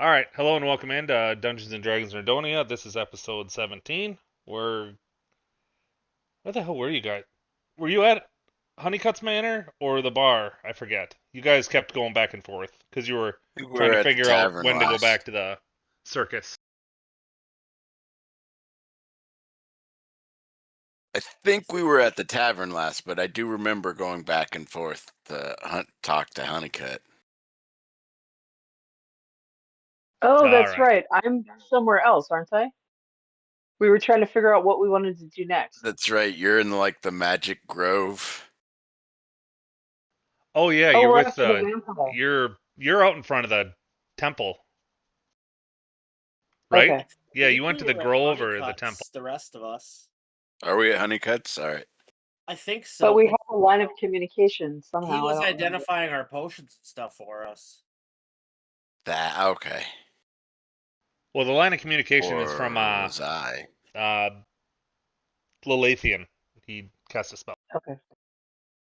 All right, hello and welcome into Dungeons and Dragons Nerdonia. This is episode 17. Where the hell were you guys? Were you at Honeycutt's Manor or the bar? I forget. You guys kept going back and forth because you were We trying were to at the figure out tavern when to go back last. to the circus. I think we were at the tavern last, but I do remember going back and forth to talk to Honeycutt. Oh, All that's right. right. I'm somewhere else, aren't I? We were trying to figure out what we wanted to do next. That's right. You're in the Magic Grove. Oh yeah, Oh, you're we're with after the vampire. you're out in front of the temple, right? Okay. Yeah, you went to the We were at grove or the temple. Honeycutt's, the rest of us. Are we at Honeycutt's? All right. I think so. But we have a line of communication He somehow. was I don't remember. identifying our potions and stuff for us. That okay. Well, the line of communication is Or from was I? Lilithian. He cast a spell. Okay.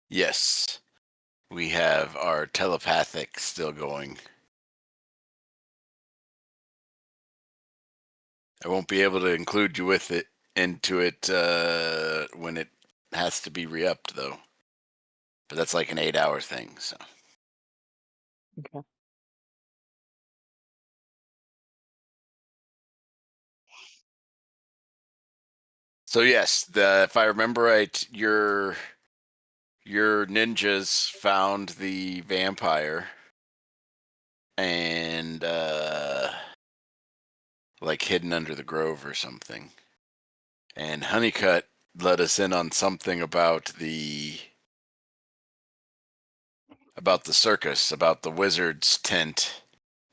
Yes. We have our telepathic still going. I won't be able to include you into it when it has to be re-upped though. But that's like an 8-hour thing, so. Okay. So yes, if I remember right, your ninjas found the vampire and like hidden under the grove or something. And Honeycutt let us in on something about the circus, about the wizard's tent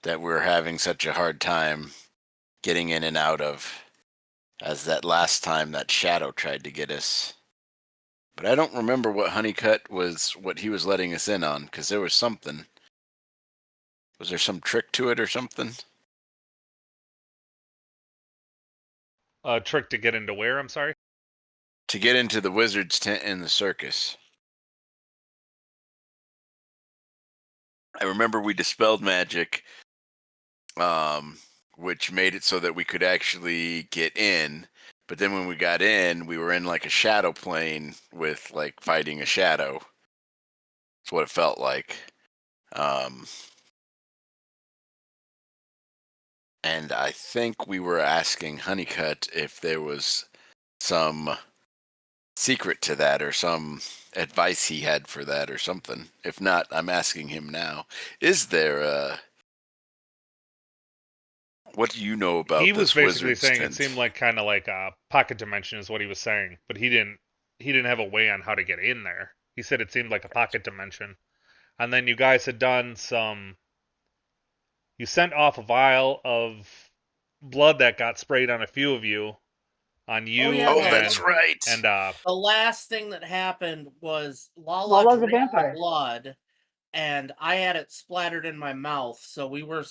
that we're having such a hard time getting in and out of, as that last time that shadow tried to get us. But I don't remember what what he was letting us in on, because there was something. Was there some trick to it or something? A trick to get into where? I'm sorry. To get into the wizard's tent in the circus. I remember we dispelled magic, which made it so that we could actually get in. But then when we got in, we were in like a shadow plane with like fighting a shadow. That's what it felt like. And I think we were asking Honeycutt if there was some secret to that or some advice he had for that or something. If not, I'm asking him now. Is there what do you know about He was this basically wizard's saying it tent? seemed like kind of like a pocket dimension is what he was saying, but he didn't have a way on how to get in there. He said it seemed like a pocket dimension. And then you guys had done some you sent off a vial of blood that got sprayed on a few of you, on you yeah, Oh, and that's right. and The last thing that happened was Lala Lala's a drank the vampire. blood, and I had it splattered in my mouth, so we were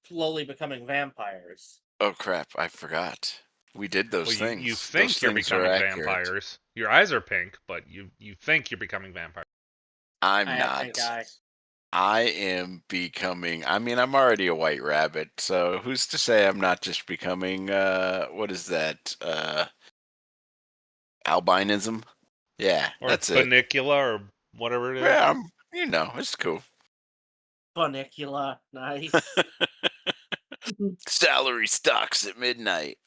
slowly becoming vampires. Oh crap, I forgot. We did those well, things. you think Those you're things are becoming accurate. vampires. Your eyes are pink, but you think you're becoming vampires. I'm I not. think I am becoming. I mean, I'm already a white rabbit, so who's to say I'm not just becoming? What is that? Albinism? Yeah, Or that's it. Banicula or whatever it is. Yeah, it's cool. Funicula, nice. Salary stocks at midnight.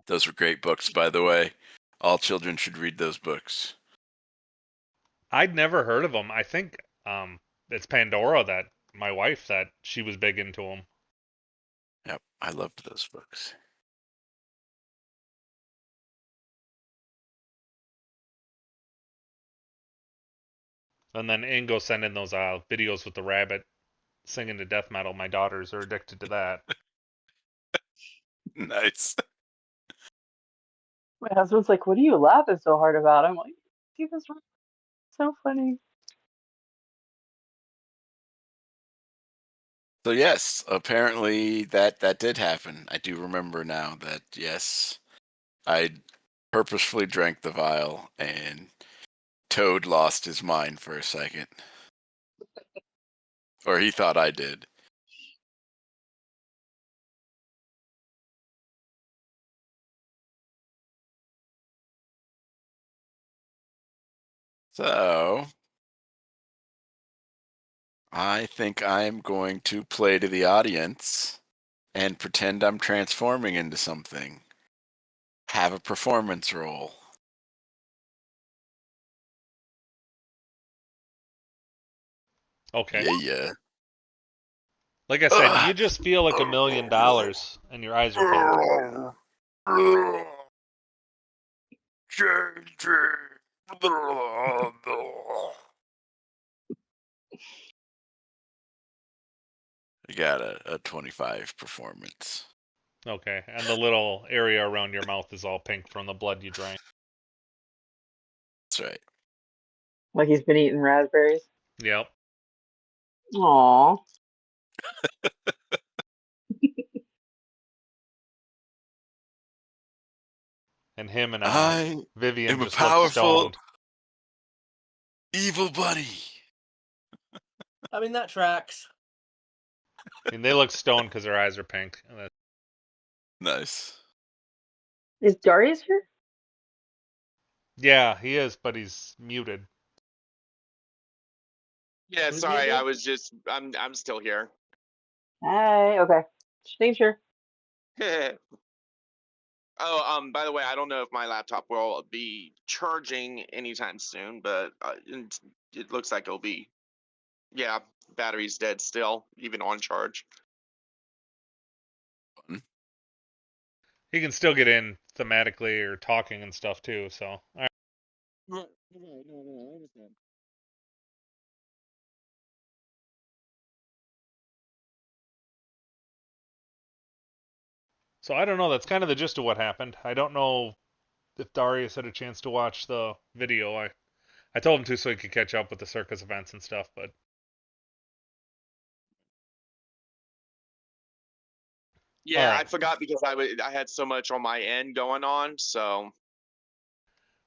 Those were great books, by the way. All children should read those books. I'd never heard of them. I think it's Pandora that my wife that she was big into them. Yep, I loved those books. And then Ingo sent in those videos with the rabbit singing to death metal. My daughters are addicted to that. Nice. My husband's like, "What are you laughing so hard about?" I'm like, "See this? So funny." So yes, apparently that did happen. I do remember now that yes, I purposefully drank the vial and Toad lost his mind for a second. Or he thought I did. So, I think I'm going to play to the audience and pretend I'm transforming into something. Have a performance roll. Okay. Yeah. Like I said, you just feel like $1,000,000 and your eyes are pink. I got a 25 performance. Okay. And the little area around your mouth is all pink from the blood you drank. That's right. Like he's been eating raspberries. Yep. Aw. And him and I Vivian am a just look powerful, stoned. evil bunny. I mean, that tracks. I mean, they look stoned because their eyes are pink. Nice. Is Darius here? Yeah, he is, but he's muted. Yeah, Who's sorry, muted? I'm still here. Hey, okay. Just making sure. Oh, by the way, I don't know if my laptop will be charging anytime soon, but it looks like it'll be. Yeah, battery's dead still, even on charge. He can still get in thematically or talking and stuff too. So, all right. No, I understand. So I don't know. That's kind of the gist of what happened. I don't know if Darius had a chance to watch the video. I told him to so he could catch up with the circus events and stuff. But all Yeah, I right, forgot because I had so much on my end going on, so.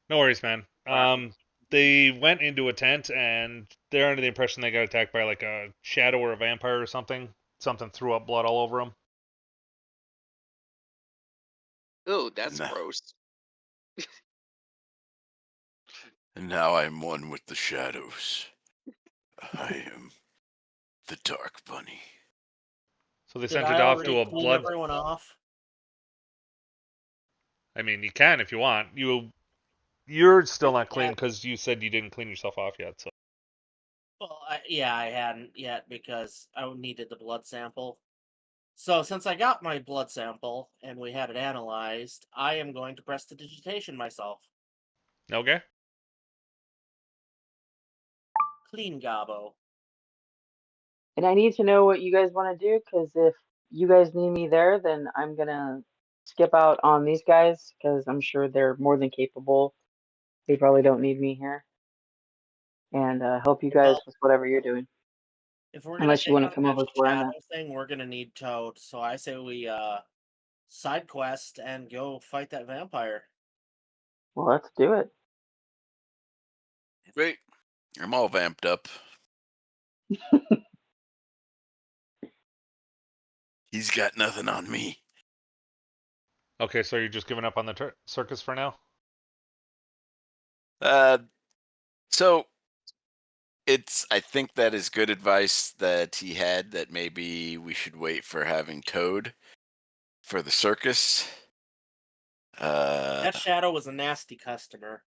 no worries, man. They went into a tent and they're under the impression they got attacked by like a shadow or a vampire or something. Something threw up blood all over them. Ooh, that's No. gross. And now I am one with the shadows. I am the Dark Bunny. So they Did sent it I off to already a cool blood. everyone off? I mean, you can if you want. You're still not clean Yeah. because you said you didn't clean yourself off yet. So Well, yeah, I hadn't yet because I needed the blood sample. So since I got my blood sample and we had it analyzed, I am going to press the digitation myself. okay. Clean gobbo. And I need to know what you guys want to do, because if you guys need me there, then I'm gonna skip out on these guys, because I'm sure they're more than capable. They probably don't need me here. And help you guys Well, with whatever you're doing. if we're gonna Unless you take want on to come over that to where I'm shadow at. thing, we're gonna need Toad. So I say we side quest and go fight that vampire. Well, let's do it. Great. I'm all vamped up. He's got nothing on me. Okay, so you're just giving up on the circus for now? So I think that is good advice that he had, that maybe we should wait for having Toad for the circus. That shadow was a nasty customer.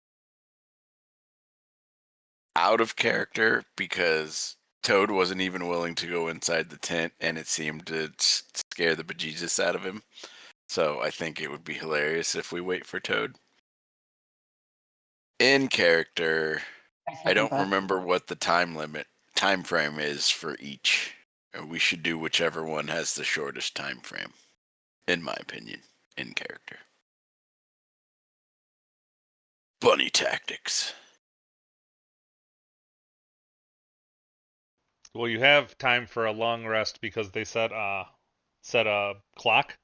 Out of character, because Toad wasn't even willing to go inside the tent, and it seemed to scare the bejesus out of him. So I think it would be hilarious if we wait for Toad. In character, I second don't that. remember what the time frame is for each. We should do whichever one has the shortest time frame, in my opinion, in character. Bunny tactics. Well, you have time for a long rest because they set a clock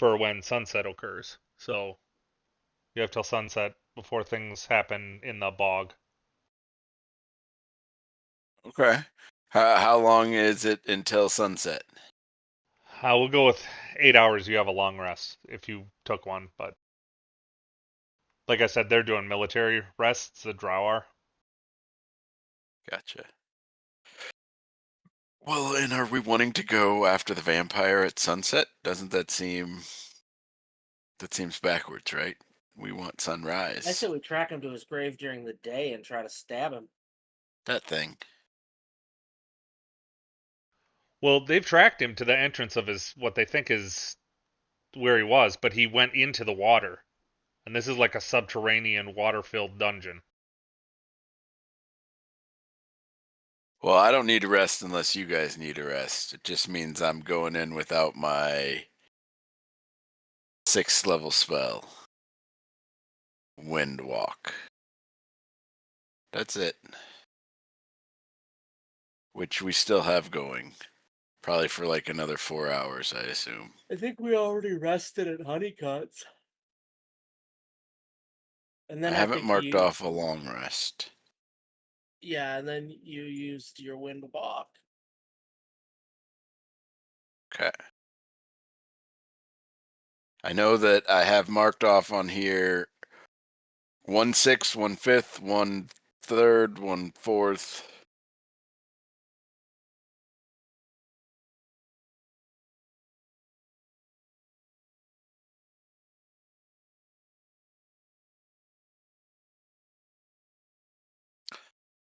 for when sunset occurs. So you have till sunset before things happen in the bog. Okay. How long is it until sunset? We'll go with 8 hours. You have a long rest if you took one, but like I said, they're doing military rests. The drow are. Gotcha. Well, and are we wanting to go after the vampire at sunset? Doesn't that seem... That seems backwards, right? We want sunrise. I say we track him to his grave during the day and try to stab him. That thing. Well, they've tracked him to the entrance of his what they think is where he was, but he went into the water, and this is like a subterranean water-filled dungeon. Well, I don't need a rest unless you guys need a rest. It just means I'm going in without my 6th level spell. Wind walk. That's it. Which we still have going. Probably for like another 4 hours, I assume. I think we already rested at Honeycuts. And then I I haven't think marked you, off a long rest. yeah, and then you used your wind walk. Okay. I know that I have marked off on here 1/6, 1/5, 1/3, 1/4.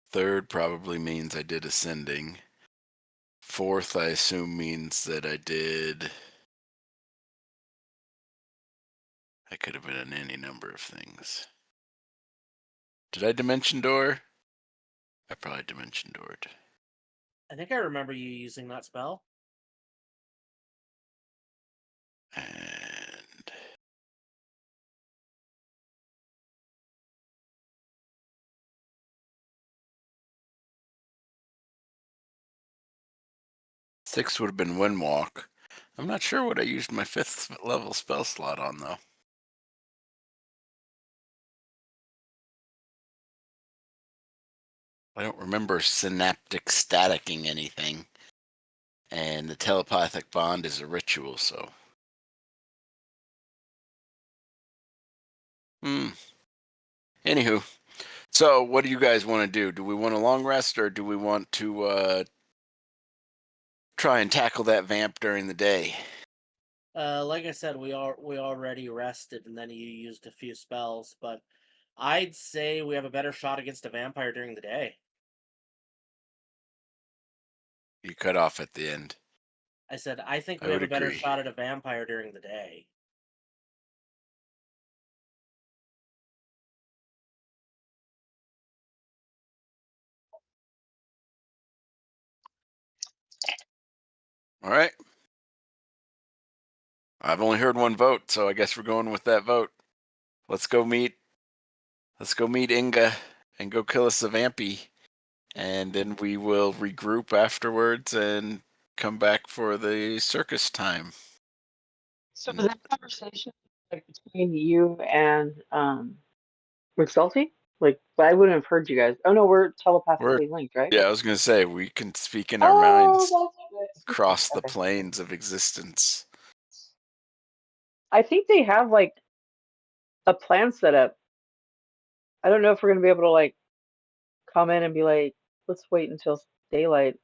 Third probably means I did ascending. 4th, I assume, means that I did... I could have been any number of things. Did I dimension door? I probably dimension doored. I think I remember you using that spell. And... Sixth would have been Windwalk. I'm not sure what I used my 5th level spell slot on, though. I don't remember synaptic staticking anything. And the telepathic bond is a ritual, so... Anywho, so what do you guys want to do? Do we want a long rest, or do we want to try and tackle that vamp during the day? Like I said, we already rested, and then you used a few spells. But I'd say we have a better shot against a vampire during the day. You cut off at the end. I said I think I we have would a better agree. shot at a vampire during the day. All right. I've only heard one vote, so I guess we're going with that vote. Let's go meet Inga and go kill us a vampy. And then we will regroup afterwards and come back for the circus time. So is that conversation like between you and McSalty? Like, but I wouldn't have heard you guys. Oh no, we're telepathically linked, right? Yeah, I was gonna say we can speak in our Oh, minds that's good. across the Okay. planes of existence. I think they have like a plan set up. I don't know if we're gonna be able to like come in and be like, let's wait until daylight.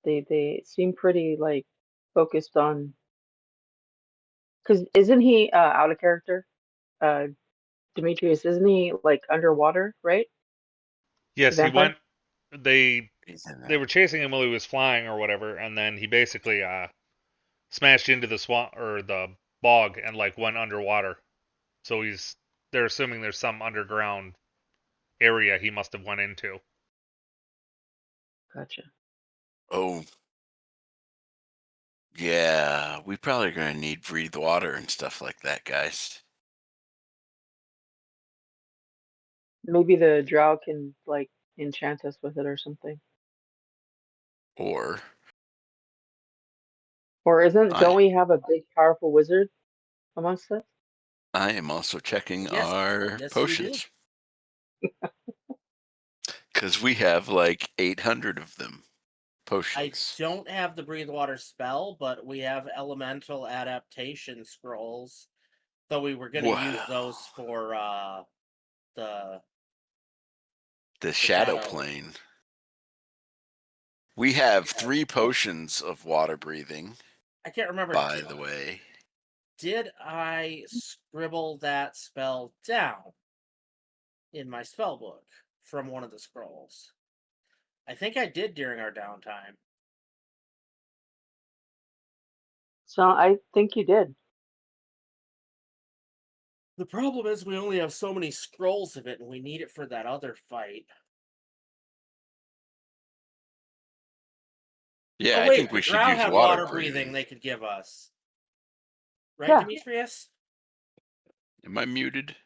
They seem pretty like focused on because isn't he out of character? Uh, Demetrius, isn't he like underwater, right? The Yes, he vampire? went. They He's in they there. were chasing him while he was flying or whatever, and then he basically smashed into the swamp or the bog and like went underwater. So they're assuming there's some underground area he must have went into. Gotcha. Oh, yeah. We probably are gonna need breathe water and stuff like that, guys. Maybe the drow can like enchant us with it or something. Or Or isn't I don't we have a big powerful wizard amongst us? I am also checking Yes, our yes, you do. potions. Because we have like 800 of them. I Potions. don't have the breathe water spell, but we have elemental adaptation scrolls. Though we were going to use Wow. those for the The shadow shadow. plane. We have Yeah. 3 potions of water breathing, I can't remember. by the way. Did I scribble that spell down in my spell book from one of the scrolls? I think I did during our downtime. So I think you did. The problem is we only have so many scrolls of it, and we need it for that other fight. Yeah, Oh I wait, think the we should drow use had water water breathing. breathing they could give us. Right, Yeah. Demetrius? Am I muted?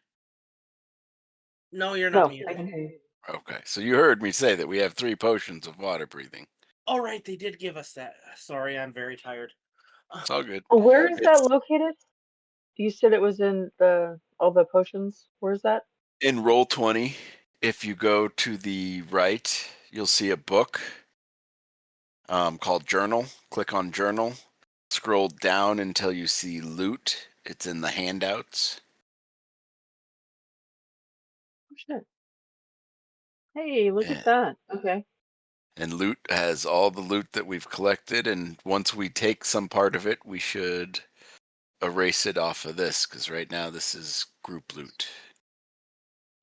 No, you're No, not I muted. can hear you. Okay, so you heard me say that we have 3 potions of water breathing. Oh right, they did give us that. Sorry, I'm very tired. It's all good. Where is that It's located? You said it was in all the potions. Where's that? in Roll20. If you go to the right, you'll see a book called Journal. Click on Journal. Scroll down until you see Loot. It's in the handouts. Oh shit. Hey, look And, at that. Okay. and Loot has all the loot that we've collected. And once we take some part of it, we should erase it off of this, because right now this is group loot.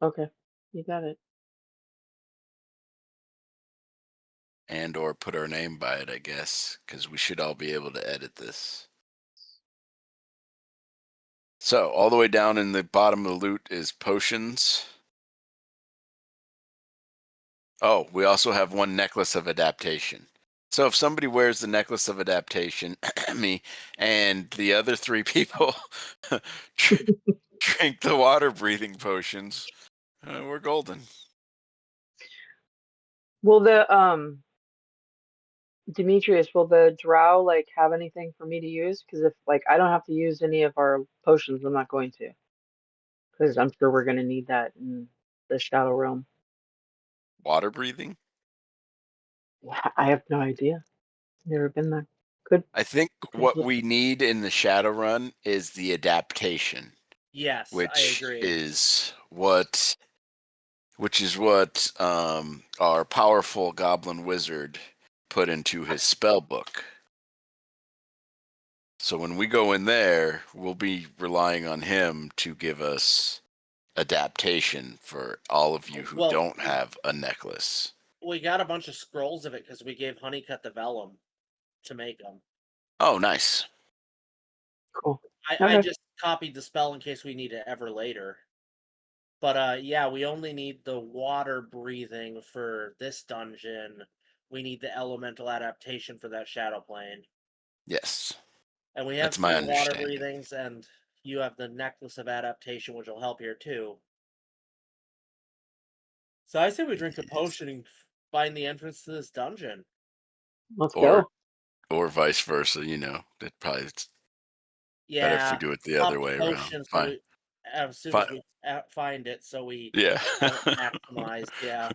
Okay. You got it. And or put our name by it, I guess, because we should all be able to edit this. So all the way down in the bottom of the loot is potions. Oh, we also have one necklace of adaptation. So if somebody wears the necklace of adaptation, me, and the other 3 people drink the water breathing potions, we're golden. Will the Demetrius, will the drow like have anything for me to use? Because if like I don't have to use any of our potions, I'm not going to. Because I'm sure we're gonna need that in the Shadow Realm. Water breathing? Yeah, I have no idea. Never been there. Good. I think Good what look. we need in the Shadowrun is the adaptation, Yes, I which agree. is what our powerful goblin wizard put into his spell book. So when we go in there, we'll be relying on him to give us adaptation for all of you who Well- don't have a necklace. We got a bunch of scrolls of it because we gave Honeycut the Vellum to make them. Oh, nice. Cool. I Okay. just copied the spell in case we need it ever later. But yeah, we only need the water breathing for this dungeon. We need the elemental adaptation for that shadow plane. Yes. And we have That's my 3 water understanding. breathings, and you have the necklace of adaptation, which will help here too. So I say we drink a potion and find the entrance to this dungeon. Let's Or go. or vice versa, that probably it's better if Yeah, we do it the pop other way around. potion so Fine. we, as soon Fine. as we find it, so we Yeah. have it maximized. Yeah.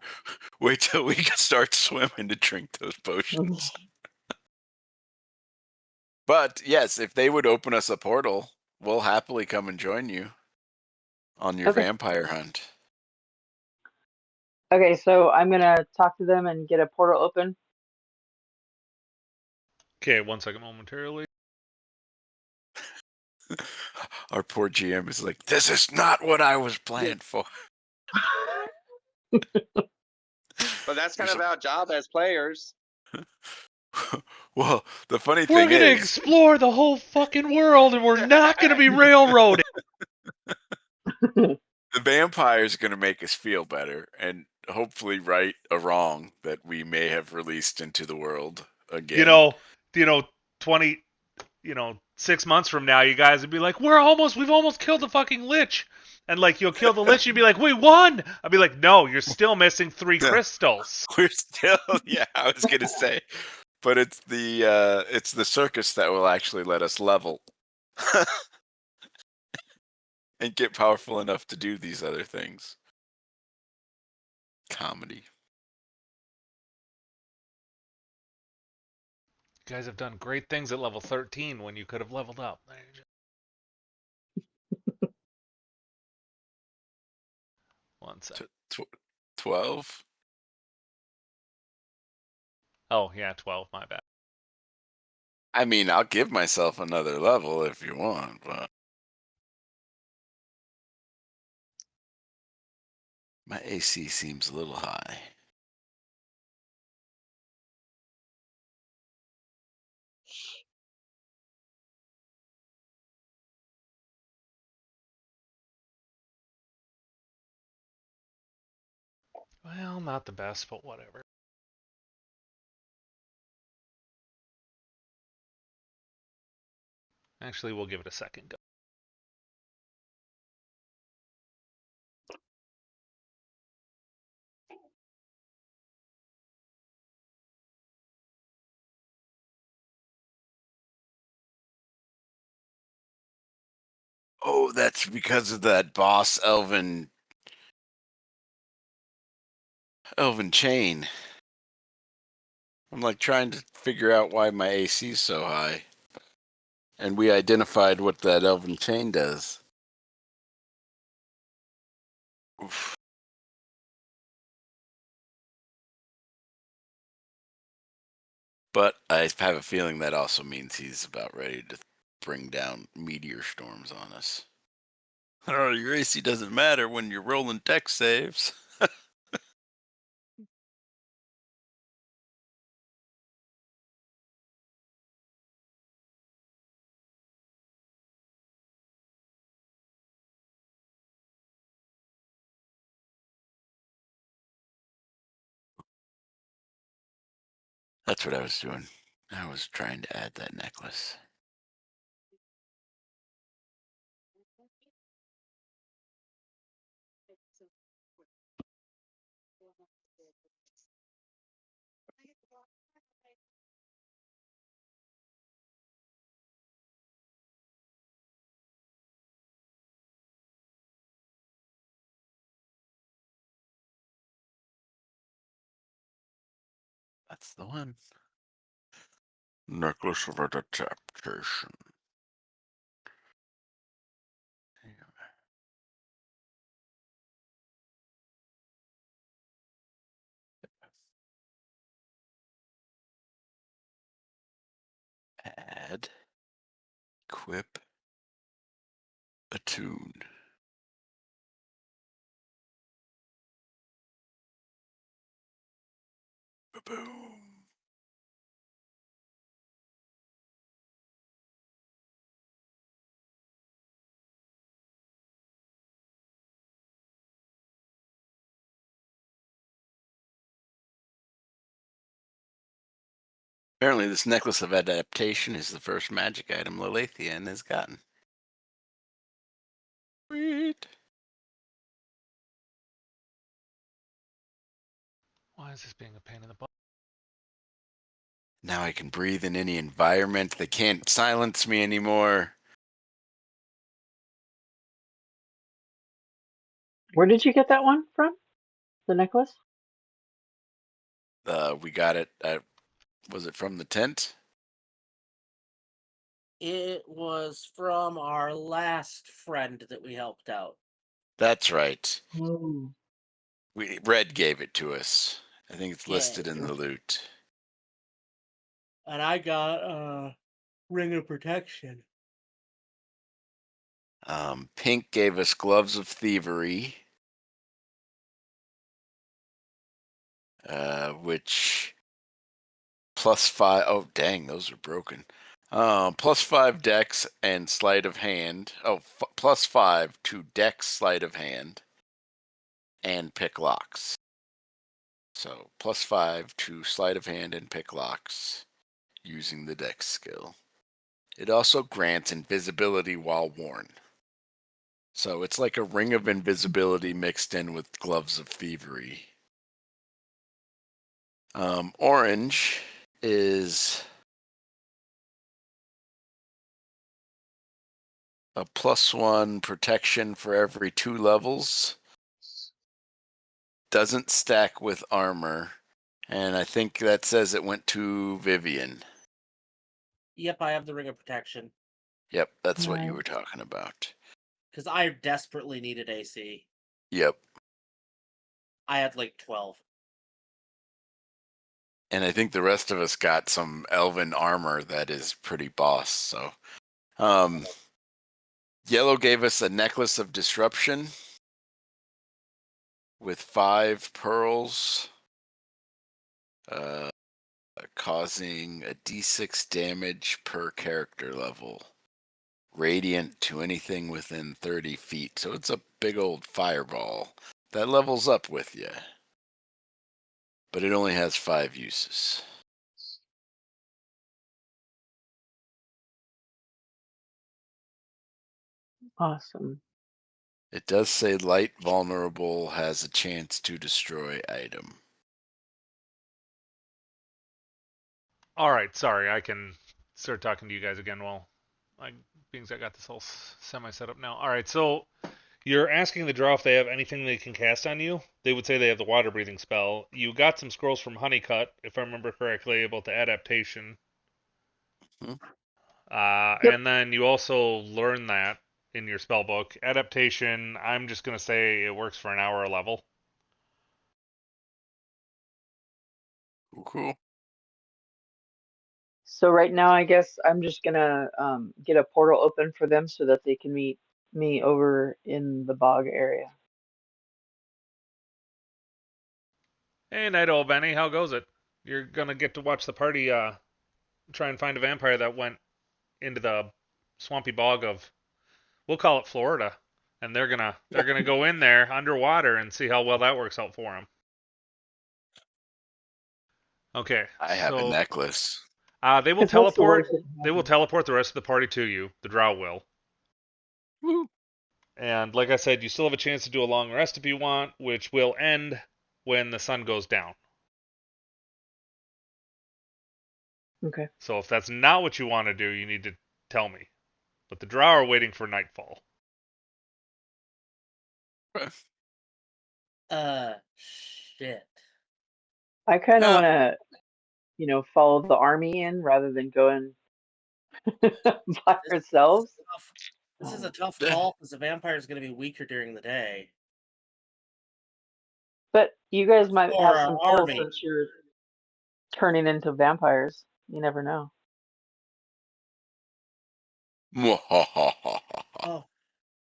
Wait till we can start swimming to drink those potions. But yes, if they would open us a portal, we'll happily come and join you on your Okay. vampire hunt. Okay, so I'm gonna talk to them and get a portal open. Okay, 1 second momentarily. Our poor GM is like, this is not what I was planned for. But that's kind There's of our job as players. Well, the funny We're thing gonna is, explore the whole fucking world, and we're not gonna be railroaded. the vampire's going to make us feel better and hopefully right a wrong that we may have released into the world again. 20, 6 months from now, you guys would be like, we've almost killed the fucking lich. And like, you'll kill the lich, you'd be like, we won. I'd be like, no, you're still missing 3 crystals. We're still, I was going to say, but it's the circus that will actually let us level. and get powerful enough to do these other things. Comedy. You guys have done great things at level 13 when you could have leveled up. There you go. 1 sec. 12? Oh, yeah, 12, my bad. I mean, I'll give myself another level if you want, but my AC seems a little high. Well, not the best, but whatever. Actually, we'll give it a second go. Oh, that's because of that boss elven chain. I'm like trying to figure out why my AC is so high. And we identified what that elven chain does. Oof. But I have a feeling that also means he's about ready to bring down meteor storms on us. Oh, your AC doesn't matter when you're rolling dex saves. That's what I was doing. I was trying to add that necklace. That's the one. Necklace of Adaptation. Add, equip, attune. Boom. Apparently, this necklace of adaptation is the first magic item Lilithian has gotten. Sweet. Why is this being a pain in the butt? Now I can breathe in any environment. They can't silence me anymore. Where did you get that one from? The necklace? We got it. Was it from the tent? It was from our last friend that we helped out. That's right. Oh. Red gave it to us. I think it's Yeah. listed in the loot. And I got a ring of protection. Pink gave us gloves of thievery, which +5. Oh, dang, those are broken. +5 dex and sleight of hand. Oh, +5 to dex, sleight of hand, and pick locks. So +5 to sleight of hand and pick locks using the dex skill. It also grants invisibility while worn. So it's like a ring of invisibility mixed in with gloves of thievery. Orange is a +1 protection for every 2 levels. Doesn't stack with armor. And I think that says it went to Vivian. Yep, I have the Ring of Protection Yep, that's what you Nice. were talking about. because I desperately needed AC. Yep. I had like 12. And I think the rest of us got some elven armor that is pretty boss. So, Yellow gave us a necklace of disruption with 5 pearls, causing a d6 damage per character level, radiant to anything within 30 feet. So it's a big old fireball that levels up with you, but it only has 5 uses. Awesome. It does say light vulnerable has a chance to destroy item. All right, sorry, I can start talking to you guys again. Well, being I got this all semi set up now. All right, so you're asking the draw if they have anything they can cast on you. They would say they have the water breathing spell. You got some scrolls from Honeycut, if I remember correctly, about the adaptation. Hmm? Yep. And then you also learn that in your spell book. Adaptation, I'm just going to say it works for an hour a level. Cool. So right now, I guess I'm just gonna get a portal open for them so that they can meet me over in the bog area. Hey, Night Owl Benny, how goes it? You're going to get to watch the party try and find a vampire that went into the swampy bog of, we'll call it Florida. And they're gonna go in there underwater and see how well that works out for them. Okay, I have a so necklace. they will Because what's the teleport. worst that can They will happen? teleport the rest of the party to you. The drow will. Woo. And like I said, you still have a chance to do a long rest if you want, which will end when the sun goes down. Okay. So if that's not what you want to do, you need to tell me. But the drow are waiting for nightfall. Shit. I kind of Uh, want to, follow the army in rather than going by This ourselves. tough. This is a tough eh, call because the vampire is going to be weaker during the day. But you guys might Or have our some pull army. since you're turning into vampires. You never know. Oh,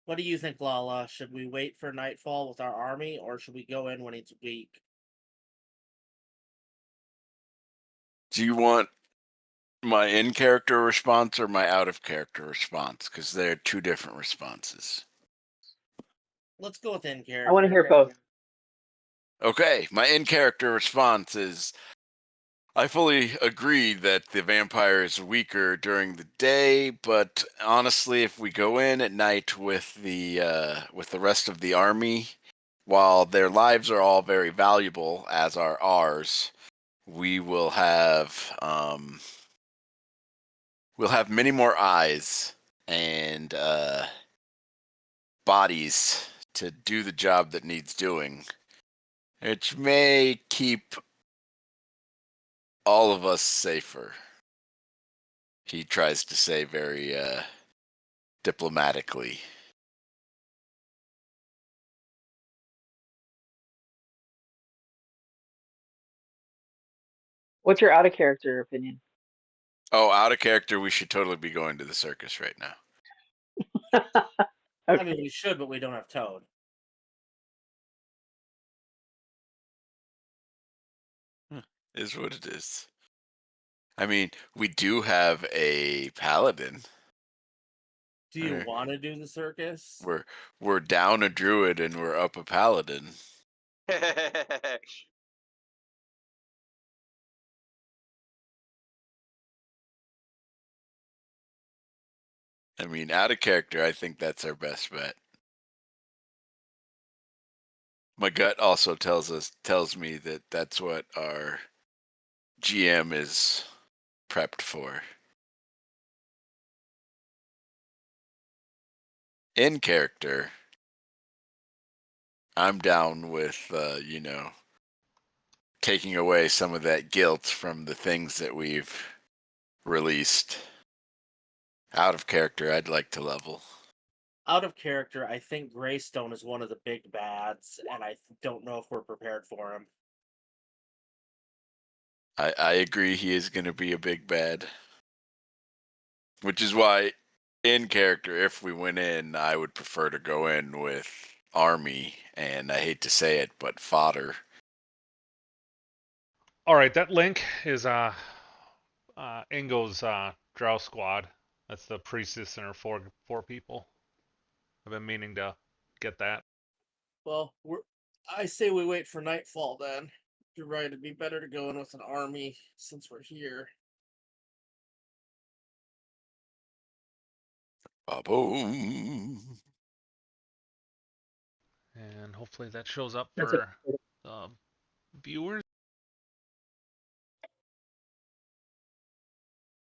what do you think, Lala? Should we wait for nightfall with our army, or should we go in when it's weak? Do you want my in-character response or my out-of-character response? Because they're 2 different responses. Let's go with in I want to character. hear both. Okay, my in-character response is I fully agree that the vampire is weaker during the day, but honestly, if we go in at night with the rest of the army, while their lives are all very valuable, as are ours, we will have we'll have many more eyes and bodies to do the job that needs doing, which may keep all of us safer. He tries to say very diplomatically. What's your out of character opinion? Oh, out of character, we should totally be going to the circus right now. I mean, Okay. we should, but we don't have Toad. Is what it is. I mean, we do have a paladin. Do you want to do the circus? We're down a druid and we're up a paladin. I mean, out of character, I think that's our best bet. My gut also tells me that that's what our GM is prepped for. in character, I'm down with, taking away some of that guilt from the things that we've released. Out of character, I'd like to level. Out of character, I think Greystone is one of the big bads, and I don't know if we're prepared for him. I agree he is going to be a big bad. Which is why, in character, if we went in, I would prefer to go in with Army, and I hate to say it, but fodder. All right, that link is Ingo's Drow Squad. That's the priestess and her four people. I've been meaning to get that. Well, I say we wait for nightfall then. You're right, it'd be better to go in with an army since we're here. Ba-boom. And hopefully that shows up That's for viewers.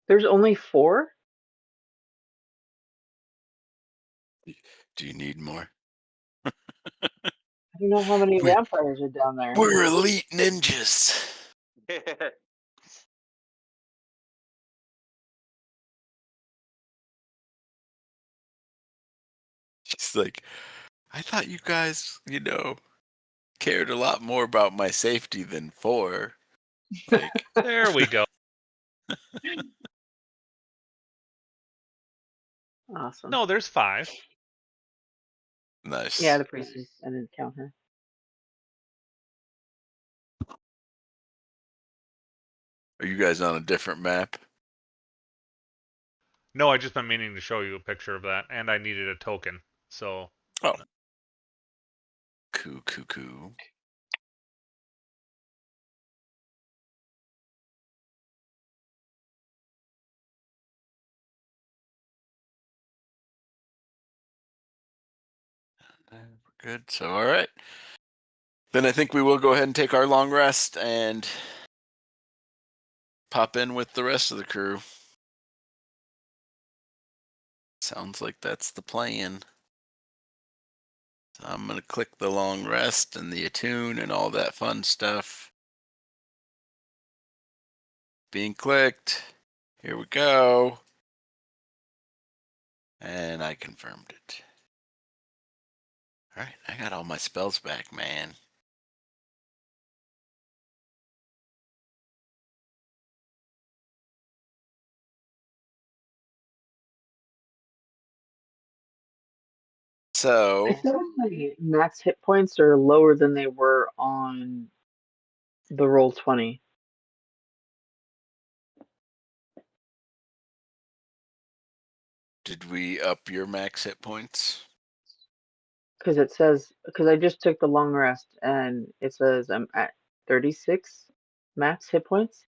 There's only 4? Do you need more? I don't know how many We- vampires are down there. We're elite ninjas. She's like, I thought you guys, cared a lot more about my safety than 4. Like, There we go. Awesome. No, there's 5. nice. Yeah, the priestess. I didn't count her. Are you guys on a different map? No, I just been meaning to show you a picture of that, and I needed a token. So. Oh. Cool. Good. So, all right. Then I think we will go ahead and take our long rest and pop in with the rest of the crew. Sounds like that's the plan. So I'm going to click the long rest and the attune and all that fun stuff. Being clicked. Here we go. And I confirmed it. All right, I got all my spells back, man. I So, feel like my max hit points are lower than they were on the roll 20. did we up your max hit points? Because I just took the long rest and it says I'm at 36 max hit points.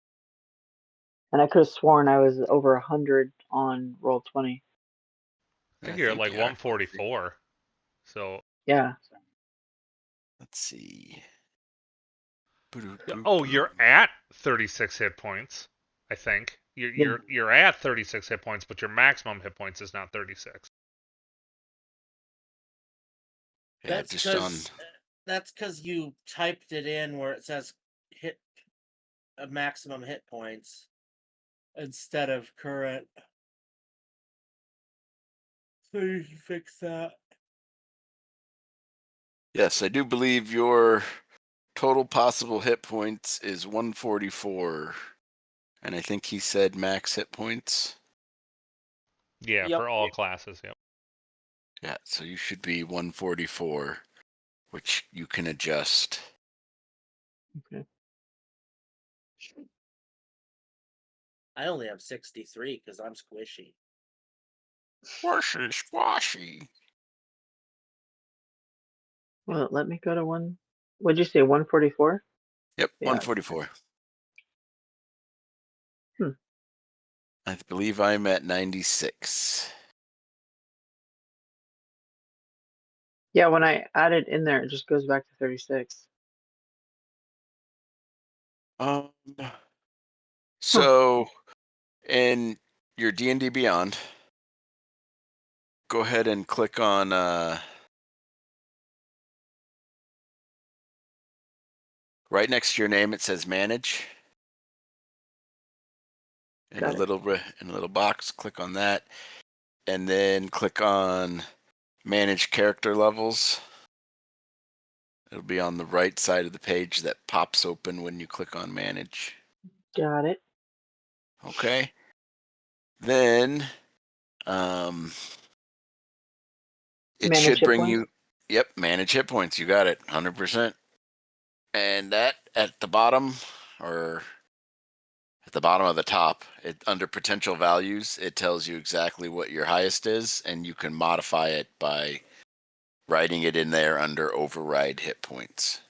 And I could have sworn I was over 100 on roll 20. I think you're at like you are. 144. So. Yeah. Let's see. Oh, you're at 36 hit points. I think you're at 36 hit points, but your maximum hit points is not 36. Yeah, That's because you typed it in where it says hit a maximum hit points instead of current. So you should fix that. Yes, I do believe your total possible hit points is 144. And I think he said max hit points. Yeah, Yep. for all classes. Yep. Yeah, so you should be 144, which you can adjust. Okay. I only have 63 because I'm squishy. Squashy. Well, let me go to one. What'd you say, 144? Yep, Yeah. 144. Hmm. I believe I'm at 96. Yeah, when I add it in there, it just goes back to 36. So in your D&D Beyond, go ahead and click on right next to your name. It says Manage. In Got a it. little box, click on that, and then click on Manage Character Levels. It'll be on the right side of the page that pops open when you click on Manage. Got it. Okay. Then it Manage should hit bring points? you, yep, Manage Hit Points. You got it, 100%. And that at the bottom, or at the bottom of the top, under potential values, it tells you exactly what your highest is, and you can modify it by writing it in there under override hit points.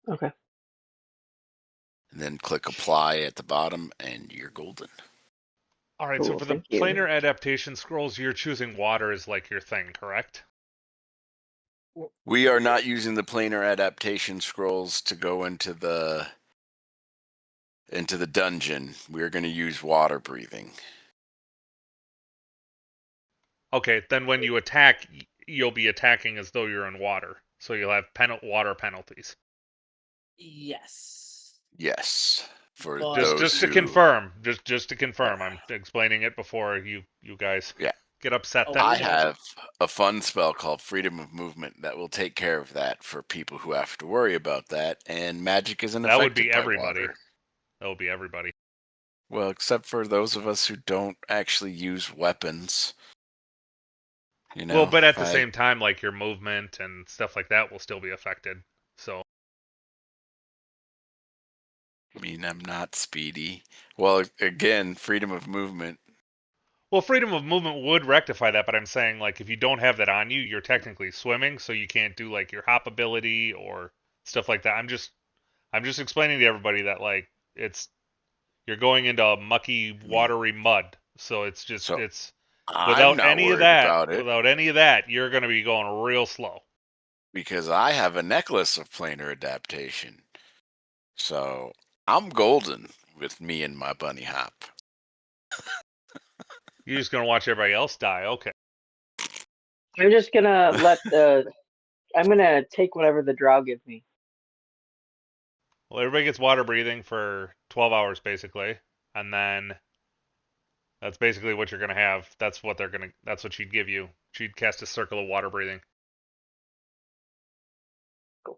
Okay. And then click apply at the bottom, and you're golden. All right, so Cool. for the Thank you. planar adaptation scrolls, you're choosing water as like your thing, correct? We are not using the planar adaptation scrolls to go into the dungeon. We're going to use water breathing. Okay, then when you attack, you'll be attacking as though you're in water, so you'll have water penalties. Yes. Yes, for But- those Just to who, confirm, just to confirm, I'm explaining it before you guys Yeah. get upset. Oh, That I have a fun spell called Freedom of Movement that will take care of that for people who have to worry about that. And magic isn't that would affected be by everybody. water. That would be everybody. Well, except for those of us who don't actually use weapons. You know, Well, but at the same time, like your movement and stuff like that will still be affected. So I mean, I'm not speedy. Well, again, freedom of movement. well, freedom of movement would rectify that, but I'm saying like if you don't have that on you, you're technically swimming, so you can't do like your hop ability or stuff like that. I'm just explaining to everybody that like you're going into a mucky, watery mud, so it's just So it's I'm not worried about it without any of that, you're going to be going real slow. because I have a necklace of planar adaptation. So I'm golden with me and my bunny hop. You're just going to watch everybody else die. Okay. I'm just gonna I'm gonna take whatever the drow gives me. Well, everybody gets water breathing for 12 hours basically, and then that's basically what you're going to have. That's what she'd give you. She'd cast a circle of water breathing. Cool.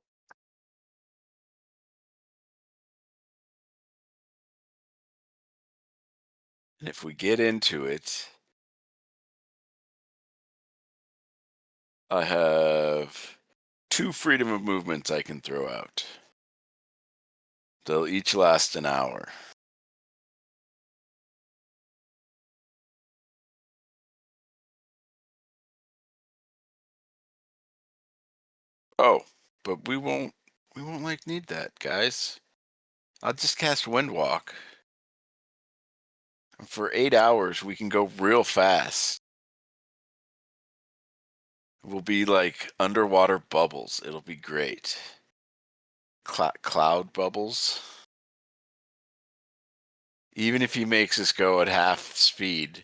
And if we get into it, I have 2 freedom of movements I can throw out. They'll each last an hour. Oh, but we won't like need that, guys. I'll just cast Windwalk. For 8 hours, we can go real fast. We'll be like underwater bubbles. It'll be great. Cloud bubbles. Even if he makes us go at half speed,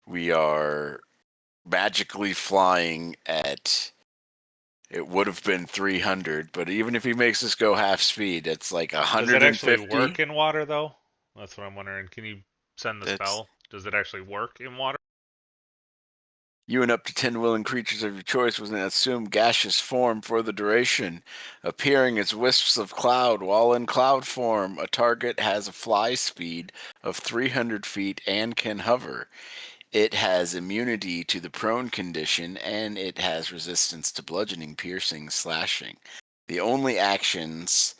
we are magically flying at, it would have been 300, but even if he makes us go half speed, it's like Does 150. it actually work in water though? That's what I'm wondering. Can you send the That's- spell? Does it actually work in water? You and up to 10 willing creatures of your choice with an assumed gaseous form for the duration, appearing as wisps of cloud. While in cloud form, a target has a fly speed of 300 feet and can hover. It has immunity to the prone condition, and it has resistance to bludgeoning, piercing, slashing. The only actions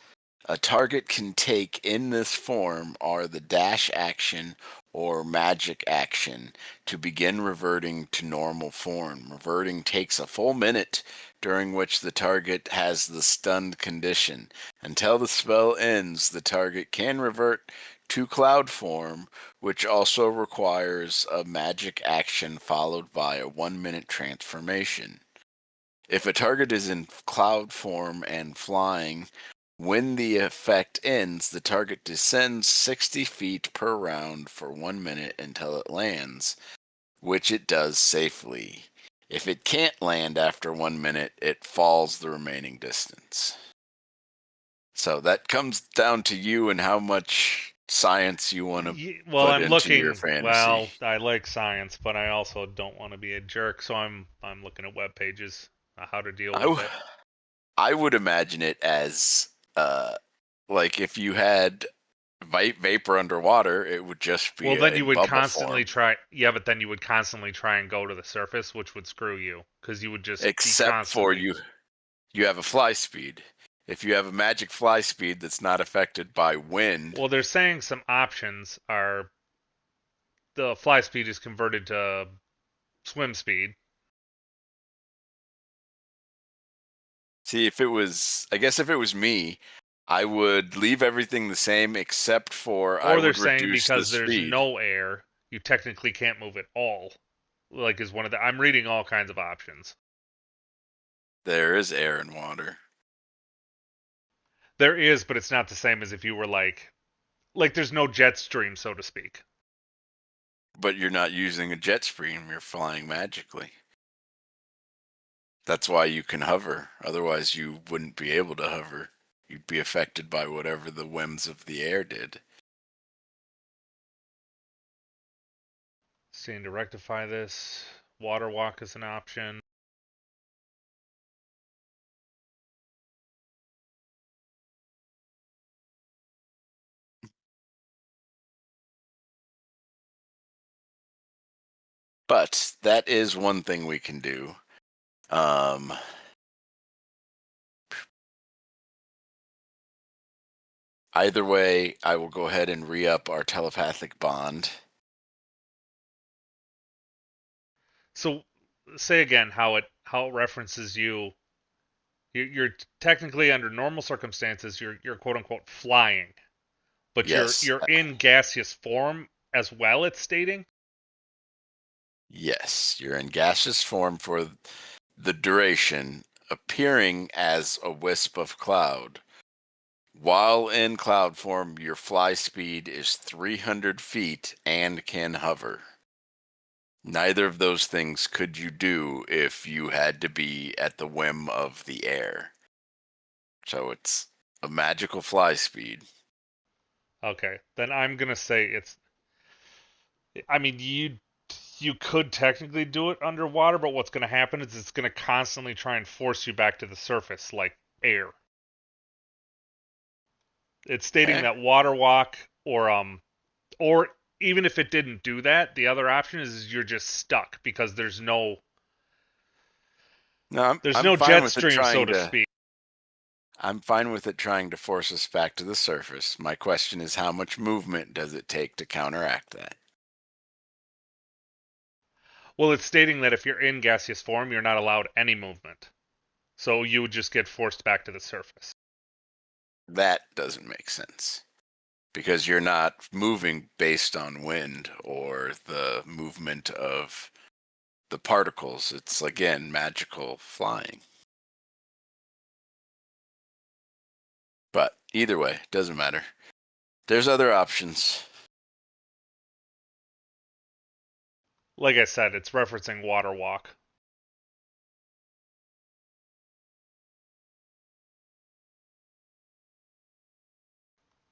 a target can take in this form are the dash action or magic action to begin reverting to normal form. Reverting takes a full minute, during which the target has the stunned condition. Until the spell ends, the target can revert to cloud form, which also requires a magic action followed by a 1-minute transformation. If a target is in cloud form and flying, When the effect ends, the target descends 60 feet per round for 1 minute until it lands, which it does safely. If it can't land after 1 minute, it falls the remaining distance. So that comes down to you and how much science you want to Well, put I'm into your looking. fantasy. Well, I like science, but I also don't want to be a jerk, so I'm looking at web pages how to deal with it. I would imagine it as like if you had vapor underwater, it would just be Well, then you in would bubble constantly form. try. Yeah, but then you would constantly try and go to the surface, which would screw you because you would just be Except for constantly. you have a fly speed. If you have a magic fly speed that's not affected by wind, Well, they're saying some options are the fly speed is converted to swim speed. see I guess if it was me, I would leave everything the same except for I Or they're would saying reduce the because there's speed. no air, you technically can't move at all. Like is one of the. I'm reading all kinds of options. There is air and water. There is, but it's not the same as if you were like there's no jet stream, so to speak. But you're not using a jet stream, you're flying magically. That's why you can hover. Otherwise, you wouldn't be able to hover. You'd be affected by whatever the whims of the air did. Seeing to rectify this, water walk is an option. But that is one thing we can do. Either way, I will go ahead and re-up our telepathic bond. So, say again how it references you. You're technically under normal circumstances, you're quote unquote flying, but Yes, you're in gaseous form as well. It's stating. yes, you're in gaseous form for the duration, appearing as a wisp of cloud. While in cloud form, your fly speed is 300 feet and can hover. Neither of those things could you do if you had to be at the whim of the air. So it's a magical fly speed. Okay, then I'm gonna say it's. I mean, you could technically do it underwater, but what's gonna happen is it's gonna constantly try and force you back to the surface like air. It's stating Okay. that water walk or even if it didn't do that, the other option is you're just stuck because No, there's I'm no fine jet with it stream, so trying to to speak. I'm fine with it trying to force us back to the surface. My question is how much movement does it take to counteract that? Well, it's stating that if you're in gaseous form, you're not allowed any movement. So you would just get forced back to the surface. That doesn't make sense. Because you're not moving based on wind or the movement of the particles. It's again magical flying. But either way, doesn't matter. There's other options. Like I said, it's referencing water walk.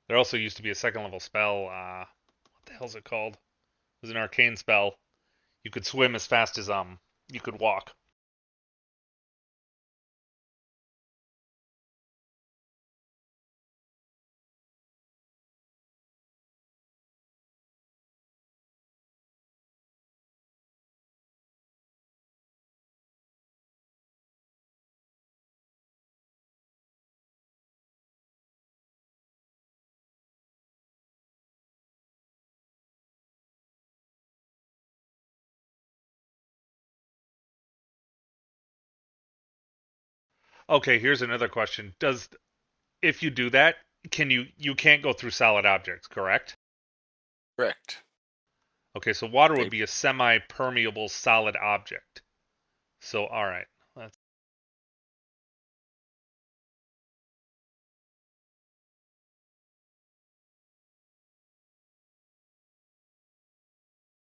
There also used to be a second level spell. What the hell's it called? It was an arcane spell. You could swim as fast as you could walk. Okay, here's another question. Does if you do that, can you can't go through solid objects, correct? Correct. Okay, so water would They be a semi-permeable solid object. So all right. Let's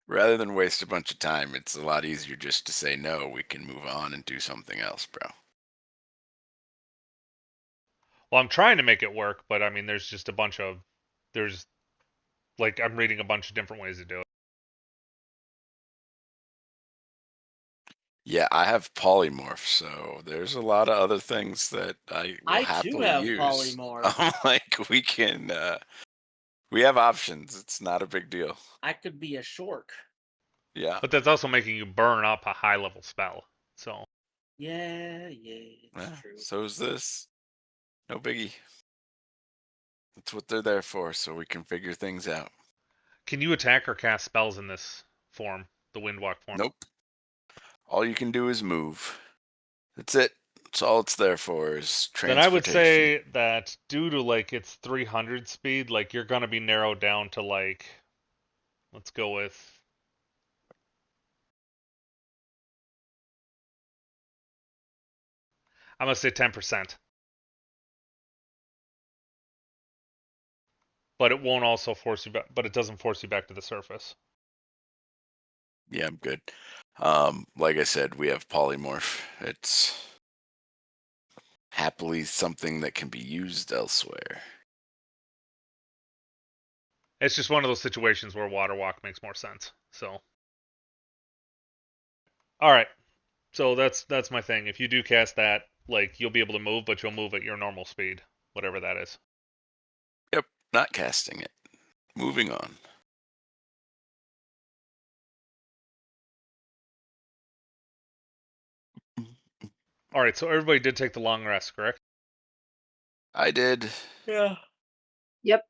Rather than waste a bunch of time, it's a lot easier just to say no. We can move on and do something else, bro. Well, I'm trying to make it work, but I mean, there's just a bunch of there's like I'm reading a bunch of different ways to do it. Yeah, I have polymorph, so there's a lot of other things that I will I too happily have use. polymorph. Like we can, we have options. It's not a big deal. I could be a shork. Yeah. But that's also making you burn up a high level spell. So Yeah, it's Yeah. true. So's this. No biggie. That's what they're there for, so we can figure things out. can you attack or cast spells in this form, the Windwalk form? Nope. All you can do is move. That's it. That's all it's there for is Then I would transportation. say that due to like its 300 speed, like you're gonna be narrowed down to like, let's go with. I'm gonna say 10%, but it won't also force you back. But it doesn't force you back to the surface. Yeah, I'm good. Like I said, we have polymorph. It's happily something that can be used elsewhere. It's just one of those situations where Water Walk makes more sense. So, all right. So that's my thing. If you do cast that, like you'll be able to move, but you'll move at your normal speed, whatever that is. Yep, not casting it. Moving on. All right. So everybody did take the long rest, correct? I did. Yeah. Yep.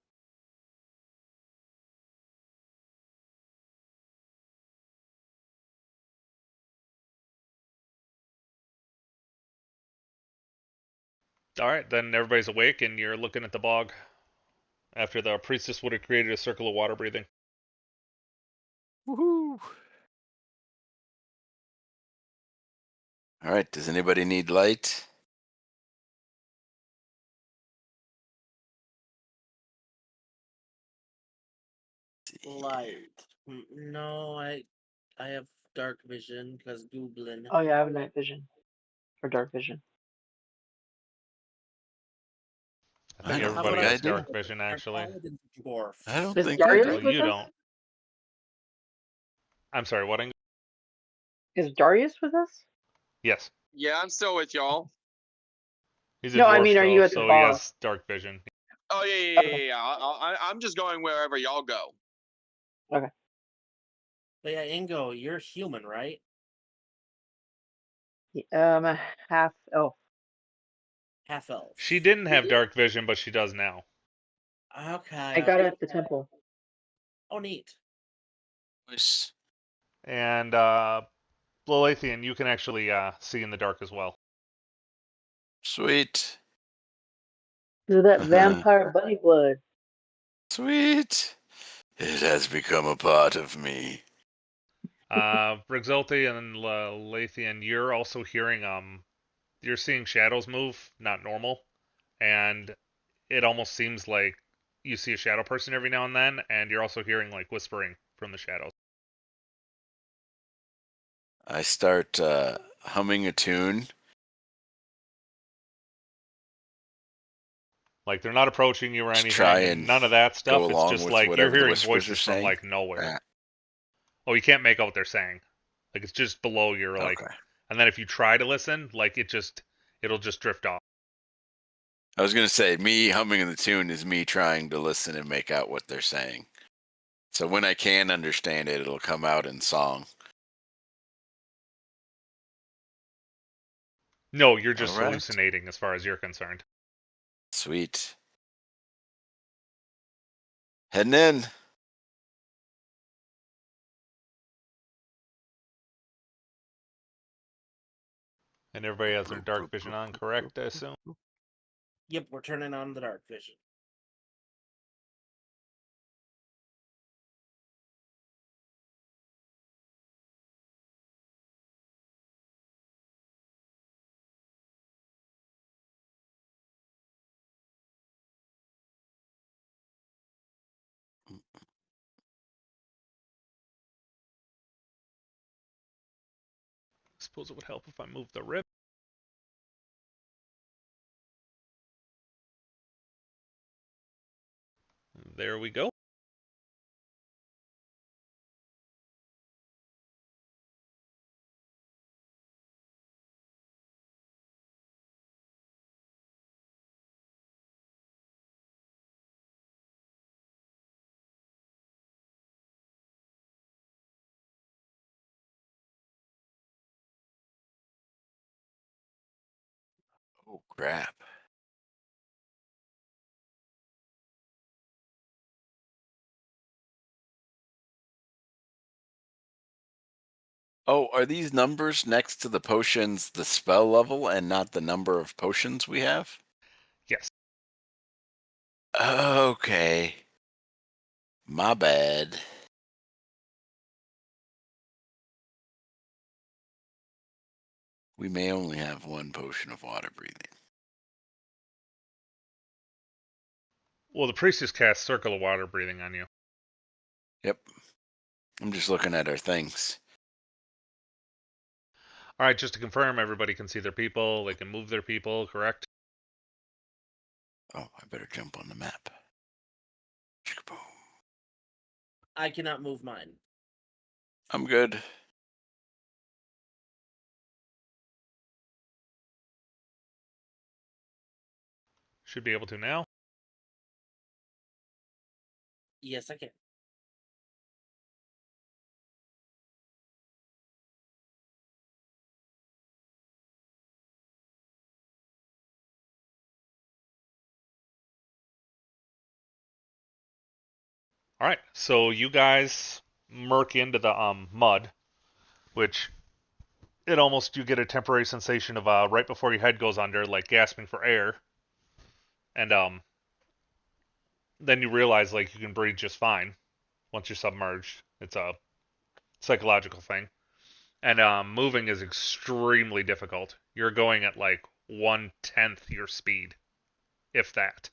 All right. Then everybody's awake, and you're looking at the bog. After the priestess would have created a circle of water breathing. Woohoo! All right. Does anybody need light? Light. No, I have dark vision because goblin. Oh yeah, I have night vision or dark vision. I I think don't How about everybody think I I has do. dark vision our actually. paladin dwarf? I don't Is think I Darius Well, do. with you us? don't. I'm sorry. What? Is Darius with us? Yes, Yeah, I'm still with y'all. he's a No, I dwarf mean, are though, you at the so he bog? has dark vision. Oh yeah, yeah, yeah, Okay. yeah. I'm just going wherever y'all go. Okay. But yeah, Ingo, you're human, right? Half elf. Half elf. She didn't have dark vision, but she does now. Okay. I got it at the temple. Oh, neat. Nice. And Lilithian, you can actually see in the dark as well. Sweet. Is that vampire bunny blood? Sweet. It has become a part of me. Brigzolti and Lathian, you're also hearing you're seeing shadows move, not normal, and it almost seems like you see a shadow person every now and then, and you're also hearing like whispering from the shadows. I start humming a tune. Like they're not approaching you or Just try anything, and and none of that go stuff. It's along just with like you're whatever the hearing whispers are voices from saying. like nowhere. Ah, Oh, you can't make out what they're saying. Like it's just below your like, okay. and then if you try to listen, like it'll just drift off. I was gonna say, me humming the tune is me trying to listen and make out what they're saying. So when I can understand it, it'll come out in song. No, you're All just right. hallucinating as far as you're concerned. Sweet. Heading in. And everybody has their dark vision on, correct? I assume. Yep, we're turning on the dark vision. suppose it would help if I move the rip. There we go. Oh, crap. Oh, are these numbers next to the potions the spell level and not the number of potions we have? Yes. Okay. My bad. We may only have one potion of water breathing. Well, the priest just cast Circle of Water Breathing on you. Yep. I'm just looking at our things. All right, just to confirm, everybody can see their people. They can move their people, correct? Oh, I better jump on the map. Chickaboom. I cannot move mine. I'm good. Should be able to now. Yes, I can. All right, so you guys murk into the mud, which it almost you get a temporary sensation of right before your head goes under, like gasping for air, and then you realize like you can breathe just fine once you're submerged. It's a psychological thing, and moving is extremely difficult. You're going at like 1/10 your speed, if that.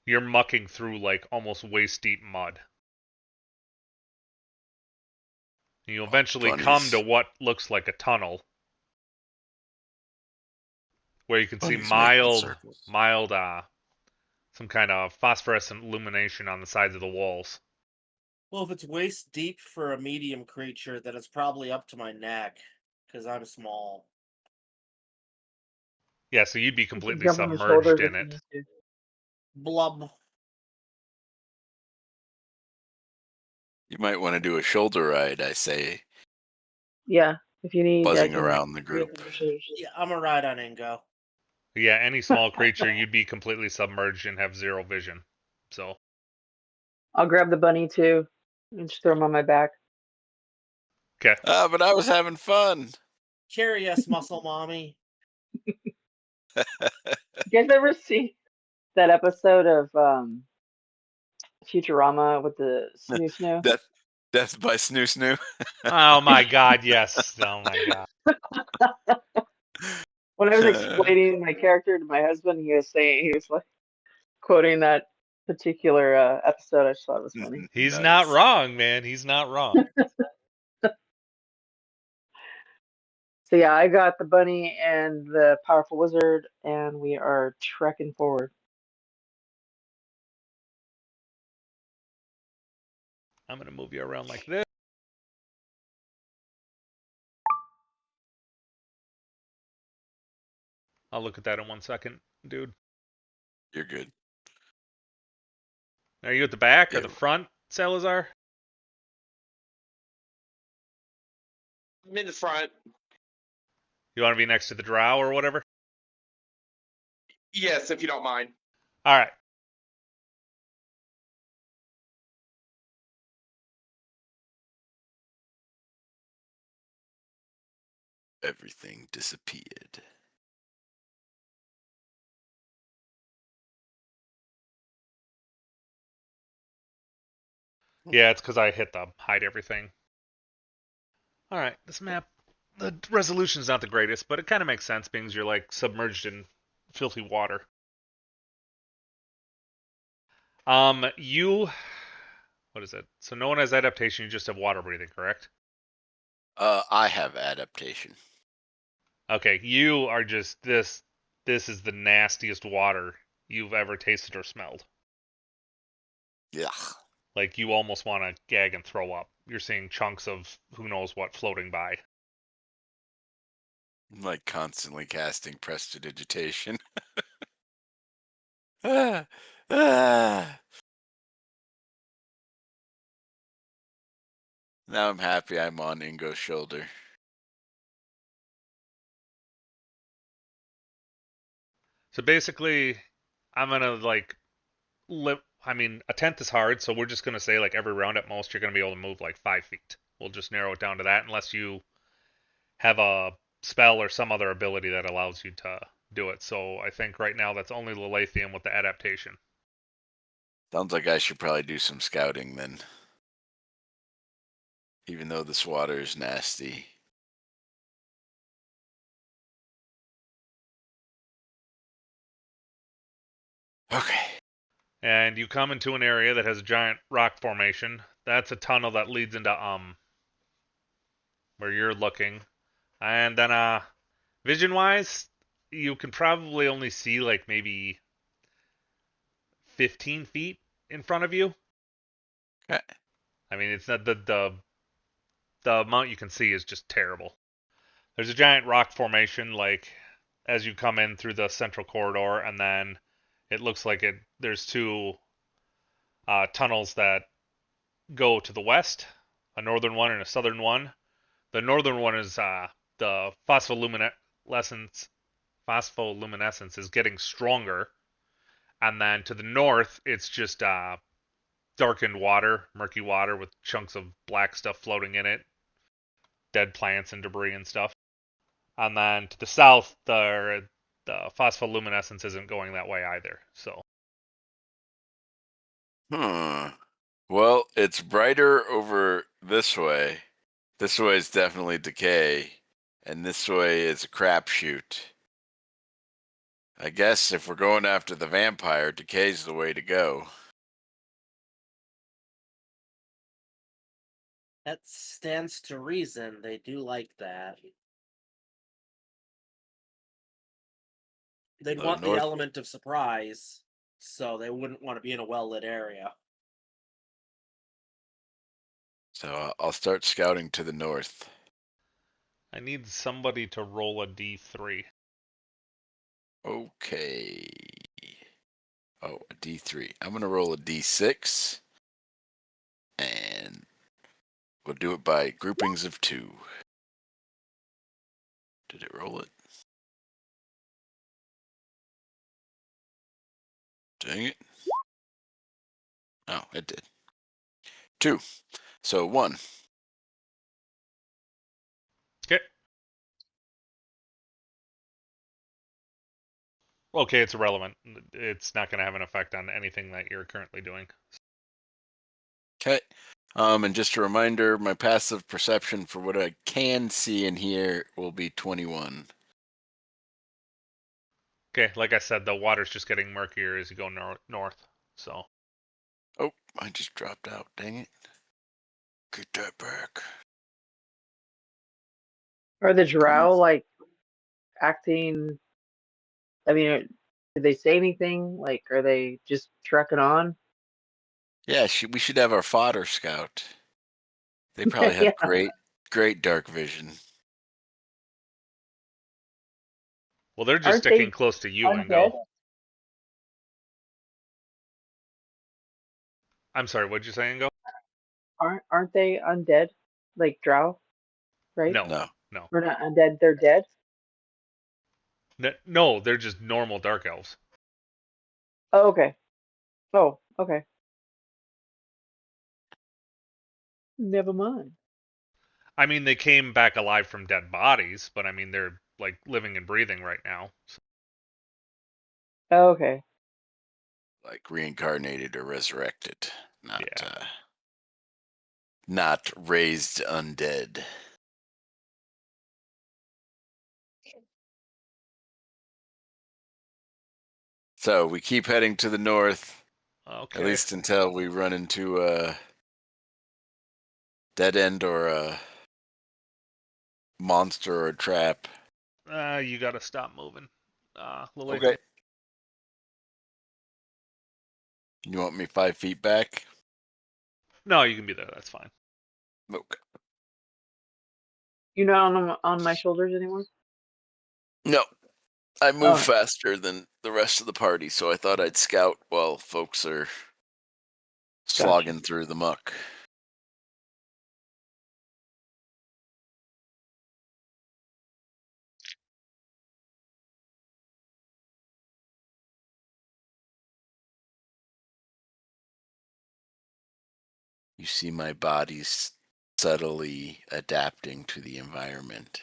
You're mucking through like almost waist deep mud. You Oh, eventually come to bunnies. what looks like a tunnel where you can see Bunnies making mild, circles. mild, some kind of phosphorescent illumination on the sides of the walls. Well, if it's waist deep for a medium creature, then it's probably up to my neck, because I'm small. Yeah, so you'd be You can completely jump on his submerged shoulders if in you it. need to. Blub. You might want to do a shoulder ride, I say, Yeah, if you need, I buzzing can around the be up group. on your shoulders. Yeah, I'm a ride on Ingo. Yeah, any small creature, you'd be completely submerged and have zero vision. So, I'll grab the bunny too and just throw him on my back. okay. Ah, but I was having fun. Carry us, muscle mommy. You guys ever see that episode of Futurama with the snoo snoo? Death, death by snoo snoo. Oh my god, yes. Oh my god. When I was explaining my character to my husband, he was like quoting that particular episode. I just thought it was funny. He's not Nice. wrong, man. He's not wrong. So yeah, I got the bunny and the powerful wizard, and we are trekking forward. I'm going to move you around like this. I'll look at that in 1 second, dude. You're good. Are you at the back or Yeah. the front, Salazar? I'm in the front. You want to be next to the drow or whatever? Yes, if you don't mind. All right. Everything disappeared. Yeah, it's because I hit the hide everything. All right, this map, the resolution's not the greatest, but it kind of makes sense being you're like submerged in filthy water. You, what is it? So no one has adaptation. You just have water breathing, correct? I have adaptation. Okay, you are just this. This is the nastiest water you've ever tasted or smelled. Yeah. Like you almost want to gag and throw up. You're seeing chunks of who knows what floating by. I'm like constantly casting prestidigitation. ah, ah. Now I'm happy I'm on Ingo's shoulder. So basically, I'm gonna like I mean, a tenth is hard, so we're just gonna say like every round at most you're gonna be able to move like 5 feet. We'll just narrow it down to that, unless you have a spell or some other ability that allows you to do it. So I think right now that's only Lelathium with the adaptation. Sounds like I should probably do some scouting then. Even though this water is nasty. Okay. And you come into an area that has a giant rock formation. That's a tunnel that leads into where you're looking. And then vision wise, you can probably only see like maybe 15 feet in front of you. Okay. I mean, it's not the amount you can see is just terrible. There's a giant rock formation like as you come in through the central corridor, and then it looks like it. There's two tunnels that go to the west, a northern one and a southern one. The northern one is the phospholuminescence is getting stronger, and then to the north it's just darkened water, murky water with chunks of black stuff floating in it, dead plants and debris and stuff. And then to the south, the phospholuminescence isn't going that way either. So Well, it's brighter over this way. This way is definitely decay, and this way is a crapshoot. I guess if we're going after the vampire, decay's the way to go. That stands to reason. They do like that. They'd The want the north, element of surprise, so they wouldn't want to be in a well-lit area. so I'll start scouting to the north. I need somebody to roll a d3. Okay. Oh, a D3. I'm gonna roll a D6, and we'll do it by groupings of 2. Did it roll it? Dang it. Oh, it did. 2. So 1. Okay. Okay, it's irrelevant. It's not going to have an effect on anything that you're currently doing. Okay. And just a reminder, my passive perception for what I can see in here will be 21. Okay, like I said, the water's just getting murkier as you go north. So Oh, I just dropped out. Dang it. Get that back. Are the Come on. drow like acting? I mean, did they say anything? Like, are they just trekking on? Yeah, we should have our fodder scout. They probably have Yeah. great dark vision. well, they're just Aren't sticking they close to you, undead? Ingo. I'm sorry, what'd you say, Ingo? Aren't they undead? Like drow, right? No, No. no, We're not undead. They're dead. no. They're just normal dark elves. Oh, okay. Oh, okay. Never mind. I mean, they came back alive from dead bodies, but I mean, they're like living and breathing right now. So, Oh, okay. Like reincarnated or resurrected. Not yeah. not raised undead. So we keep heading to the north, Okay. at least until we run into a dead end or a monster or a trap? You gotta stop moving. Lily. Okay. You want me 5 feet back? No, you can be there. That's fine. Okay. You're not on my shoulders anymore? No, I move Oh, faster than the rest of the party, so I thought I'd scout while folks are slogging through the muck. You see my body's subtly adapting to the environment.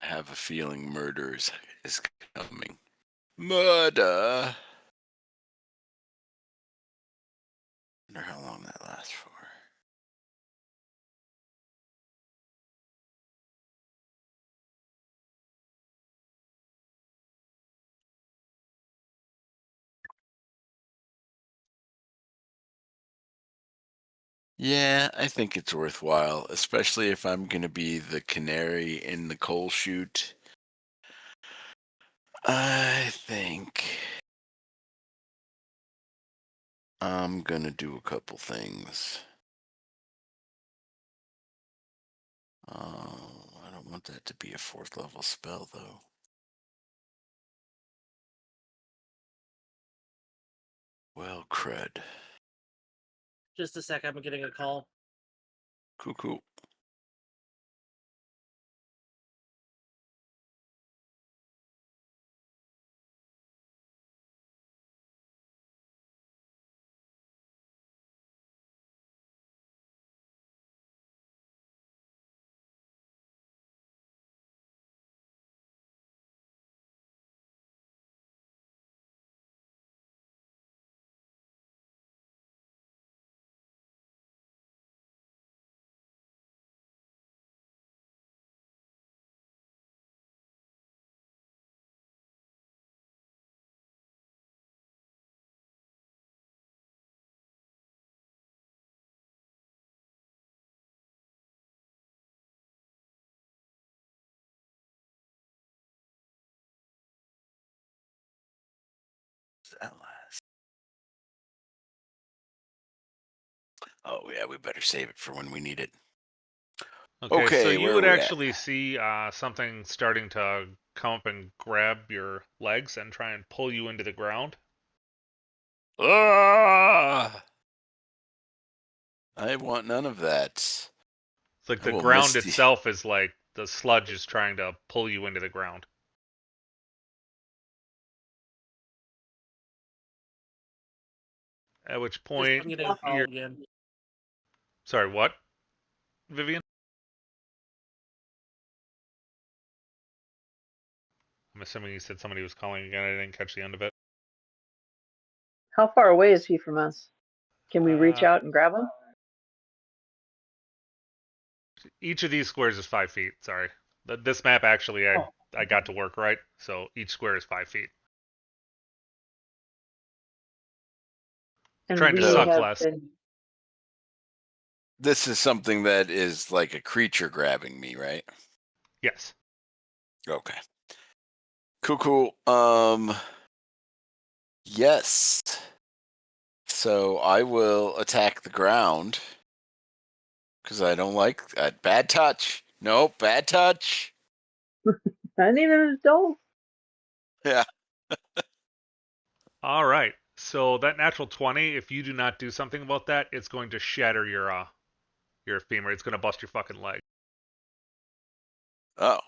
I have a feeling murder is coming. Murder! Wonder how long that lasts for. Yeah, I think it's worthwhile, especially if I'm going to be the canary in the coal chute. I think I'm going to do a couple things. I don't want that to be a 4th level spell, though. Well, crud. Just a sec, I'm getting a call. Cool. That last. Oh, yeah, we better save it for when we need it. Okay, so Okay, you where are would we at? actually see something starting to come up and grab your legs and try and pull you into the ground. Ah! I want none of that. It's like I the will ground misty. itself is like the sludge is trying to pull you into the ground. At which Just point I'm getting a call you're again. sorry, what, Vivian? I'm assuming you said somebody was calling again. I didn't catch the end of it. how far away is he from us? Can we reach Uh, out and grab him? each of these squares is 5 feet. Sorry, this map actually I Oh, I got to work right, so each square is 5 feet. and Trying to we So suck have less. been. this is something that is like a creature grabbing me, right? Yes. Okay. Cool. Yes. So I will attack the ground because I don't like that. Bad touch. Nope, bad touch. Not even an adult. Yeah. All right. So that natural 20, if you do not do something about that, it's going to shatter your femur. It's going to bust your fucking leg. Oh.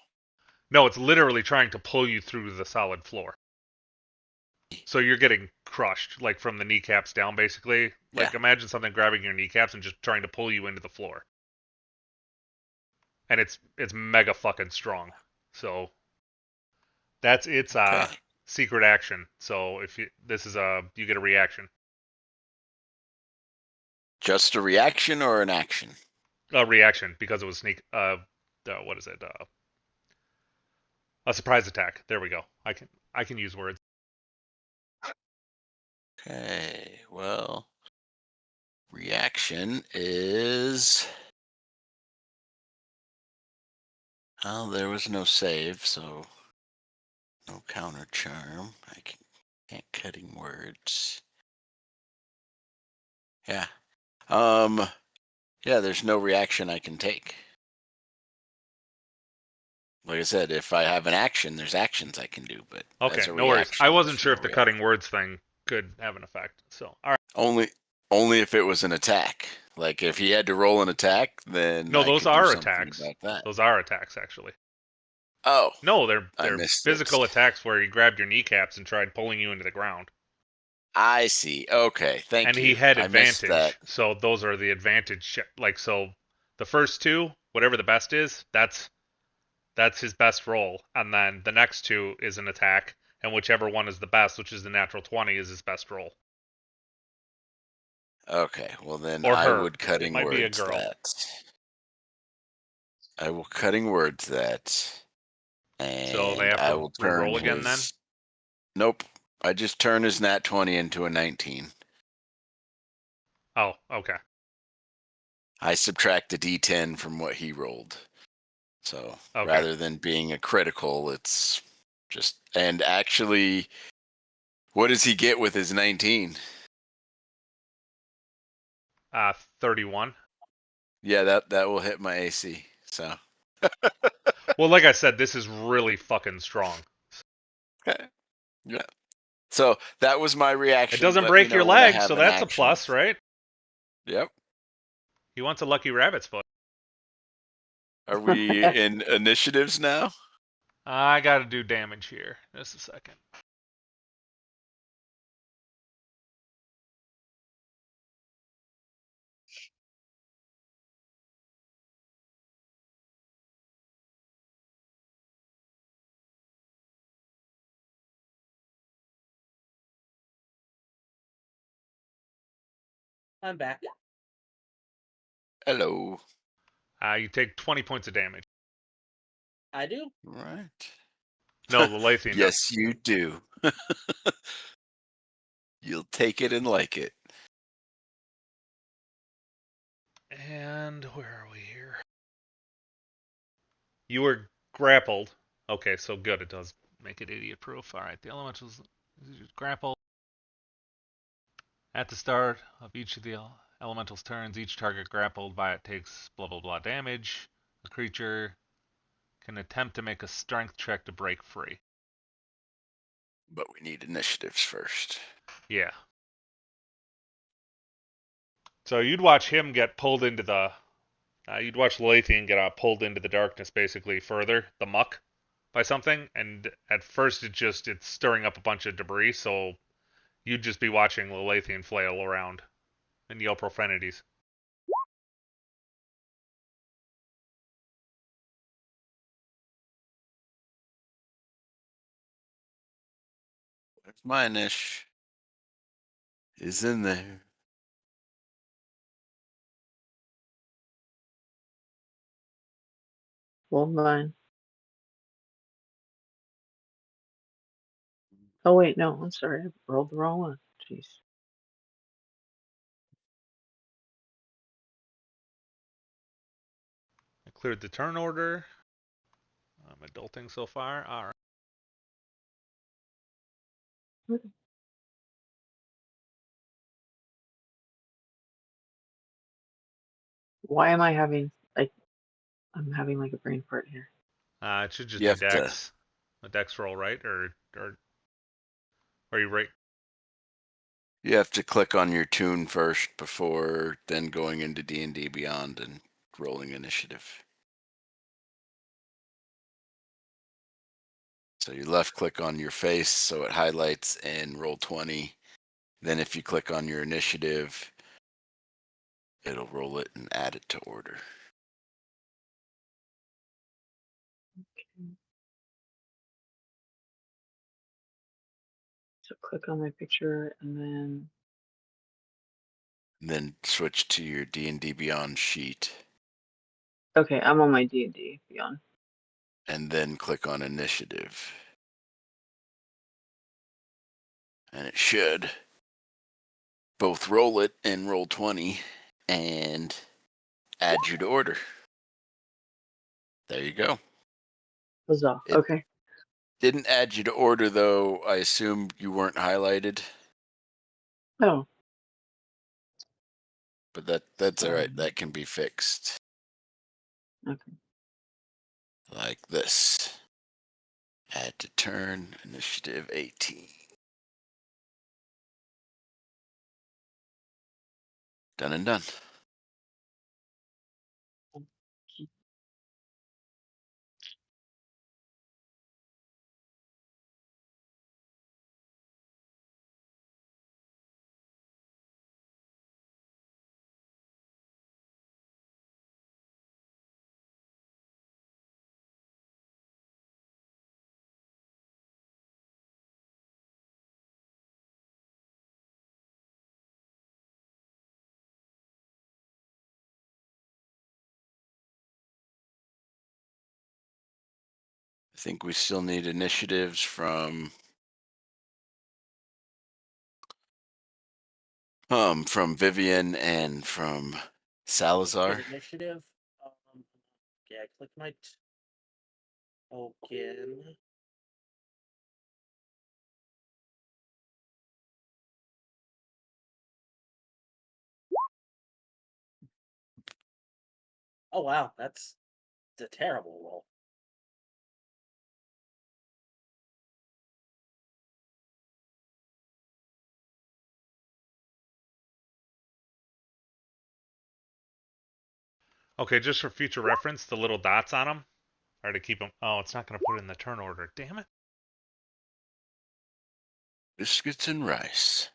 No, it's literally trying to pull you through the solid floor. So you're getting crushed, like from the kneecaps down, basically. Like Yeah. imagine something grabbing your kneecaps and just trying to pull you into the floor. And it's mega fucking strong. So that's its Okay. secret action. So if you you get a reaction. Just a reaction or an action? A reaction because it was what is it? A surprise attack. There we go. I can use words. Okay. Well, reaction is. Well, there was no save, so no counter charm. Can't cutting words. Yeah. Yeah, there's no reaction I can take. Like I said, if I have an action, there's actions I can do, but as Okay, a no worries. I reaction, wasn't there's sure no if the cutting reaction. words thing could have an effect. So, all right. Only if it was an attack. Like if he had to roll an attack, then No, I those could do are something attacks. about that. Those are attacks, actually. Oh, No, I they're missed it. physical attacks where he grabbed your kneecaps and tried pulling you into the ground. I see. Okay, thank And you. he had I missed that. advantage, so those are the advantage. Like so, the first two, whatever the best is, that's his best roll, and then the next two is an attack, and whichever one is the best, which is the natural 20, is his best roll. Okay, well then Or I her. would It cutting might be a words girl. that. I will cutting words that, So they and have I to will turn re-roll again then? his. Nope, I just turn his nat 20 into a 19. Oh, okay. I subtract the d10 from what he rolled. So Okay. rather than being a critical, it's just. And actually, what does he get with his 19? 31. Yeah, that will hit my AC. So. Well, like I said, this is really fucking strong. Yeah. So that was my reaction. It doesn't Let me break your know when I leg, so have an that's a action. plus, right? Yep. He wants a lucky rabbit's foot. Are we in initiatives now? I gotta do damage here. Just a second. I'm back. Hello. You take 20 points of damage. I do. Right. No, the Lathian does. Yes, you do. You'll take it and like it. And where are we here? You were grappled. Okay, so good. It does make it idiot proof. Alright, the elementals grapple. At the start of each of the elementals' turns, each target grappled by it takes blah blah blah damage. The creature can attempt to make a strength check to break free. But we need initiatives first. Yeah. So you'd watch him get pulled into the. You'd watch Lathian get pulled into the darkness, basically further, the muck, by something. And at first, it's stirring up a bunch of debris. So you'd just be watching the Lathian flail around and yell profanities. There's my niche. Is in there. Hold mine. Oh wait, no, I'm sorry. I rolled the wrong one. Jeez. I cleared the turn order. I'm adulting so far. All right. Why am I having like I'm having like a brain fart here? It should just You be have to Dex. A Dex roll, right? Or are you right? click on your tune first before then going into D&D Beyond and rolling initiative. So you left click on your face so it highlights and roll 20. Then if you click on your initiative, it'll roll it and add it to order. So click on my picture and then Then switch to your D&D Beyond sheet okay, I'm on my D&D Beyond. and then click on initiative. And it should both roll it and roll 20 and add you to order. There you go. Huzzah. It Okay. didn't add you to order though. I assume you weren't highlighted, Oh. but that's all right. Um, That can be fixed okay. like this. Add to turn, initiative 18. Done and done. I think we still need initiatives from Vivian and from Let's Salazar. get initiative. Okay, I click my token. Oh wow, that's a terrible roll. Okay, just for future reference, the little dots on them are to keep them. Oh, it's not going to put it in the turn order. Damn it. Biscuits and rice.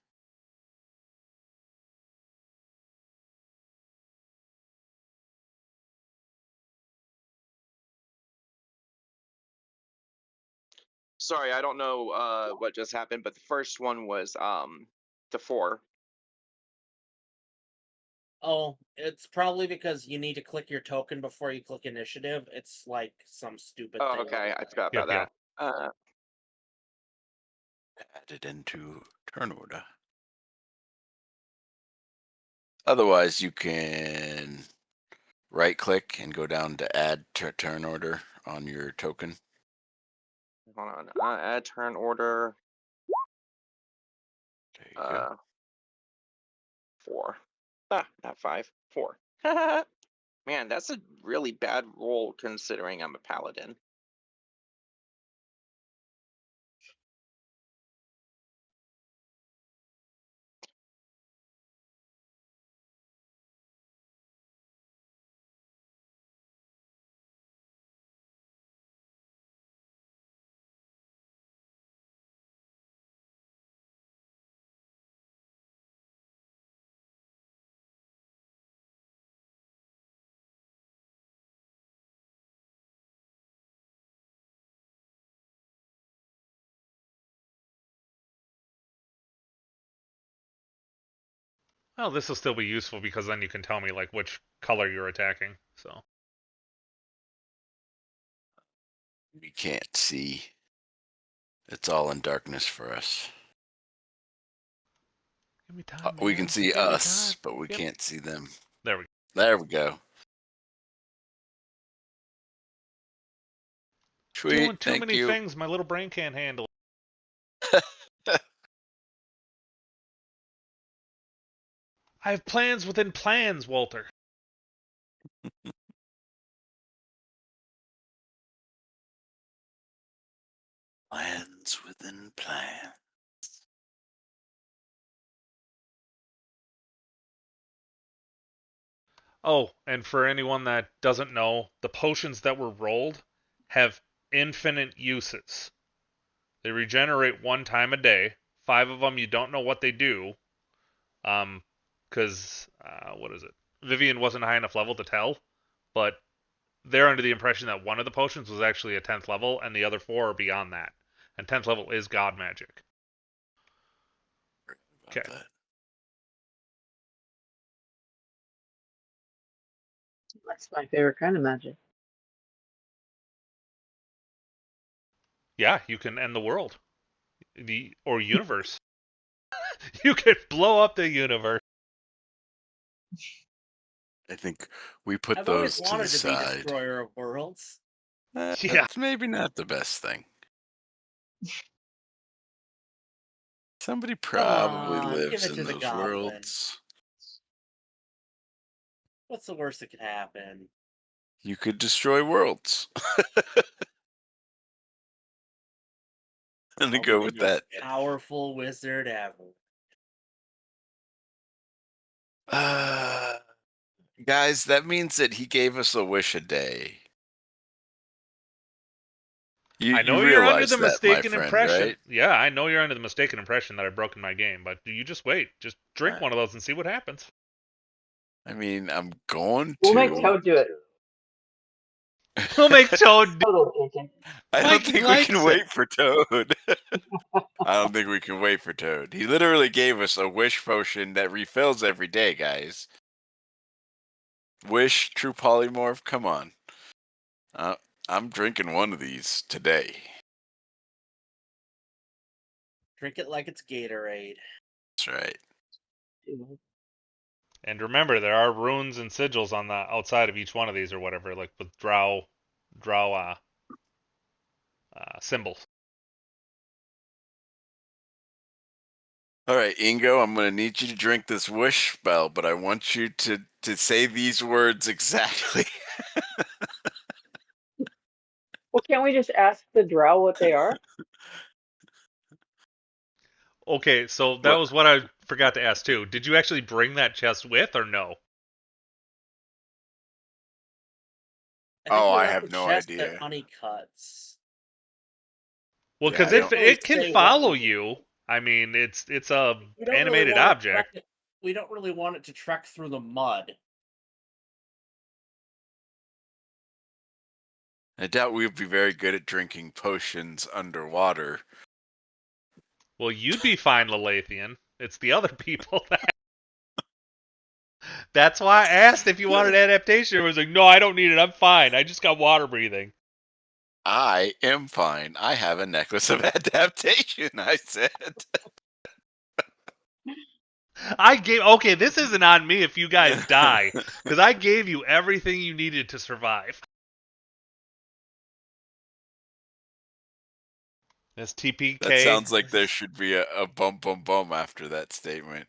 Sorry, I don't know what just happened, but the first one was the 4. Oh, it's probably because you need to click your token before you click initiative. It's like some stupid Oh, thing. okay, like I that. forgot about Yep. that. Add it into turn order. Otherwise, you can right click and go down to add turn order on your token. Hold on. Add turn order. There you go. 4. Not 5. 4. Man, that's a really bad roll considering I'm a paladin. Well, this will still be useful because then you can tell me like which color you're attacking. So We can't see. It's all in darkness for us. give me time, We can man. see Give me us, time. but we Yep. can't see them. There we go. There we go. Doing Sweet, too thank many you. things my little brain can't handle. I have plans within plans, Walter. Plans within plans. Oh, and for anyone that doesn't know, the potions that were rolled have infinite uses. They regenerate one time a day. 5 of them you don't know what they do. Because what is it? Vivian wasn't high enough level to tell, but they're under the impression that one of the potions was actually a 10th level, and the other 4 are beyond that. And 10th level is God magic. Okay. That's my favorite kind of magic. Yeah, you can end the world, or universe. You can blow up the universe. I think we put I've those always to the wanted to be side. destroyer of worlds. Yeah. That's maybe not the best thing. Somebody probably Give lives it in to the those goblin. worlds. What's the worst that could happen? You could destroy worlds. I'm gonna go with that. Powerful wizard ever. Guys, that means that he gave us a wish a day. I know you you're under realize the that, my mistaken friend, impression. right? Yeah, I know you're under the mistaken impression that I've broken my game, but you just wait. Just drink one of those and see what happens. I mean, I'm going We'll to. make Toad do it. We'll make Toad do Total thinking. I don't Mikey think we likes can it. wait for Toad. I don't think we can wait for Toad. He literally gave us a wish potion that refills every day, guys. Wish, true polymorph, come on. I'm drinking one of these today. Drink it like it's Gatorade. That's right. And remember, there are runes and sigils on the outside of each one of these or whatever, like with drow symbols. All right, Ingo, I'm going to need you to drink this wish spell, but I want you to say these words exactly. Well, can't we just ask the drow what they are? Okay, so that was what I forgot to ask too. Did you actually bring that chest with or no? I have no idea. Honeycuts. Well, Yeah, because I it don't- it can say what follow we- you. I mean, it's a We don't really animated want object. we don't really want it to trek through the mud. I doubt we'd be very good at drinking potions underwater. Well, you'd be fine, Lalathian. It's the other people that. That's why I asked if you wanted adaptation. It was like, no, I don't need it. I'm fine. I just got water breathing. I am fine. I have a necklace of adaptation, I said. Okay, this isn't on me if you guys die, because I gave you everything you needed to survive. This TPK. That sounds like there should be a bum bum bum after that statement.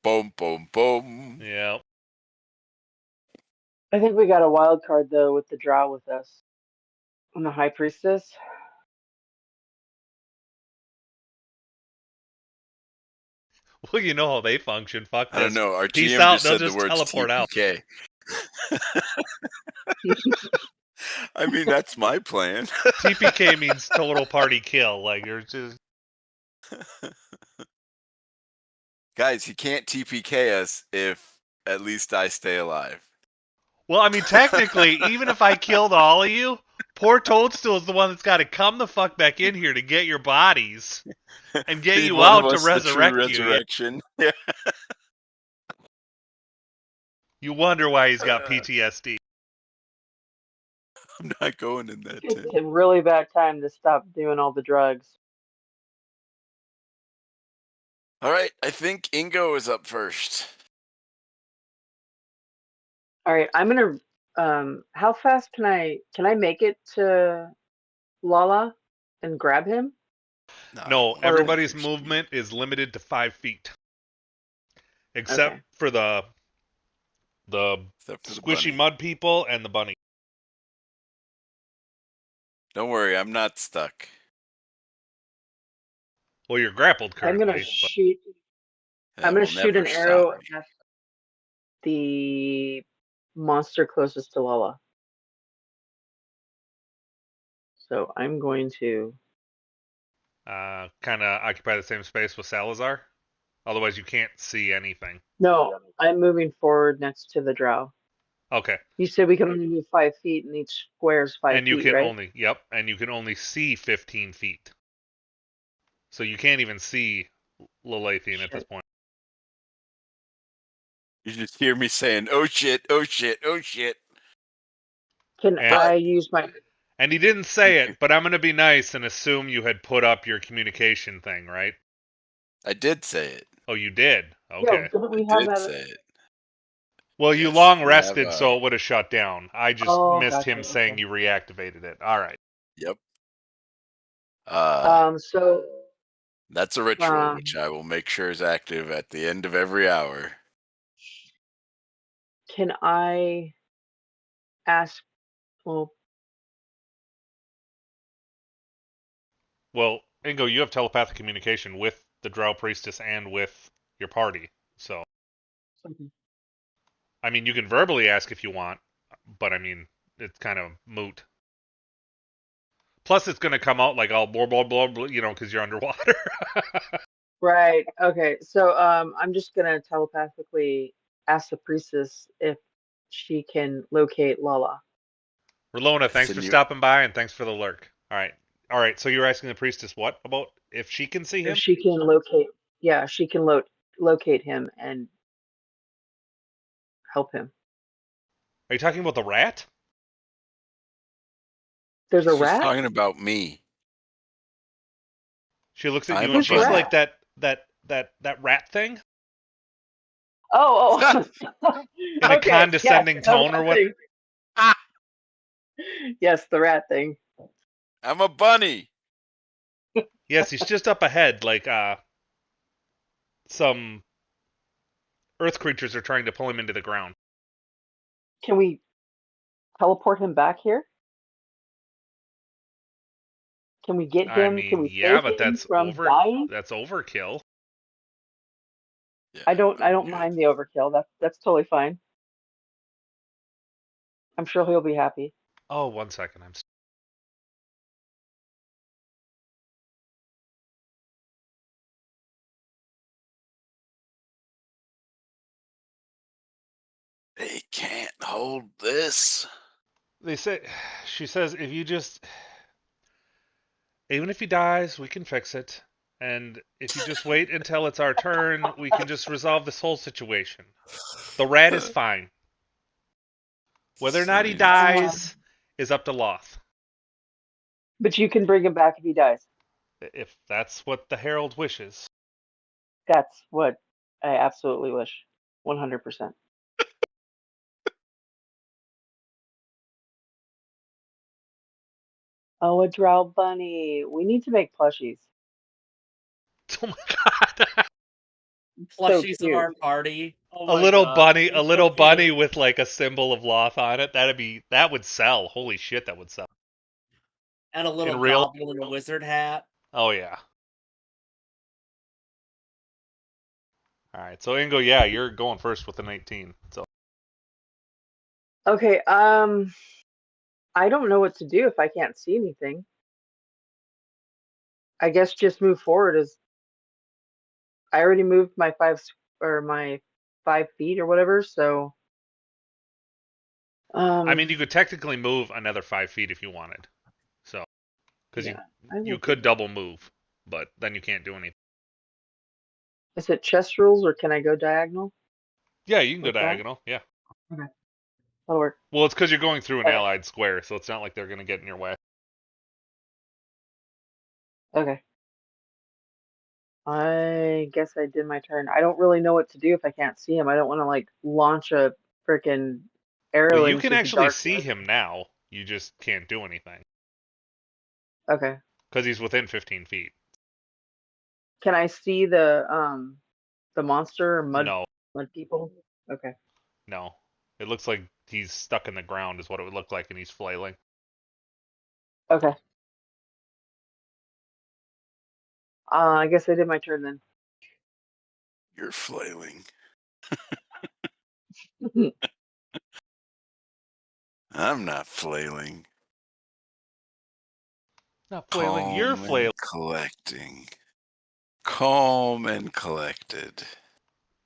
Boom boom boom. Yeah. I think we got a wild card though with the drow with us. And the high priestess. Well, you know how they function. Fuck this. I don't know. Our Peace GM out. just They'll said just the words teleport out. TPK. I mean, that's my plan. TPK means total party kill. Like you're just. Guys, he can't TPK us if at least I stay alive. Well, I mean, technically, even if I killed all of you, poor Toadstool is the one that's got to come the fuck back in here to get your bodies and get Feed you one of out to us the true resurrect you. resurrection. Yeah. You wonder why he's got PTSD. I'm not going in that It's tent. a really bad time to stop doing all the drugs. All right, I think Ingo is up first. All right, I'm gonna. How fast can I make it to Lala and grab him? No, I won't everybody's take your movement is limited to 5 feet. Except Okay. for the The Except for the squishy bunny. mud people and the bunny. Don't worry, I'm not stuck. Well, you're grappled I'm gonna currently. But shoot. That I'm gonna will shoot never an stop arrow me. at the monster closest to Lala. So I'm going to. kind of occupy the same space with Salazar. Otherwise, you can't see anything. No, I'm moving forward next to the drow. Okay. You said we can only move 5 feet, and each square is 5 And you feet, can right? and you can only see 15 feet. So you can't even see Lilithian at this Shit. point. You just hear me saying, "Oh shit! Oh shit! Oh shit!" Can And, I use my? and he didn't say it, but I'm going to be nice and assume you had put up your communication thing, right? I did say it. Oh, you did? Yeah, Okay. didn't I we have did that? say it. Well, you Yes, long we have. rested, so it would have shut down. I just Oh, missed gotcha. him saying Okay. you reactivated it. All right. Yep. So, That's a ritual which I will make sure is active at the end of every hour. can I ask? Well, Well, Ingo, you have telepathic communication with the Drow Priestess and with your party. So, something. I mean, you can verbally ask if you want, but I mean, it's kind of moot. Plus, it's going to come out like all blah, blah, blah, blah, because you're underwater. Right. Okay. So, I'm just gonna telepathically ask the priestess if she can locate Lala. Relona, thanks for Send you. stopping by and thanks for the lurk. All right. All right. So you're asking the priestess what about if she can see If him? she can locate, yeah, she can locate him and help him. Are you talking about the rat? There's a She's rat? talking about me. She looks at you I'm a and Who's the she's bunny. like rat? that rat thing Oh, oh. in a Okay. Yes, condescending the tone or rat what? thing. Yes, the rat thing. I'm a bunny. Yes, he's just up ahead. Like some earth creatures are trying to pull him into the ground. Can we teleport him back here? Can we get I him? Can mean, we yeah, save but him from dying? that's overkill. Yeah, I don't good. mind the overkill. That's totally fine. I'm sure he'll be happy. Oh, 1 second. They can't hold this. They say she says even if he dies, we can fix it. And if you just wait until it's our turn, we can just resolve this whole situation. The rat is fine. Whether or not he dies is up to Loth. But you can bring him back if he dies. If that's what the Herald wishes. That's what I absolutely wish. 100%. Oh, a drow bunny. We need to make plushies. Oh my god. So Plushies of cute. our party. Oh A my little god. bunny, They're a so little bunny cute. with like a symbol of Loth on it. That would sell. Holy shit, that would sell. And a little In real. goblin wizard hat. Oh yeah. All right. So Ingo, yeah, you're going first with an 18. So Okay, I don't know what to do if I can't see anything. I guess just move forward as I already moved my my 5 feet or whatever, so I mean, you um could technically move another 5 feet if you wanted. So because yeah, I you will do could that. double move, but then you can't do anything. Is it chess rules or can I go diagonal Yeah, you can go like that? diagonal. Yeah. Okay, that'll work. Well, it's because you're going through an Uh, allied square, so it's not like they're going to get in your way. okay. I guess I did my turn. I don't really know what to do if I can't see him. I don't want to like launch a freaking Well, arrow you can into the actually see darkness. him now. You just can't do anything Okay. because he's within 15 feet. Can I see the monster or mud No, people? Okay. no. It looks like he's stuck in the ground, is what it would look like, and he's flailing. Okay. I guess I did my turn then. You're flailing. I'm not flailing. Not flailing, you're Calm flailing. and collecting. Calm and collected.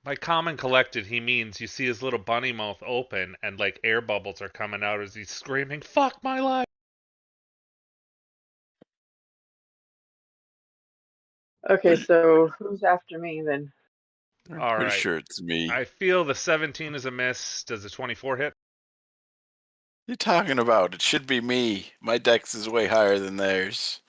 By calm and collected, he means you see his little bunny mouth open and like air bubbles are coming out as he's screaming, "Fuck my life!" Okay, so who's after me then? I'm All pretty right. sure it's me. I feel the 17 is a miss. Does the 24 hit? What are you talking about? It should be me. My dex is way higher than theirs.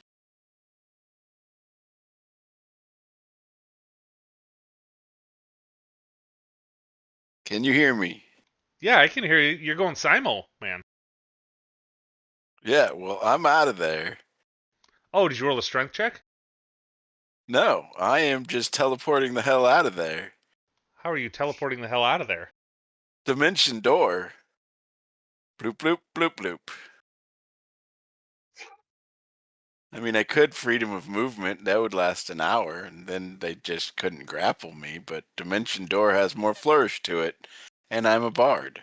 Can you hear me? Yeah, I can hear you. You're going Simo, man. Yeah, well, I'm out of there. Oh, did you roll a strength check? No, I am just teleporting the hell out of there. How are you teleporting the hell out of there? Dimension door. Bloop, bloop, bloop, bloop. I mean, I could freedom of movement. That would last an hour, and then they just couldn't grapple me. But Dimension Door has more flourish to it, and I'm a bard.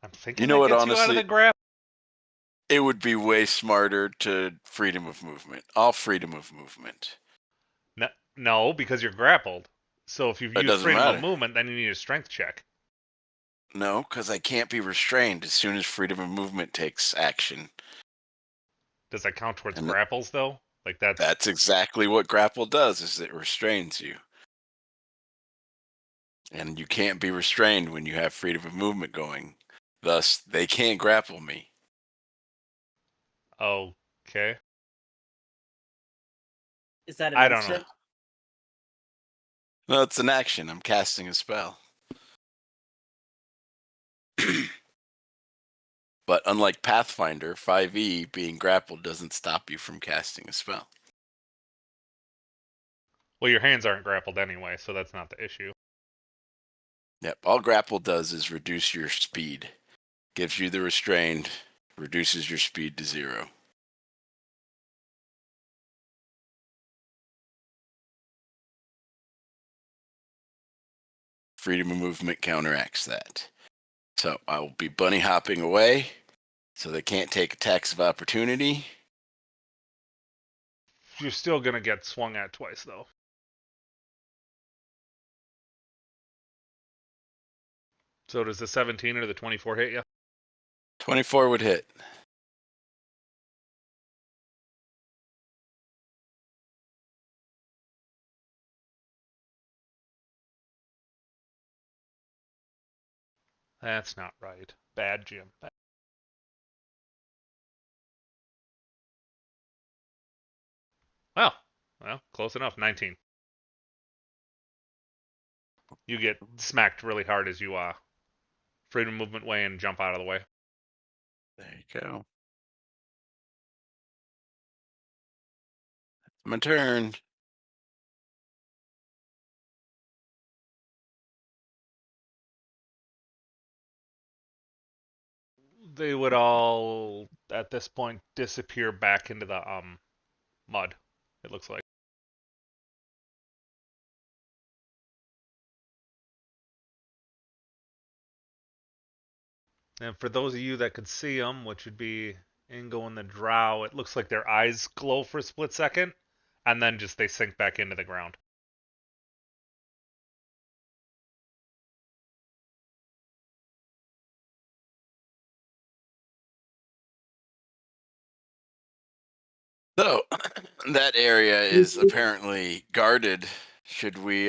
I'm thinking You know that what, gets you out of the honestly? grab. It would be way smarter to freedom of movement. All freedom of movement. No, because you're grappled. So if you It use doesn't freedom of matter. movement, then you need a strength check. No, because I can't be restrained as soon as freedom of movement takes action. Does that count towards And grapples, though? Like that's exactly what grapple does, is it restrains you. And you can't be restrained when you have freedom of movement going. Thus, they can't grapple me. Okay. Is that an I don't know. instant? No, it's an action. I'm casting a spell. But unlike Pathfinder, 5e, being grappled doesn't stop you from casting a spell. Well, your hands aren't grappled anyway, so that's not the issue. Yep, all grapple does is reduce your speed. Gives you the restrained, reduces your speed to 0. Freedom of movement counteracts that. So I will be bunny hopping away, so they can't take attacks of opportunity. You're still gonna get swung at twice, though. So does the 17 or the 24 hit you? 24 would hit. That's not right. Bad, Jim. Well, close enough. 19. You get smacked really hard as you freedom movement way and jump out of the way. There you go. My turn. They would all at this point disappear back into the mud. It looks like. And for those of you that could see them, which would be Ingo and the Drow, it looks like their eyes glow for a split second, and then just they sink back into the ground. So, that area is apparently guarded. Should we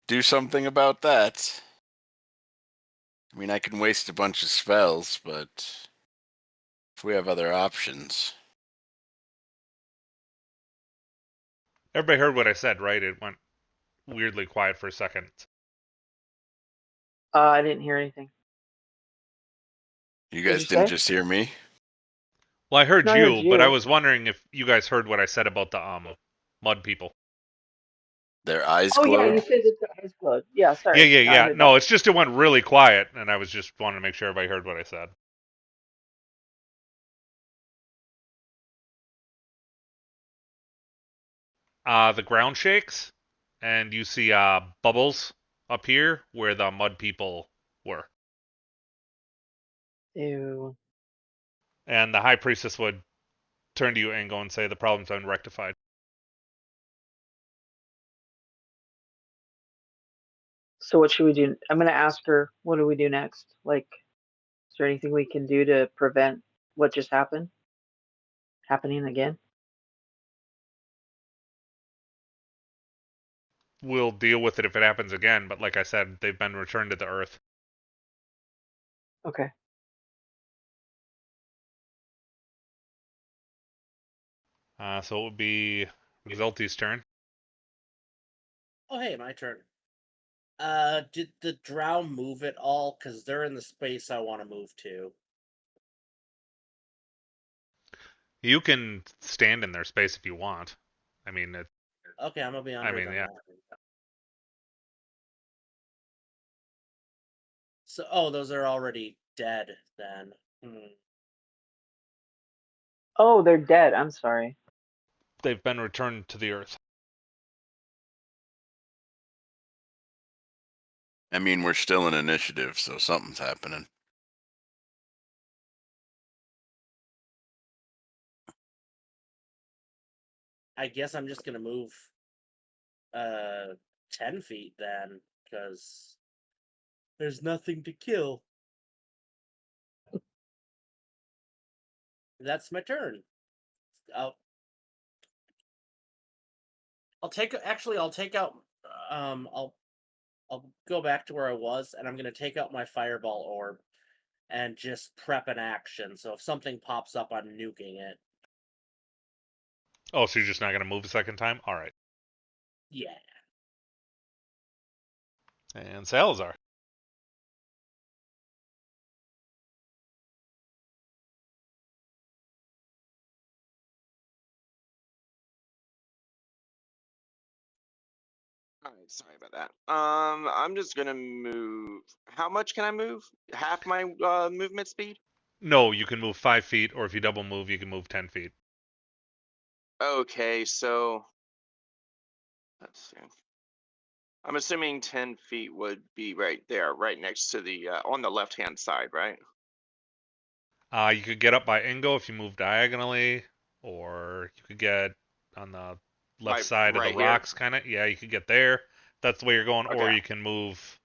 do something about that? I mean, I can waste a bunch of spells, but if we have other options. Everybody heard what I said, right? It went weirdly quiet for a second. I didn't hear anything. You What'd guys you didn't say? just hear me? Well, I heard No, I heard you, but I you. was wondering if you guys heard what I said about the mud people. Their eyes Oh yeah, you glowed. said that the eyes glowed. Yeah, Yeah, sorry. yeah, No, I yeah. heard that. No, it's just it went really quiet, and I was just wanting to make sure everybody heard what I said. The ground shakes, and you see bubbles up here where the mud people were. Ew. And the high priestess would turn to you, Ango, and say the problem's been rectified. So what should we do? I'm gonna ask her. What do we do next? Like, is there anything we can do to prevent what just happened happening again? We'll deal with it if it happens again, but like I said, they've been returned to the earth. Okay. So it would be Exalti's turn. Oh, hey, my turn. Did the drow move at all? Because they're in the space I want to move to. You can stand in their space if you want. I mean, Okay, I'm gonna be under them. yeah. Then. So, oh, those are already dead then. Oh, they're dead. I'm sorry. They've been returned to the earth. I mean, we're still in initiative, so something's happening. I guess I'm just gonna move 10 feet then, because there's nothing to kill. That's my turn. I'll I'll take out I'll go back to where I was, and I'm gonna take out my fireball orb and just prep an action. So if something pops up, I'm nuking it. Oh, so you're just not going to move a second time? All right. Yeah. And Salazar. All right, sorry about that. I'm just gonna move. How much can I move? Half my movement speed? No, you can move 5 feet, or if you double move, you can move 10 feet. Okay, so let's see. I'm assuming 10 feet would be right there, right next to the on the left-hand side, right? You could get up by Ingo if you move diagonally, or you could get on the left Like side of the right here. rocks, kind of. Yeah, you could get there. That's the way you're going, or Okay. you can move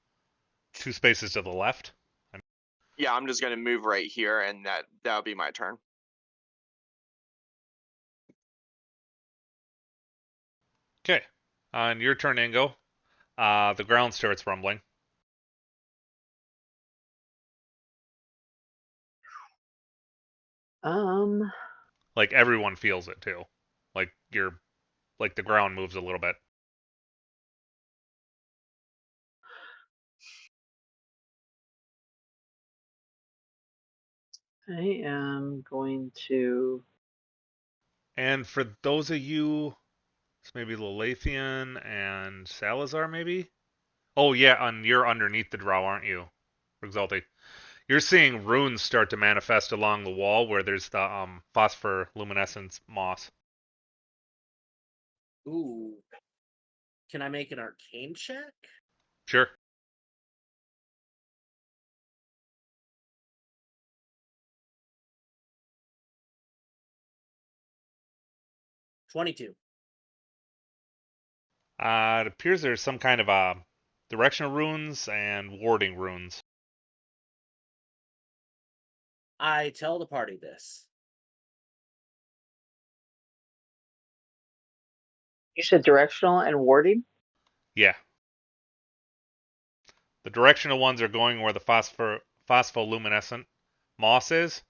2 spaces to the left. Yeah, I'm just gonna move right here, and that'll be my turn. Okay. On your turn, Ingo, the ground starts rumbling. Um, Like everyone feels it too. Like like the ground moves a little bit. I am going to. And for those of you, it's maybe Lelathian and Salazar, maybe. Oh yeah, you're underneath the draw, aren't you, Exalti? You're seeing runes start to manifest along the wall where there's the phospholuminescence moss. Ooh. Can I make an arcane check? Sure. 22. It appears there's some kind of directional runes and warding runes. I tell the party this. You said directional and warding? Yeah. The directional ones are going where the phospholuminescent moss is,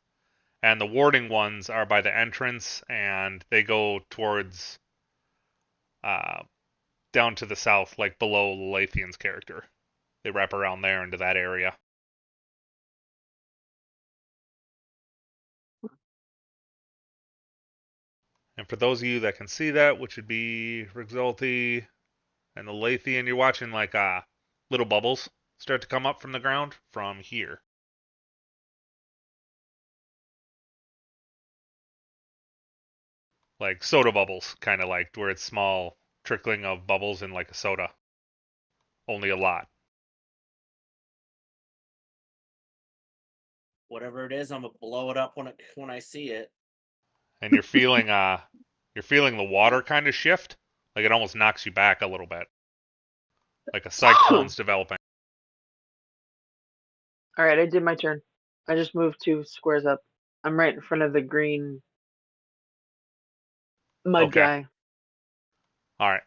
and the warding ones are by the entrance, and they go towards uh, down to the south, like below Lathian's character. They wrap around there into that area. And for those of you that can see that, which would be Rixalti, And the Lathian, you're watching like little bubbles start to come up from the ground from here. Like soda bubbles, kind of like where it's small trickling of bubbles in like a soda. Only a lot. Whatever it is, I'm gonna blow it up when I see it. And you're feeling the water kind of shift. Like it almost knocks you back a little bit. Like a cyclone's developing. All right, I did my turn. I just moved 2 squares up. I'm right in front of the green mud Okay. guy. Alright.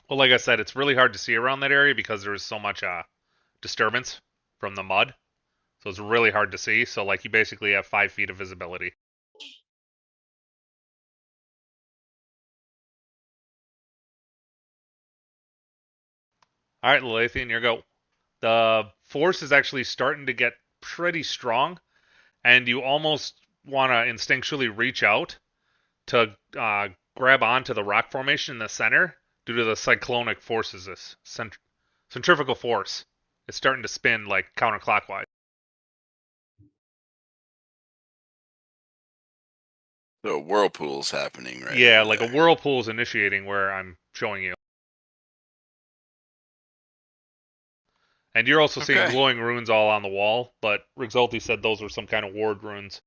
Well, like I said, it's really hard to see around that area because there is so much disturbance from the mud. So it's really hard to see. So like you basically have 5 feet of visibility. Alright, Lathian, your go. The force is actually starting to get pretty strong, and you almost want to instinctually reach out to grab onto the rock formation in the center due to the cyclonic forces, this centrifugal force. It's starting to spin like counterclockwise. So a whirlpool's happening right Yeah, over like a there. whirlpool is initiating where I'm showing you. And you're also seeing Okay. glowing runes all on the wall, but Rixalti said those were some kind of ward runes.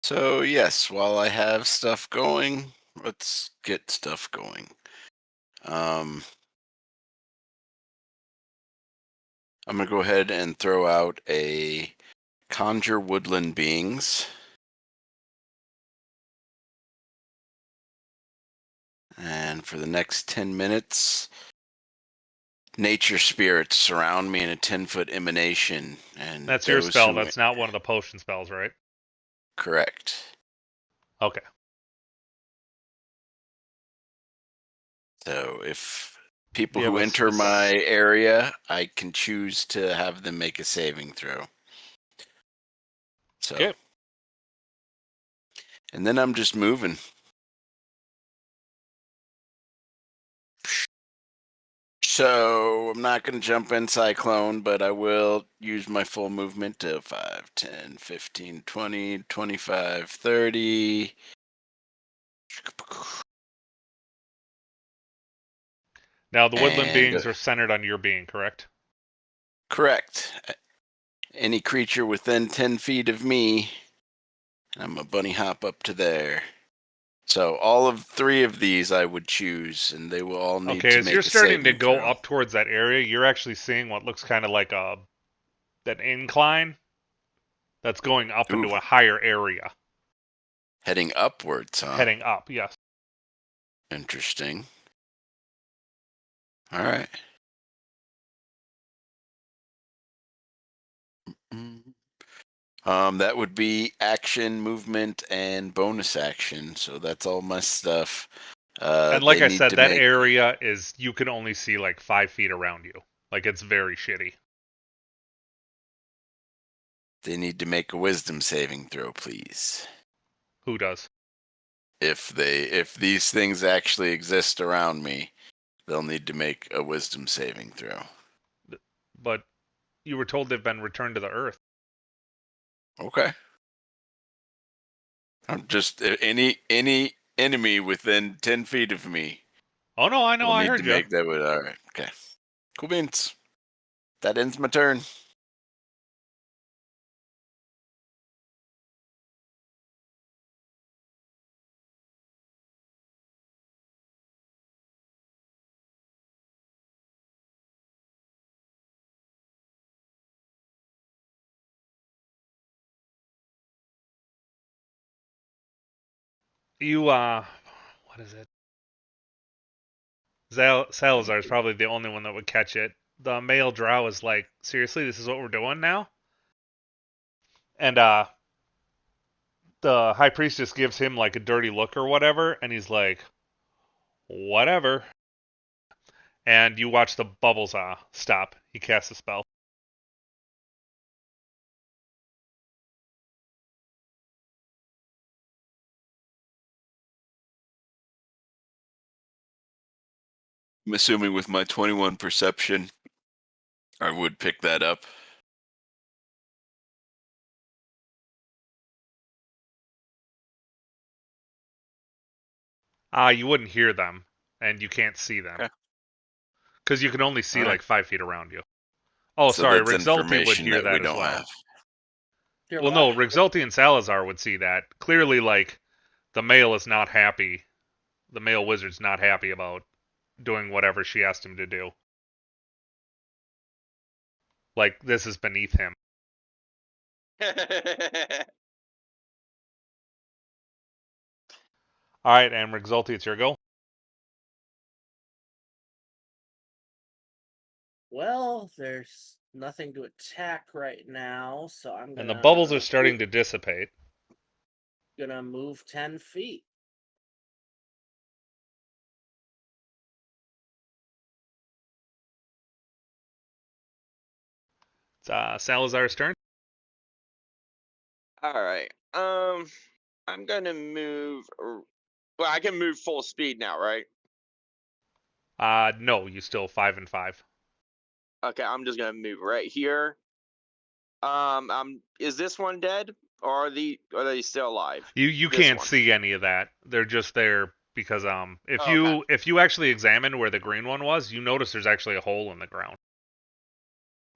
So yes, while I have stuff going, let's get stuff going. I'm gonna go ahead and throw out a conjure woodland beings. And for the next 10 minutes, nature spirits surround me in a 10-foot emanation. And That's your those spell. who... That's not one of the potion spells, right? Correct. Okay. So if people Do you have who a enter specific... my area, I can choose to have them make a saving throw. So, Okay. and then I'm just moving. So I'm not going to jump in Cyclone, but I will use my full movement to 5, 10, 15, 20, 25, 30. Now, the woodland And beings are centered on your being, correct? correct. Any creature within 10 feet of me, I'm a bunny hop up to there. So all of 3 of these I would choose, and they will all need Okay, to as you're make a starting to saving go throw. up towards that area, you're actually seeing what looks kind of like an incline that's going up Ooh, into a higher area. heading upwards, huh? Heading up, yes. Interesting. All right. That would be action, movement, and bonus action. So that's all my stuff. And like They I need said, to that make area is, you can only see like 5 feet around you. Like, it's very shitty. a wisdom saving throw, please. Who does? If these things actually exist around me, they'll need to make a wisdom saving throw. But you were told they've been returned to the earth. Okay. I'm just any enemy within 10 feet of me Oh, no, I know, will I need to heard you. make that. All right. Okay. Cool beans. That ends my turn. You, what is it? Salazar is probably the only one that would catch it. The male drow is like, seriously, this is what we're doing now? And the high priestess gives him like a dirty look or whatever, and he's like, whatever. And you watch the bubbles stop. He casts a spell. I'm assuming with my 21 perception, I would pick that up. You wouldn't hear them, and you can't see them. Okay. Because you can only see All right. like 5 feet around you. Oh, So sorry, that's Rexulti would information hear that we that as don't well. have. Hear Well, what? no, Rexulti and Salazar would see that. Clearly, like, the male is not happy. The male wizard's not happy about doing whatever she asked him to do. Like, this is beneath him. Alright, and Rexulti, it's your go. Well, there's nothing to attack right now, so I'm And the bubbles are starting to dissipate. gonna move 10 feet. It's Salazar's turn. All right. I'm gonna move. Well, I can move full speed now, right? No, you still 5 and 5. Okay, I'm just gonna move right here. Is this one dead, or are they still alive? You This can't one. see any of that. They're just there because if Oh, okay. if you actually examine where the green one was, you notice there's actually a hole in the ground.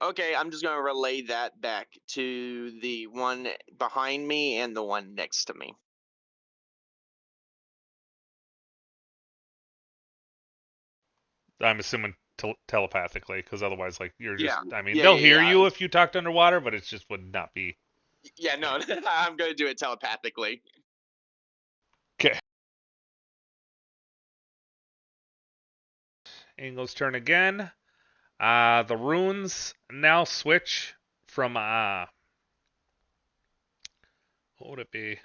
Okay, I'm just gonna relay that back to the one behind me and the one next to me. I'm assuming telepathically, because otherwise, like, you're just. Yeah. I mean, Yeah, they'll yeah, hear yeah. you if you talked underwater, but it just would not be. Yeah, no, I'm gonna do it telepathically. Okay. Ingo's turn again. The runes now switch from what would it be?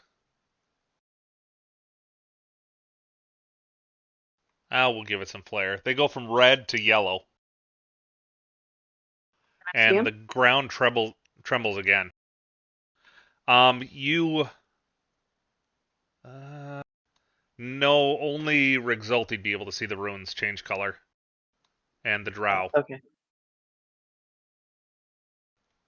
We'll give it some flair. They go from red to yellow, I see and him? the ground trembles again. You no, only Rexulti'd be able to see the runes change color, and the drow. Okay.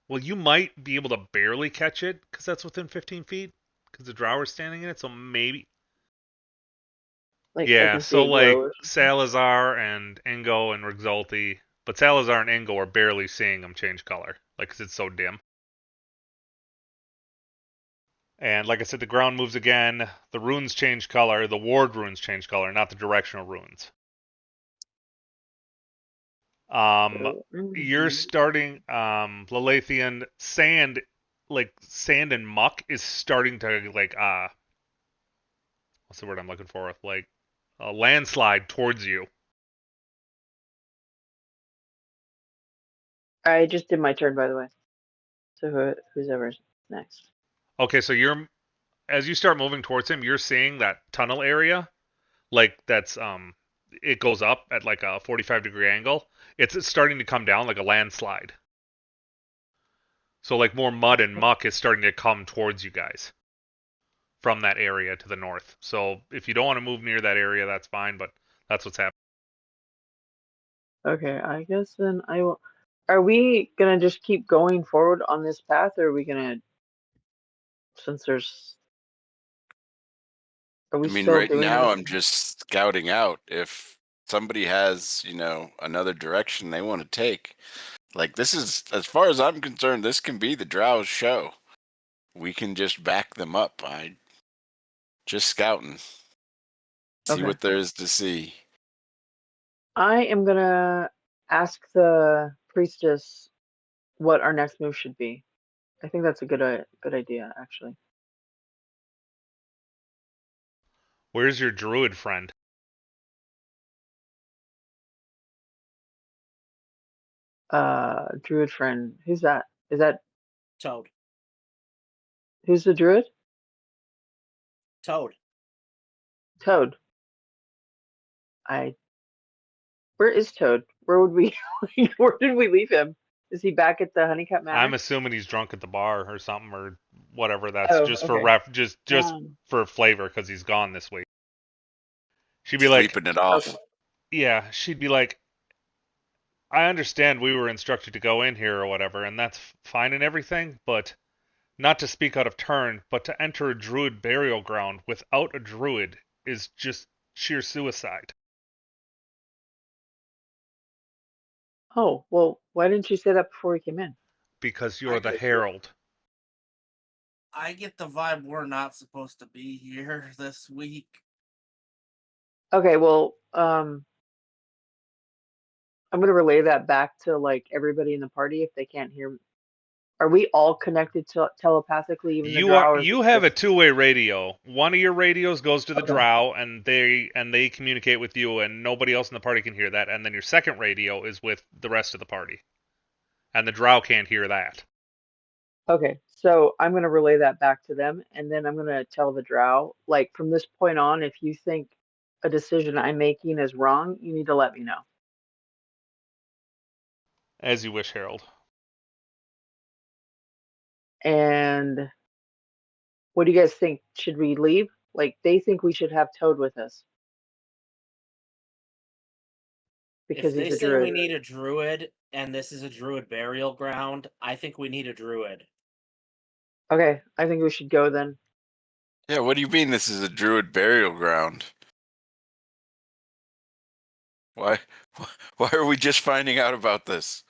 Well, you might be able to barely catch it because that's within 15 feet, because the drow are standing in it. So maybe. Like I Yeah, can see so it glow like or something. Salazar and Ingo and Rexulti, but Salazar and Ingo are barely seeing them change color, like 'cause it's so dim. And like I said, the ground moves again. The runes change color. The ward runes change color, not the directional runes. You're starting Lalathian sand, like sand and muck is starting to like what's the word I'm looking for? Like a landslide towards you. I just did my turn, by the way. So who's ever next? Okay, so you're as you start moving towards him, you're seeing that tunnel area, like that's it goes up at like a 45-degree angle. It's starting to come down like a landslide. So like more mud and muck is starting to come towards you guys from that area to the north. So if you don't want to move near that area, that's fine, but that's what's happening. Okay, I guess then I will. Are we gonna just keep going forward on this path, or are we gonna, since there's, are I we mean, still right doing now this? I'm just scouting out. If somebody has, another direction they want to take, like this is, as far as I'm concerned, this can be the Drow's show. We can just back them up. I just scouting, see Okay. what there is to see. I am gonna ask the priestess what our next move should be. I think that's a good idea, actually. Where's your druid friend? Druid friend. Who's that? Is that Toad. who's the druid? Toad. Toad. Where is Toad? Where would we where did we leave him? Is he back at the Honeycutt I'm Manor? assuming he's drunk at the bar or something or whatever. That's Oh, just for okay. just Um, for flavor because he's gone this week. She'd be like, Sleeping it okay. off. yeah, she'd be like, I understand we were instructed to go in here or whatever, and that's fine and everything, but not to speak out of turn, but to enter a druid burial ground without a druid is just sheer suicide. Oh, well, why didn't you say that before we came in? Because you're the herald. I get the vibe we're not supposed to be here this week. Okay, well, I'm gonna relay that back to like everybody in the party if they can't hear. Are we all connected telepathically, even the drow, or is You it have a just two-way radio. One of your radios goes to the okay? drow, and they communicate with you, and nobody else in the party can hear that. And then your second radio is with the rest of the party, and the drow can't hear that. Okay, so I'm gonna relay that back to them, and then I'm gonna tell the drow, like from this point on, if you think a decision I'm making is wrong, you need to let me know. As you wish, Harold. And what do you guys think? Should we leave? Like they think we should have Toad with us If because they he's a say we druid. need a druid and this is a druid burial ground, I think we need a druid. Okay, I think we should go then. Yeah, what do you mean this is a druid burial ground? Why why are we just finding out about this?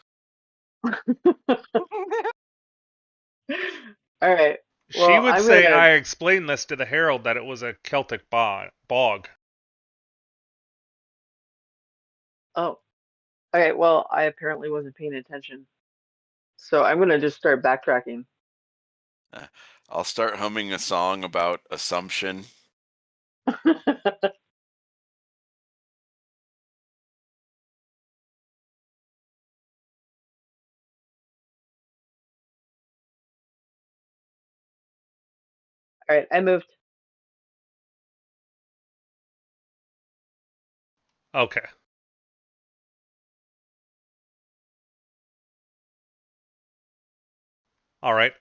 All right. She Well, would I'm say gonna. I explained this to the herald that it was a Celtic bog. Oh, okay. Well, I apparently wasn't paying attention, so I'm gonna just start backtracking. I'll start humming a song about assumption. All right, I moved. Okay. All right.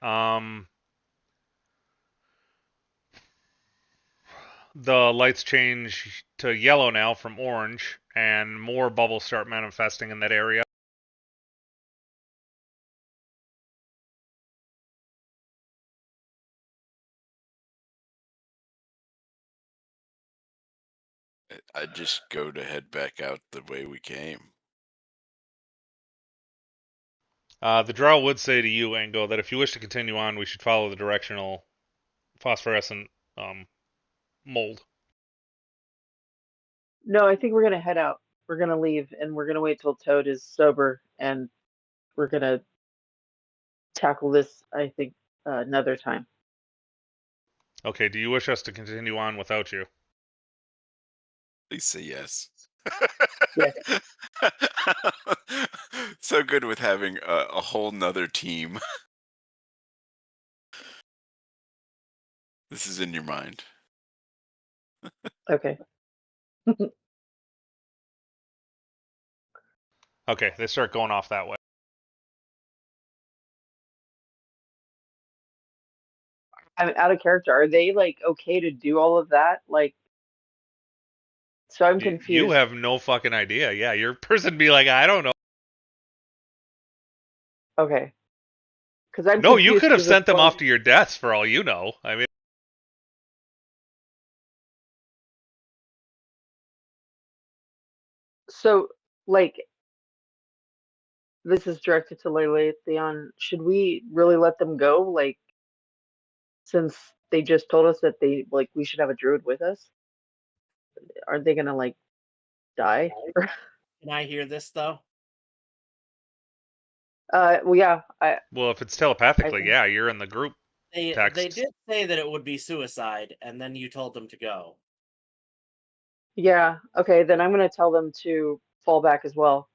The lights change to yellow now from orange, and more bubbles start manifesting in that area. I just go to head back out the way we came. The drow would say to you, Ango, that if you wish to continue on, we should follow the directional phosphorescent mold. No, I think we're gonna head out. We're gonna leave, and we're gonna wait till Toad is sober, and we're gonna tackle this. I think another time. Okay, do you wish us to continue on without you? Please say yes. Yes. So good with having a whole nother team. This is in your mind. Okay. Okay, they start going off that way. I'm out of character. Are they like okay to do all of that? Like, so I'm You confused. have no fucking idea. Yeah, your person be like, I don't know. Okay. Because I'm No, you confused could have because it's sent them like, off to your deaths for all you know. I mean, so like this is directed to Lele Theon. Should we really let them go? Like, since they just told us that they like we should have a druid with us, aren't they gonna like die? Can I hear this though? Well, yeah, well, if it's I telepathically, think, yeah, you're in the group They text. did say that it would be suicide, and then you told them to go. yeah, okay, then I'm gonna tell them to fall back as well.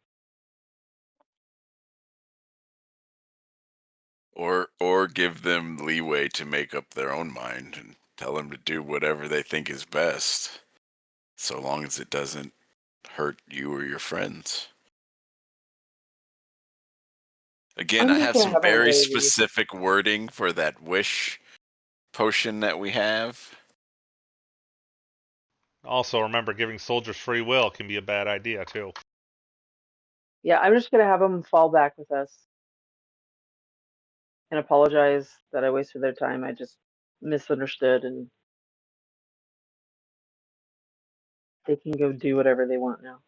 Or give them leeway to make up their own mind and tell them to do whatever they think is best, so long as it doesn't hurt you or your friends. Again, I'm I just have gonna some have very everybody leave. specific wording for that wish potion that we have. Also, remember, giving soldiers free will can be a bad idea too. Yeah, I'm just gonna have them fall back with us and apologize that I wasted their time. I just misunderstood, and they can go do whatever they want now.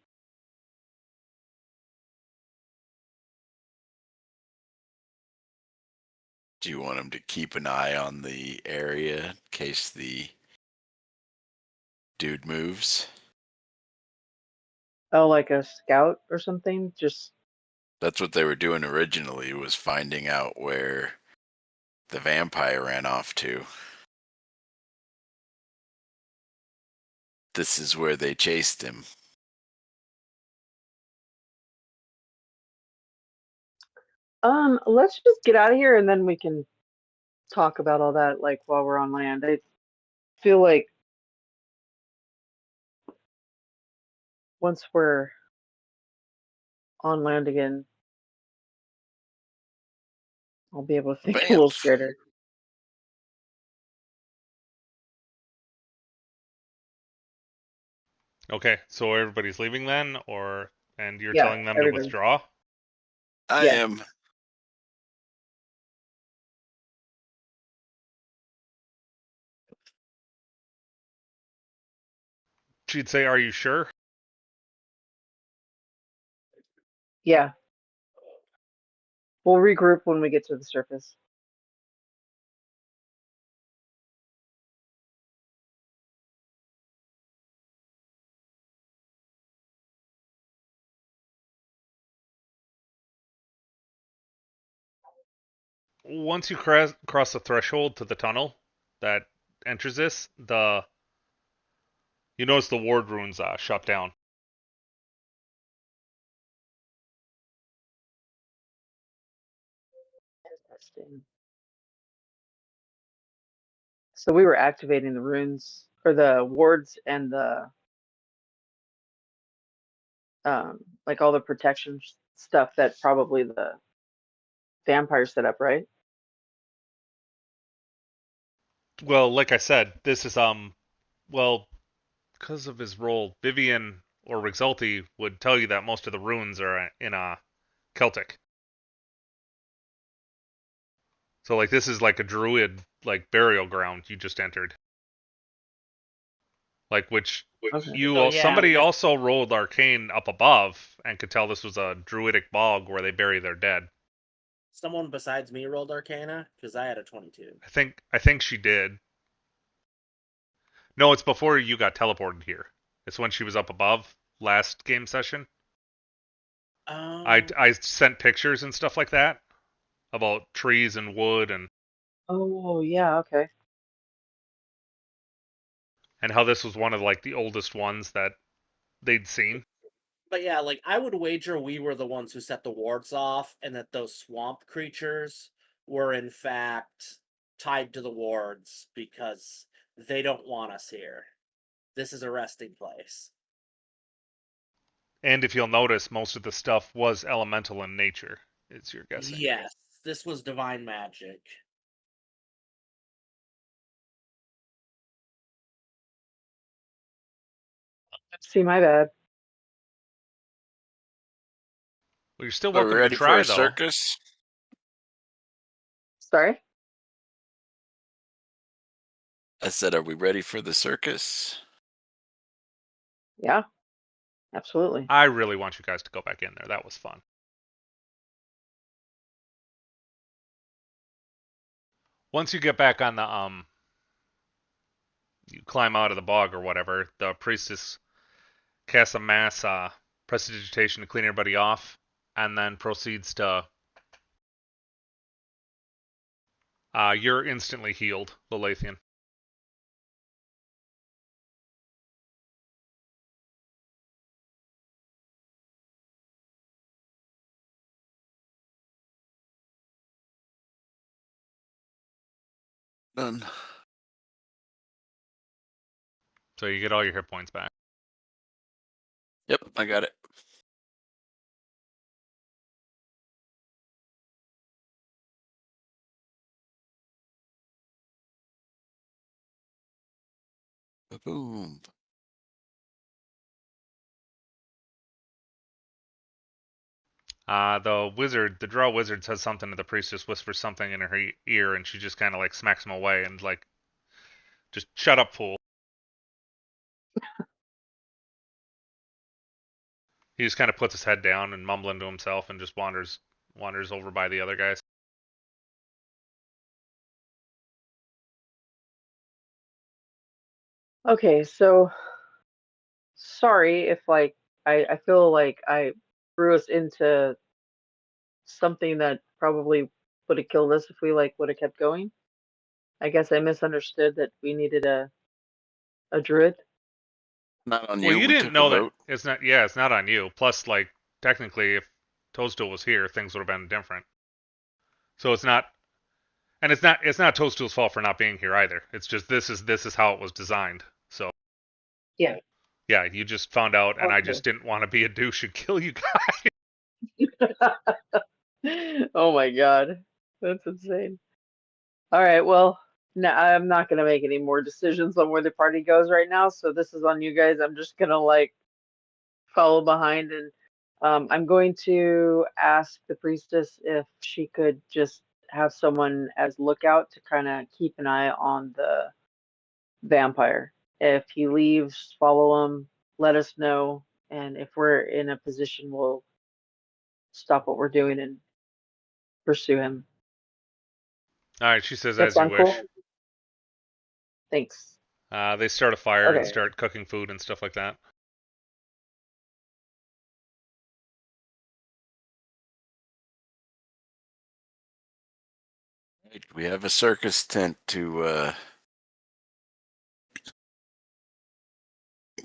Do you want him to keep an eye on the area in case the dude moves? Oh, like a scout or something? Just That's what they were doing originally, was finding out where the vampire ran off to. This is where they chased him. let's just get out of here and then we can talk about all that like while we're on land. I feel like once we're on land again, I'll be able to think a little Bamf. straighter. Okay, so everybody's leaving then, and you're Yeah, telling them to everybody. withdraw? I Yeah. am. She'd say, "Are you sure?" Yeah. We'll regroup when we get to the surface. Once you cross the threshold to the tunnel that enters this, you notice the ward runes shut down. Interesting. So we were activating the runes or the wards and the like all the protection stuff that probably the vampire set up, right? Well, like I said, this is well, because of his role, Vivian or Rexalti would tell you that most of the runes are in Celtic. So like this is like a druid like burial ground you just entered. Like which Okay. So yeah, somebody this also rolled arcane up above and could tell this was a druidic bog where they bury their dead. someone besides me rolled Arcana because I had a 22. I think she did. No, it's before you got teleported here. It's when she was up above last game session. Um, I sent pictures and stuff like that about trees and wood Oh yeah, okay. and how this was one of like the oldest ones that they'd seen. but yeah, like I would wager we were the ones who set the wards off, and that those swamp creatures were in fact tied to the wards because they don't want us here. This is a resting place. And if you'll notice, most of the stuff was elemental in nature. Is your guessing? Yes, this was divine magic. See, my bad. Well, you're still Are we welcome to ready for try a though. circus? Sorry. I said, are we ready for the circus? Yeah, absolutely. I really want you guys to go back in there. That was fun. Once you get back on the you climb out of the bog or whatever, the priestess casts a mass prestidigitation to clean everybody off, and then proceeds to you're instantly healed, Lelathian. Done. So you get all your hit points back. Yep, I got it. Boom. The drow wizard says something to the priestess, whispers something in her ear, and she just kind of like smacks him away and like, just shut up, fool. He just kind of puts his head down and mumbling to himself and just wanders over by the other guys. Okay, so sorry if like I feel like I threw us into something that probably would have killed us if we like would have kept going. I guess I misunderstood that we needed a druid. Not on Well, you. you We didn't took a know that vote. it's not. Yeah, it's not on you. Plus, like technically, if Toadstool was here, things would have been different. So it's not, and it's not Toadstool's fault for not being here either. It's just this is how it was designed. So Yeah. yeah, you just found out, and I Okay. just didn't want to be a douche and kill you guys. Oh my God, that's insane. All right, well, no, I'm not gonna make any more decisions on where the party goes right now. So this is on you guys. I'm just gonna like follow behind, and I'm going to ask the priestess if she could just have someone as lookout to kind of keep an eye on the vampire. If he leaves, follow him, let us know, and if we're in a position, we'll stop what we're doing and pursue him. All right, she says, That as you sound wish. cool? Thanks. They start a fire and Okay. start cooking food and stuff like that. We have a circus tent to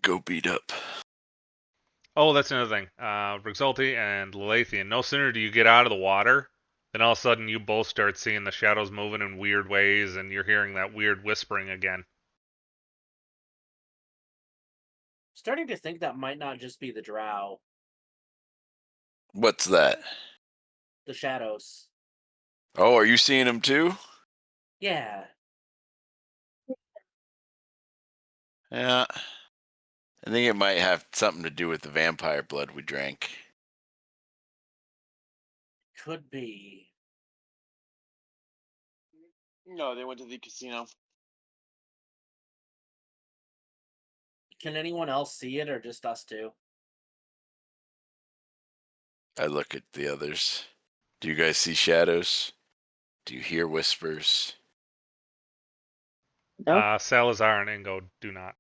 go beat up. Oh, that's another thing. Rexalti and Lelathian, no sooner do you get out of the water, then all of a sudden you both start seeing the shadows moving in weird ways, and you're hearing that weird whispering again. Starting to think that might not just be the drow, What's that? the shadows. Oh, are you seeing them too? Yeah. Yeah. I think it might have something to do with the vampire blood we drank. Could be. No, they went to the casino. Can anyone else see it or just us two? I look at the others. Do you guys see shadows? Do you hear whispers? No? Salazar and Ingo do not.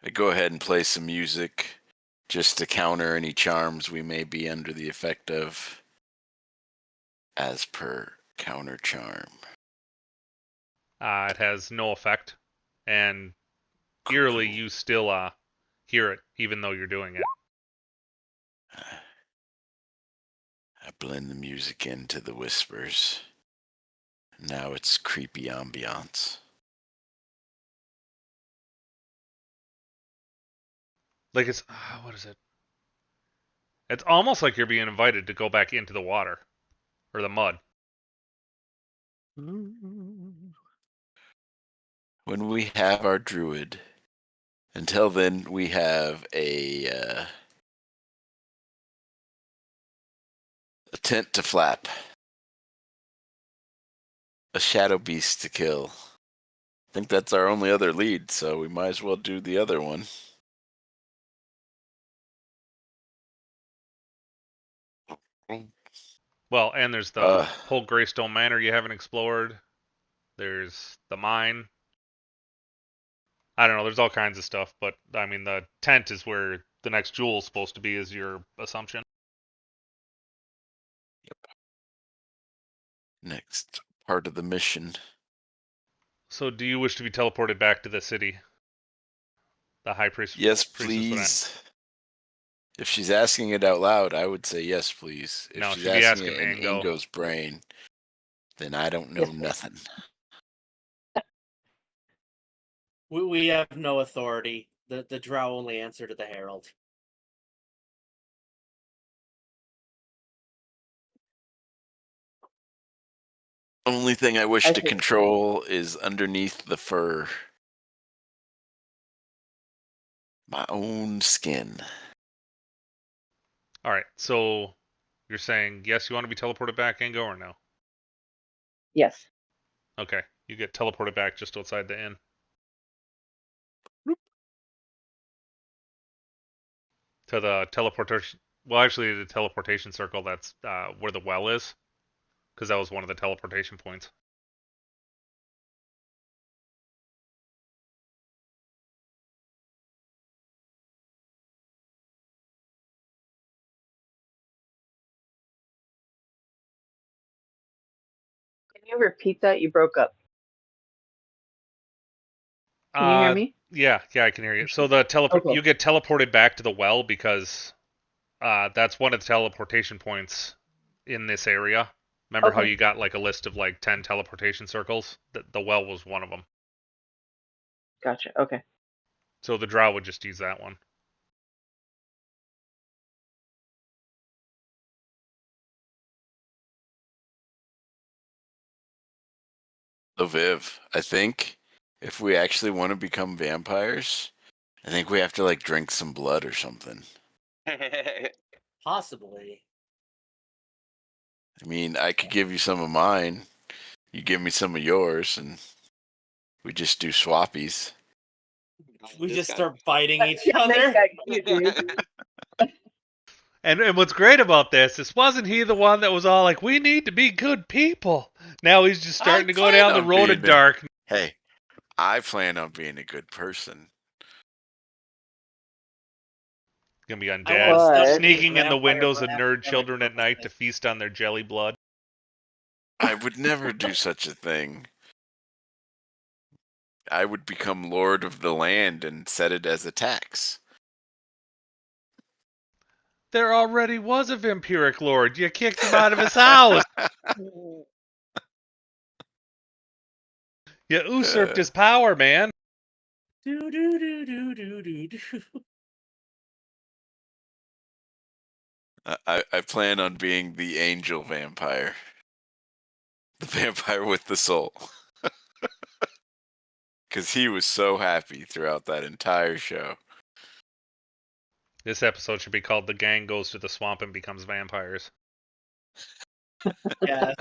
I go ahead and play some music just to counter any charms we may be under the effect of, as per counter charm. It has no effect, and eerily you still hear it, even though you're doing it. I blend the music into the whispers. Now it's creepy ambiance. Like it's what is it? It's almost like you're being invited to go back into the water or the mud. When we have our druid, until then we have a tent to flap, a shadow beast to kill. I think that's our only other lead, so we might as well do the other one. Well, and there's the whole Greystone Manor you haven't explored. There's the mine. I don't know. There's all kinds of stuff, but I mean, the tent is where the next jewel is supposed to be, is your assumption. Yep. Next part of the mission. So, do you wish to be teleported back to the city? The high priest. Yes, priestess would please. If she's asking it out loud, I would say yes, please. If No, she's she'd be asking asking it in Ingo. Ingo's brain, then I don't know Yes, please. nothing. We have no authority. The drow only answer to the herald. Only thing I wish I to think control is underneath the fur. My own skin. All right, so you're saying yes, you want to be teleported back, Ingo, or no? Yes. Okay, you get teleported back just outside the inn. To the teleportation. Well, actually, the teleportation circle. That's where the well is, because that was one of the teleportation points. Can you repeat that? You broke up. Can you hear me? Yeah, I can hear you. So the Okay. you get teleported back to the well because that's one of the teleportation points in this area. Remember how Okay. you got like a list of like 10 teleportation circles? The well was one of them. Gotcha. Okay. So the drow would just use that one. So Viv, I think if we actually want to become vampires, I think we have to like drink some blood or something. Possibly. I mean, I could give you some of mine. You give me some of yours, and we just do swappies. We This just guy. start biting each Yeah, make other. that cute, dude. And what's great about this wasn't he the one that was all like, we need to be good people. Now he's just starting to go plan down the on road of being dark. Hey, I plan on being a good person. Gonna be I want to undead, stop But being a sneaking in the vampire windows for of nerd academic children at night to purposes. feast on their jelly blood. I would never do such a thing. I would become lord of the land and set it as a tax. There already was a vampiric lord. You kicked him out of his house. You usurped his power, man. Do do do do do do do. I plan on being the angel vampire. The vampire with the soul. Because he was so happy throughout that entire show. This episode should be called "The Gang Goes to the Swamp and Becomes Vampires." Yes.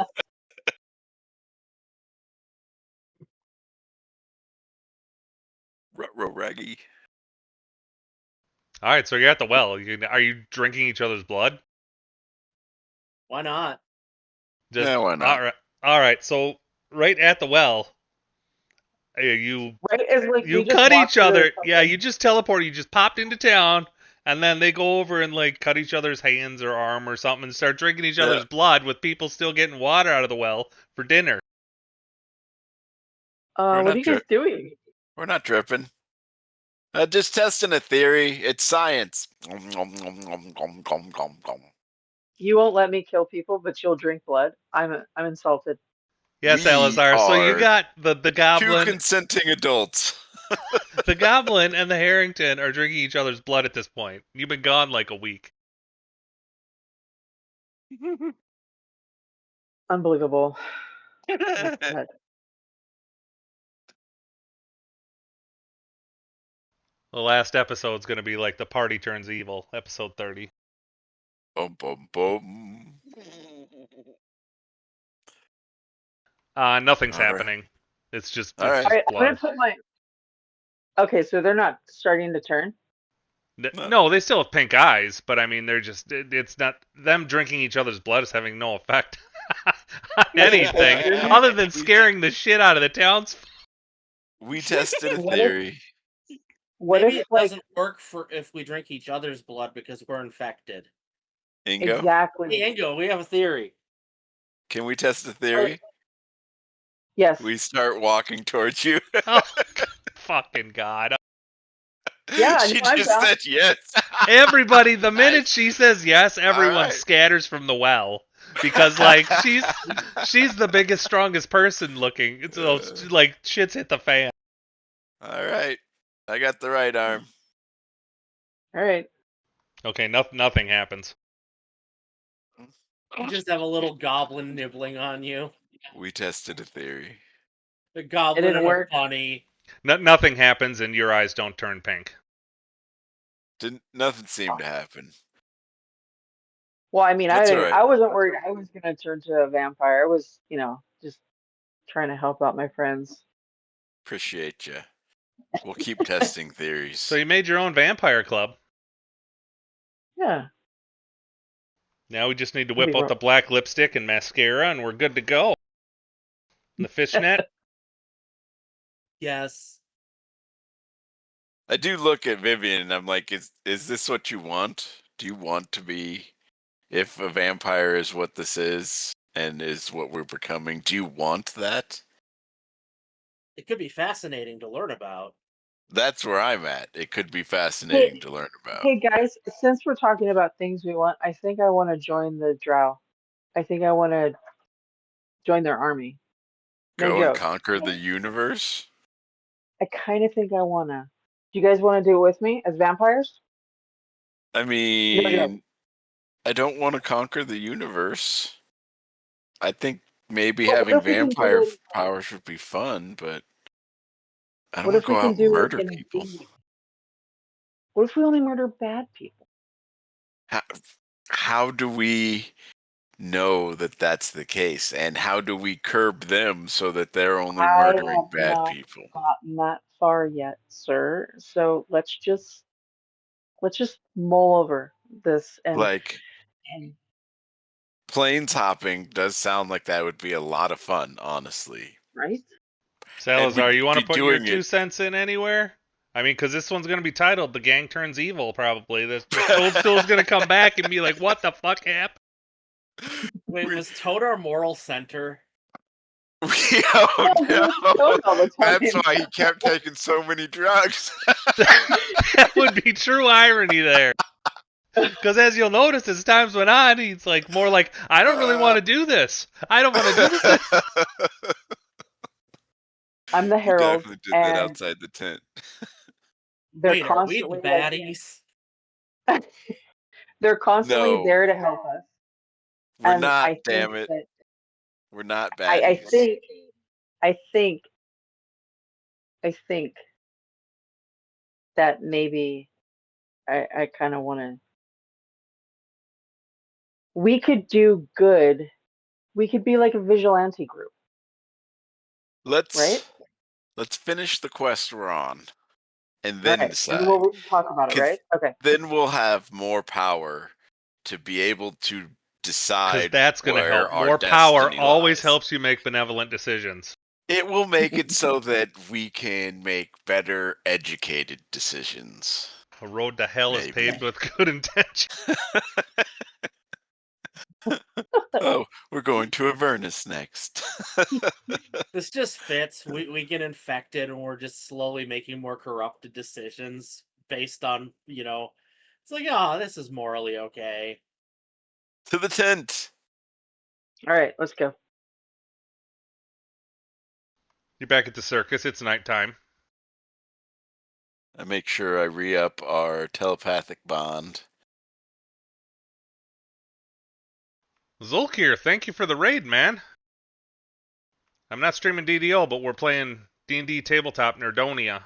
Ruh-roh raggy. All right, so you're at the well. Are you drinking each other's blood? Why not? Just Yeah, why not? all right. All right. So right at the well, you right as like you we just cut walked each through other. Yeah, something. you just teleported. You just popped into town, and then they go over and like cut each other's hands or arm or something, and start drinking each Yeah. other's blood with people still getting water out of the well for dinner. We're What not are you guys doing? We're not dripping. Just testing a theory. It's science. You won't let me kill people, but you'll drink blood. I'm insulted. Yes, We Salazar. So you are got the two goblin, consenting adults. the goblin, and the Harrington are drinking each other's blood at this point. You've been gone like a week. Unbelievable. Oh, God. The last episode's going to be like the party turns evil, episode 30. Boom, boom, boom. Nothing's All right. happening. It's just All right. All right, I'm blood. gonna put my. Okay, so they're not starting to turn. No, they still have pink eyes, but I mean, they're just, it's not, them drinking each other's blood is having no effect on anything other than scaring the shit out of the townsfolk. We tested a What if- theory. What Maybe if it like doesn't work for if we drink each other's blood because we're infected. Ingo, exactly? Hey, Ingo, we have a theory. can we test a theory? Yes. We start walking towards you. Oh, fucking God. Yeah, She no, I'm just down. said yes. Everybody, the minute Nice. she says yes, everyone right. scatters from the well. Because, like, she's the biggest, strongest person looking. So, like, shit's hit the fan. All right. I got the right arm. All right. Okay, nothing happens. You just have a little goblin nibbling on you. We tested a theory. The goblin didn't and a work. bunny. Nothing happens, and your eyes don't turn pink. Nothing seemed to happen. Well, I mean, That's all right. I wasn't worried I was gonna turn to a vampire. I was, just trying to help out my friends. Appreciate you. We'll keep testing So theories. you made your own vampire club. Yeah. Now we just need to That'd whip be out the black lipstick and mascara, and we're good to go. And the fishnet. Yes. I do look at Vivian and I'm like, is this what you want? Do you want to be, if a vampire is what this is and is what we're becoming, do you want that? It could be fascinating to learn about. That's where I'm at. It could be fascinating to learn about. Hey guys, since we're talking about things we want, I think I want to join the Drow. I think I want to join their army. No Go and joke. conquer the universe? I kind of think I wanna. Do you guys want to do it with me as vampires? I No joke. mean, I don't want to conquer the universe. I think maybe But what having if we can do vampire it? powers would be fun, but I don't What want if to we go can out and do like murder an people. What if we only murder bad people? How do we know that that's the case, and how do we curb them so that they're only I murdering have bad not people? gotten that far yet, sir. So let's just mull over this Like, and planes hopping does sound like that would be a lot of fun, honestly. right? And Salazar, we'd you want be to put your doing 2 it. cents in anywhere? I mean, because this one's going to be titled "The Gang Turns Evil." Probably the Toad School's going to come back and be like, "What the fuck happened?" Wait, was Toad our moral center? Oh No, he was no! stoned all the time. That's why he kept taking so many drugs. That would be true irony there. Because as you'll notice, as times went on, he's like more like, "I don't really want to do this. I don't want to do this." I'm the You herald, definitely did that and outside the tent. they're Wait, are we the constantly baddies? they're constantly No, there to help us. we're And not. I think Damn it, that we're not I baddies. I think I think that maybe I kind of want to. We could do good. We could be like a vigilante group, right? Let's finish the quest we're on, and All then right, and decide. we'll talk about it, 'Cause right? Okay. then we'll have more power to be able to Because decide that's going to where help. our More power destiny always lies. helps you make benevolent decisions. It will make it so that we can make better educated decisions. A road to hell is Maybe. paved with good intentions. Oh, we're going to Avernus next. This just fits. We get infected and we're just slowly making more corrupted decisions based on, it's like, oh, this is morally okay. To the tent. All right, let's go. You're back at the circus. It's nighttime. I make sure I re-up our telepathic bond. Zulkir, thank you for the raid, man. I'm not streaming DDO, but we're playing D&D Tabletop Nerdonia,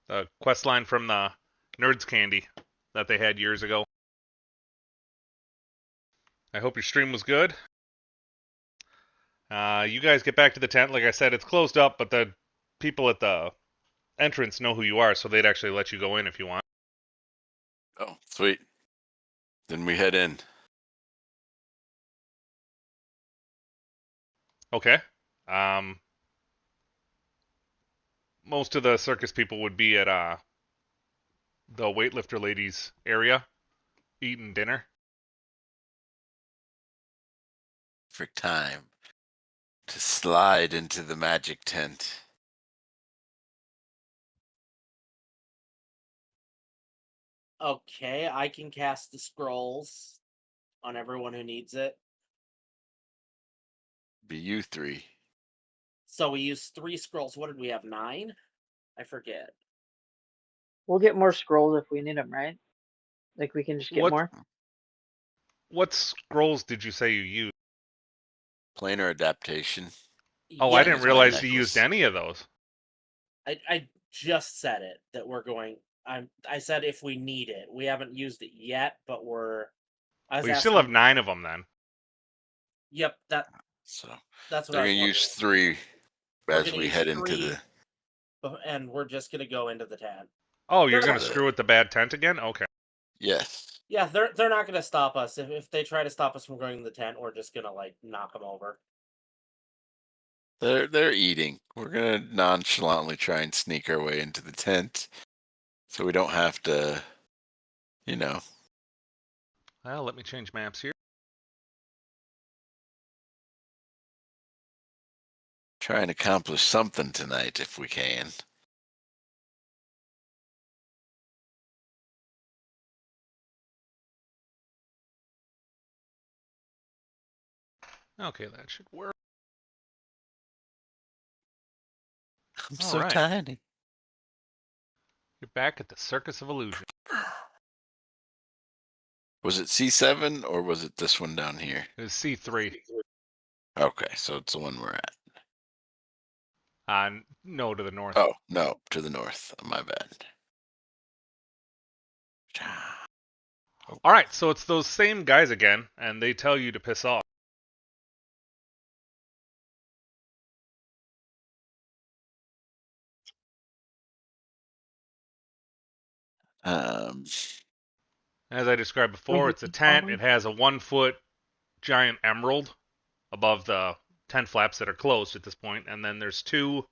the quest line from the Nerds Candy that they had years ago. I hope your stream was good. You guys get back to the tent. Like I said, it's closed up, but the people at the entrance know who you are, so they'd actually let you go in if you want. Oh, sweet. Then we head in. Okay. Most of the circus people would be at the weightlifter ladies area eating dinner. Perfect time to slide into the magic tent. Okay, I can cast the scrolls on everyone who needs it. Be you three. So we use 3 scrolls. What did we have? 9? I forget. We'll get more scrolls if we need them, right? Like we can just get more. What scrolls did you say you used? Planar adaptation. Oh, Yeah, I didn't Use my realize you necklace. used any of those. I just said it that we're going. I said if we need it. We haven't used it yet, but we're. I was Well, you still asking. have 9 of them then. Yep, So that's what they're I was gonna wondering. use 3 We're as gonna we use head into 3, the. and we're just gonna go into the tent. Oh, you're They're gonna not. screw with the bad tent again? Okay. Yes. Yeah, they're not gonna stop us. If they try to stop us from going to the tent, we're just gonna like knock them over. They're eating. We're gonna nonchalantly try and sneak our way into the tent, so we don't have to, you know. Well, let me change maps here. Try and accomplish something tonight if we can. Okay, that should work. I'm All so right. tiny. You're back at the Circus of Illusion. Was it C7 or was it this one down here? It was C3. Okay, so it's the one we're at. No, to the north. Oh, no, to the north. My bad. All right, so it's those same guys again, and they tell you to piss off. Um, As I described Wait, before, it's a tent. It has a 1-foot giant emerald above the tent flaps that are closed at this point, and then there's 2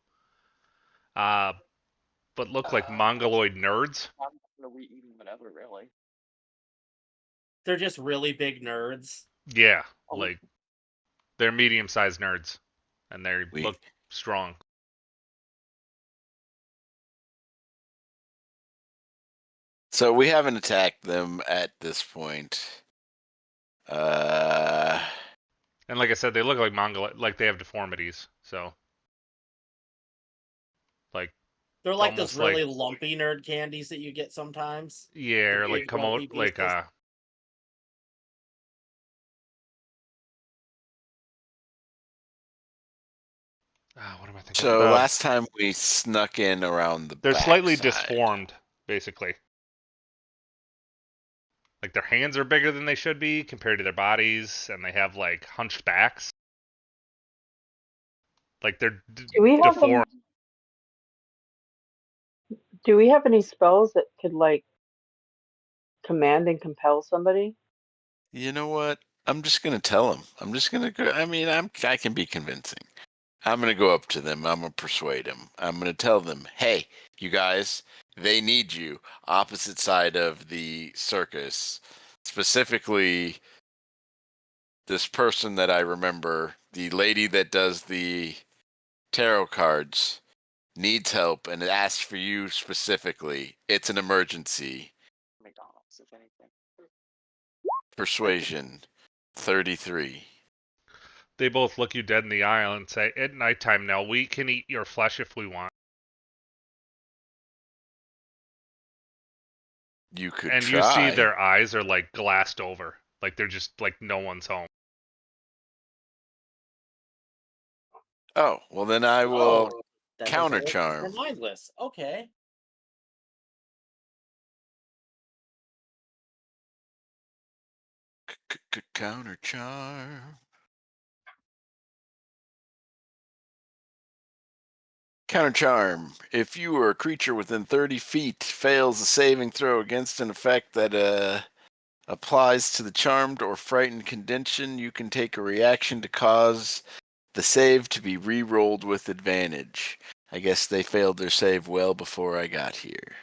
but look like mongoloid nerds. I'm gonna be eating whatever, really. They're just really big nerds. Yeah, like they're medium-sized nerds, and they We- look strong. so we haven't attacked them at this point. And like I said, they look like like they have deformities. So, like, They're like those almost really like lumpy nerd candies that you get sometimes. yeah, The or like big come lumpy out like pieces. what am I thinking? So last time we snuck in around the they're slightly backside. disformed, basically. Like their hands are bigger than they should be compared to their bodies, and they have like hunched backs. Like they're Do we have deformed. Do we have any spells that could like command and compel somebody? You know what? I'm just gonna tell them. I'm just gonna go. I mean, I can be convincing. I'm gonna go up to them. I'm gonna persuade them. I'm gonna tell them, hey, you guys, they need you. Opposite side of the circus, specifically this person that I remember, the lady that does the tarot cards, needs help and asks for you specifically. It's an emergency. McDonald's, if anything. Persuasion, 33. They both look you dead in the eye and say, "At nighttime now, we can eat your flesh if we want." You could And try. you see their eyes are like glassed over, like they're just like no one's home. Oh, well then I will That counter doesn't work 'cause charm. they're mindless. Okay. Counter charm. Counter charm. If you or a creature within 30 feet fails a saving throw against an effect that applies to the charmed or frightened condition, you can take a reaction to cause the save to be re-rolled with advantage. I guess they failed their save well before I got here.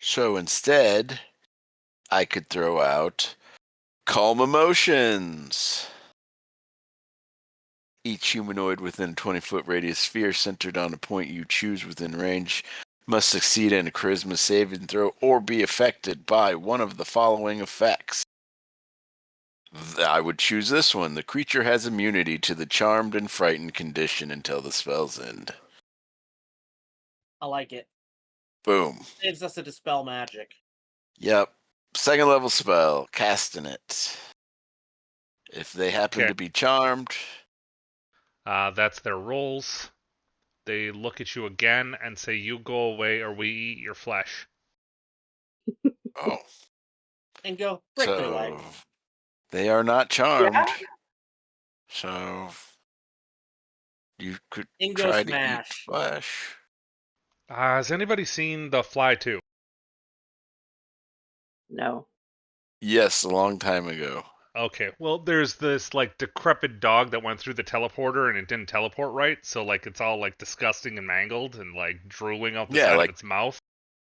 So instead, I could throw out Calm Emotions. Each humanoid within a 20-foot radius sphere centered on a point you choose within range must succeed in a charisma saving throw or be affected by one of the following effects. I would choose this one. The creature has immunity to the charmed and frightened condition until the spell's end. I like it. Boom. Saves us to dispel magic. Yep. Second level spell. Casting it. If they happen Okay. to be charmed, That's their rolls. They look at you again and say, "You go away, or we eat your flesh." Oh, And go break their leg. so they are not charmed. Yeah. So you could And go try to eat smash. flesh. Has anybody seen The Fly 2? No. Yes, a long time ago. Okay, well, there's this like decrepit dog that went through the teleporter and it didn't teleport right, so like it's all like disgusting and mangled and like drooling out the Yeah, side of like its mouth.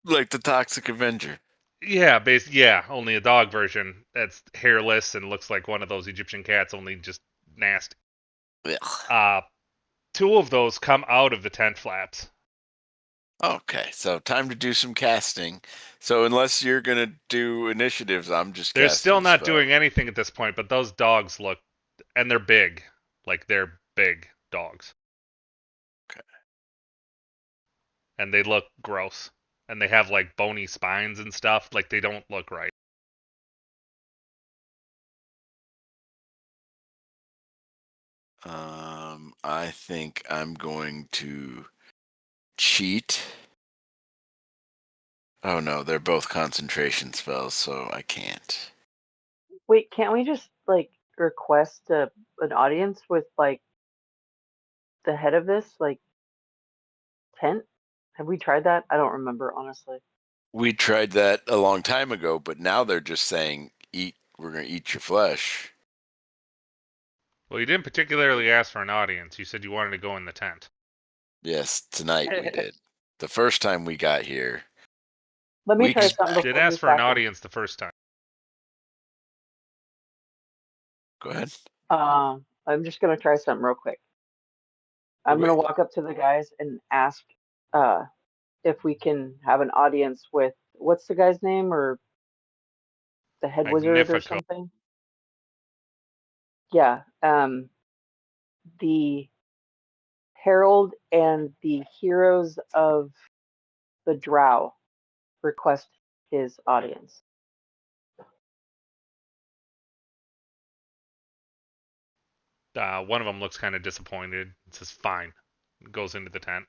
the Toxic Avenger. Yeah, yeah, only a dog version that's hairless and looks like one of those Egyptian cats, only just nasty. Ugh. Uh, two of those come out of the tent flaps. Okay, so time to do some casting. So unless you're gonna do initiatives, I'm just They're still casting not spells. doing anything at this point, but those dogs look, and they're big, like they're big dogs. Okay. And they look gross. And they have like bony spines and stuff. Like they don't look right. I think I'm going to cheat. Oh no, they're both concentration spells, so I can't. Wait, can't we just like request an audience with like the head of this like tent? Have we tried that? I don't remember honestly. We tried that a long time ago, but now they're just saying, "Eat. We're gonna eat your flesh." Well, you didn't particularly ask for an audience. You said you wanted to go in the tent. Yes, tonight we did. The first time we got here, Let me try weeks something back. Did before you ask for an sack him. audience the first time. Go ahead. I'm just gonna try something real quick. I'm Okay. gonna walk up to the guys and ask uh if we can have an audience with what's the guy's name or the head wizard or Magnifico. something? Yeah. The Herald and the Heroes of the Drow request his audience. One of them looks kind of disappointed. It says, "Fine." Goes into the tent.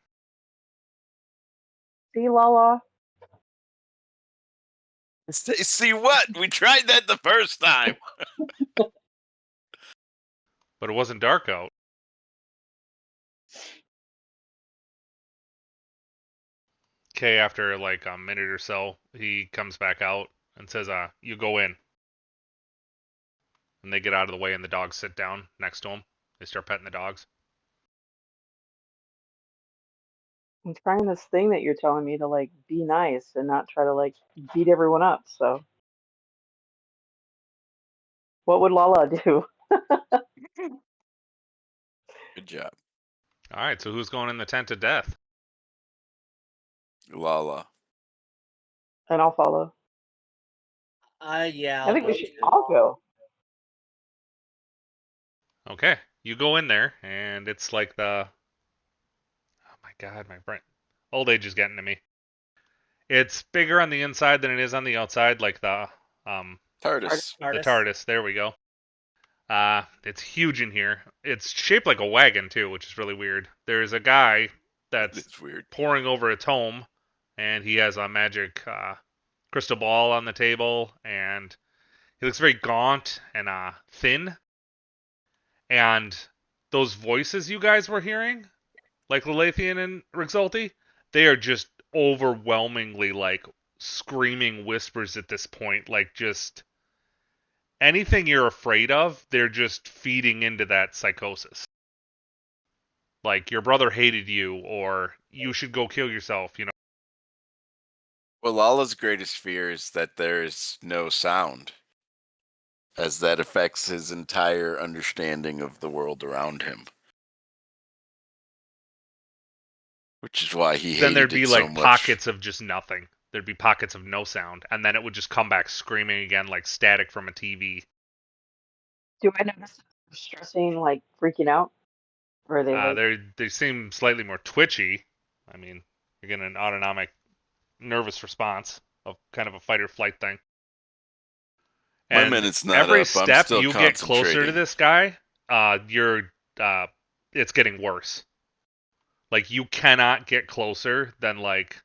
See, Lala? See what? We tried that the first time. But it wasn't dark out. Okay, after like a minute or so, he comes back out and says, "You go in." And they get out of the way and the dogs sit down next to him. They start petting the dogs. I'm trying this thing that you're telling me to like be nice and not try to like beat everyone up. So, what would Lala do? Good job, Alright, so who's going in the tent of death? Lala. And I'll follow. Yeah, I I'll think we go should too. all go. Okay, you go in there, and it's like the. Oh my god, my brain. Old age is getting to me. It's bigger on the inside than it is on the outside, like TARDIS. the Artist. TARDIS. There we go. It's huge in here. It's shaped like a wagon too, which is really weird. There's a guy that's It's weird. poring over a tome, and he has a magic crystal ball on the table, and he looks very gaunt and thin. And those voices you guys were hearing, like Lilithian and Rexulti, they are just overwhelmingly like screaming whispers at this point. Like just anything you're afraid of, they're just feeding into that psychosis. Like your brother hated you, or you should go kill yourself. Well, Lala's greatest fear is that there is no sound, as that affects his entire understanding of the world around him. Which is why he Then there'd hated be it so like much. pockets of just nothing. There'd be pockets of no sound, and then it would just come back screaming again, like static from a TV. Do I notice they're stressing, like freaking out? Or are they like, They seem slightly more twitchy. I mean, you're getting an autonomic nervous response of kind of a fight or flight thing. My And minute's not every up. I'm step still you get closer to concentrating. this guy, you're it's getting worse. Like, you cannot get closer than, like,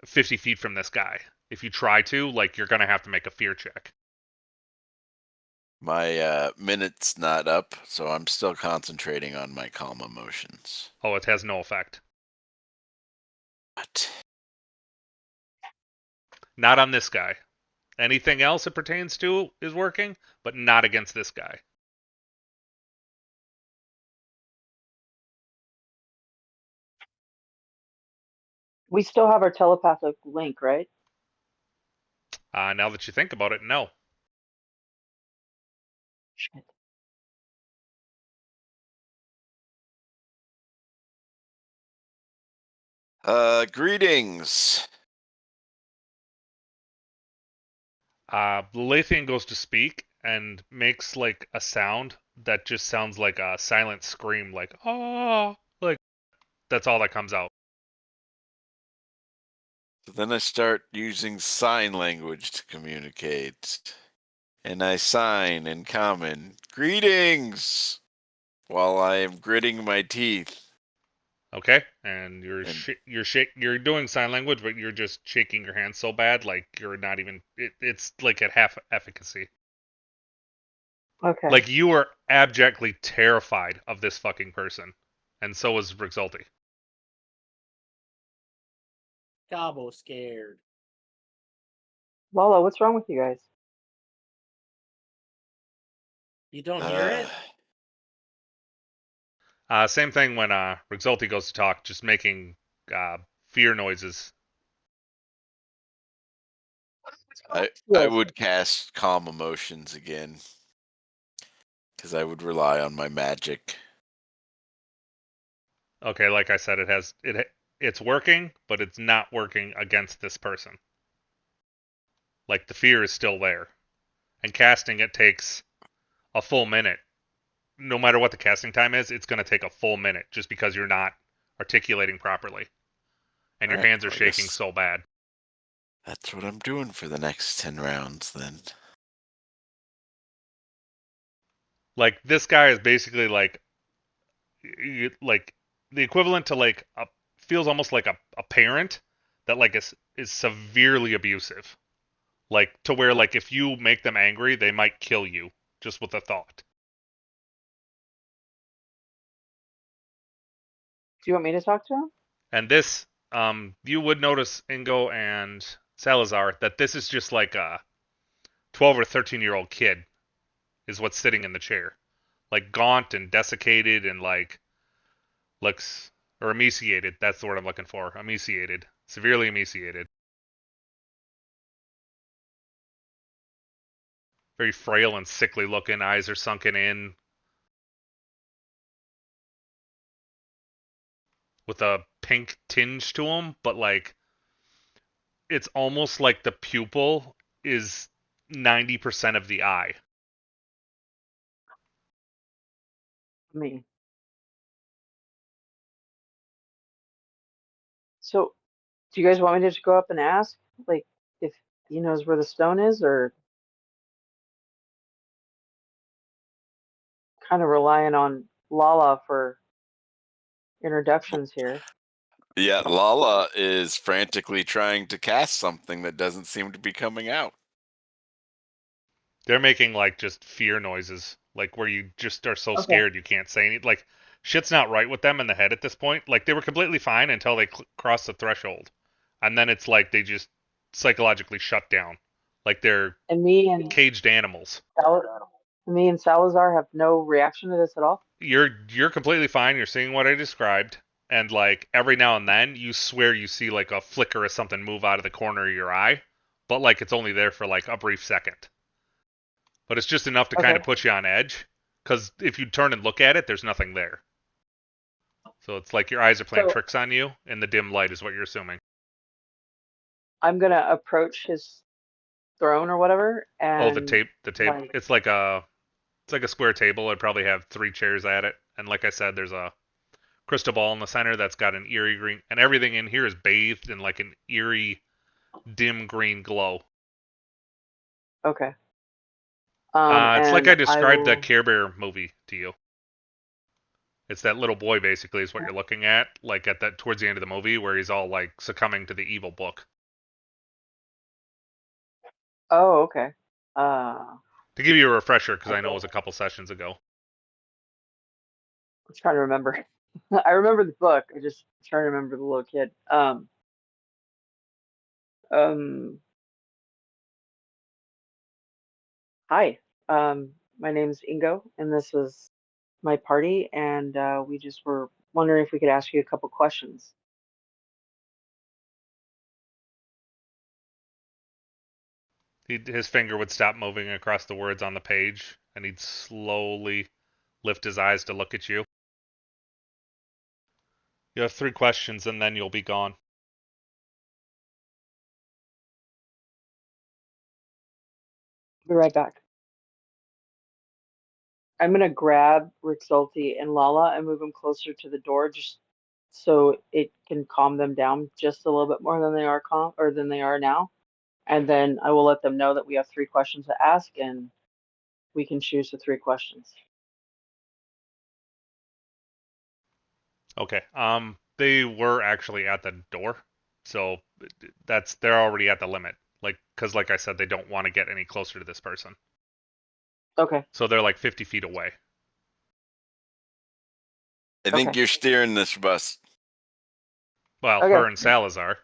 50 feet from this guy. If you try to, like, you're going to have to make a fear check. My minute's not up, so I'm still concentrating on my calm emotions. Oh, it has no effect. What? Not on this guy. Anything else it pertains to is working, but not against this guy. We still have our telepathic link, right? Now that you think about it, no. Shit. Greetings. Lathian goes to speak and makes like a sound that just sounds like a silent scream, like "ah," like that's all that comes out. So then I start using sign language to communicate. And I sign in common, greetings, while I am gritting my teeth. Okay, and you're And you're doing sign language, but you're just shaking your hands so bad, like you're not even. It's like at half efficacy. Okay. Like you are abjectly terrified of this fucking person, and so is Rixulti. Cabo scared. Lala, what's wrong with you guys? You don't hear it? Same thing when Rixulti goes to talk, just making fear noises. I Yes. would cast calm emotions again, because I would rely on my magic. Okay, like I said, it's working, but it's not working against this person. Like the fear is still there, and casting it takes a full minute. No matter what the casting time is, it's going to take a full minute just because you're not articulating properly, and your Alright, hands are well, I shaking guess so bad. that's what I'm doing for the next 10 rounds then. Like this guy is basically like the equivalent to like a feels almost like a parent that like is severely abusive. Like to where like if you make them angry, they might kill you just with a thought. Do you want me to talk to him? And this you would notice Ingo and Salazar that this is just like a 12 or 13-year-old kid is what's sitting in the chair. Like gaunt and desiccated and like looks or emaciated. That's the word I'm looking for. Emaciated. Severely emaciated. Very frail and sickly looking. Eyes are sunken in. With a pink tinge to them, but like it's almost like the pupil is 90% of the eye. Me. So, do you guys want me to just go up and ask, like, if he knows where the stone is, or kind of relying on Lala for introductions here? Yeah, Lala is frantically trying to cast something that doesn't seem to be coming out. They're making like just fear noises, like where you just are so Okay. scared you can't say anything. Like shit's not right with them in the head at this point. Like they were completely fine until they crossed the threshold, and then it's like they just psychologically shut down, like they're And caged animals. Me and Salazar have no reaction to this at all. You're completely fine. You're seeing what I described, and like every now and then you swear you see like a flicker of something move out of the corner of your eye, but like it's only there for like a brief second. But it's just enough to kind of Okay. put you on edge, because if you turn and look at it, there's nothing there. So it's like your eyes are playing So tricks on you, and the dim light is what you're assuming. I'm gonna approach his throne or whatever, Oh, and the tape. like, It's like a square table. I'd probably have 3 chairs at it, and like I said, there's a crystal ball in the center that's got an eerie green, and everything in here is bathed in like an eerie, dim green glow. okay. It's like And I I described the will. Care Bear movie to you. It's that little boy basically is what you're looking at, like at that towards the end of the movie where he's all like succumbing to the evil book. Oh, okay. Uh, To give you a refresher, because I know it I'm was a couple sessions ago. trying to remember. I remember the book. I just trying to remember the little kid. Um, Hi. My name's Ingo, and this is my party, and we just were wondering if we could ask you a couple questions. His finger would stop moving across the words on the page, and he'd slowly lift his eyes to look at you. You have 3 questions, and then you'll be gone. Be right back. I'm gonna grab Rick Zulte and Lala and move them closer to the door, just so it can calm them down just a little bit more than they are than they are now. And then I will let them know that we have 3 questions to ask, and we can choose the 3 questions. Okay. They were actually at the door, so they're already at the limit. Because like I said, they don't want to get any closer to this person. Okay. So they're like 50 feet away. I think Okay. you're steering this bus. Well, Okay. her and Salazar.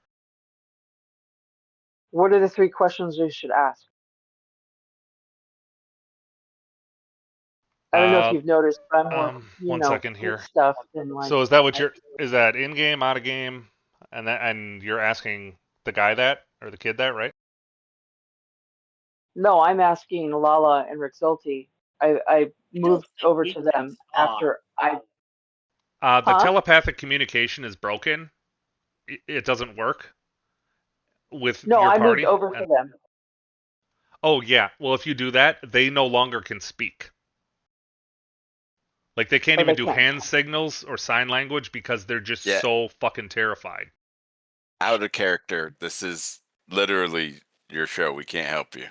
What are the 3 questions we should ask? I don't know if you've noticed, but I'm more, 1 second kid here. stuff than like. So is that what is that in game, out of game, and you're asking the guy that or the kid that, right? No, I'm asking Lala and Rick Zulte. I I don't moved think over we to can them talk. after I. The Huh? telepathic communication is broken. It doesn't work with No, your I moved party. over to And them. oh yeah, well if you do that, they no longer can speak. Like they can't Oh, even they do can't. hand signals or sign language because they're just Yeah, so fucking terrified. out of character. This is literally your show. We can't help you.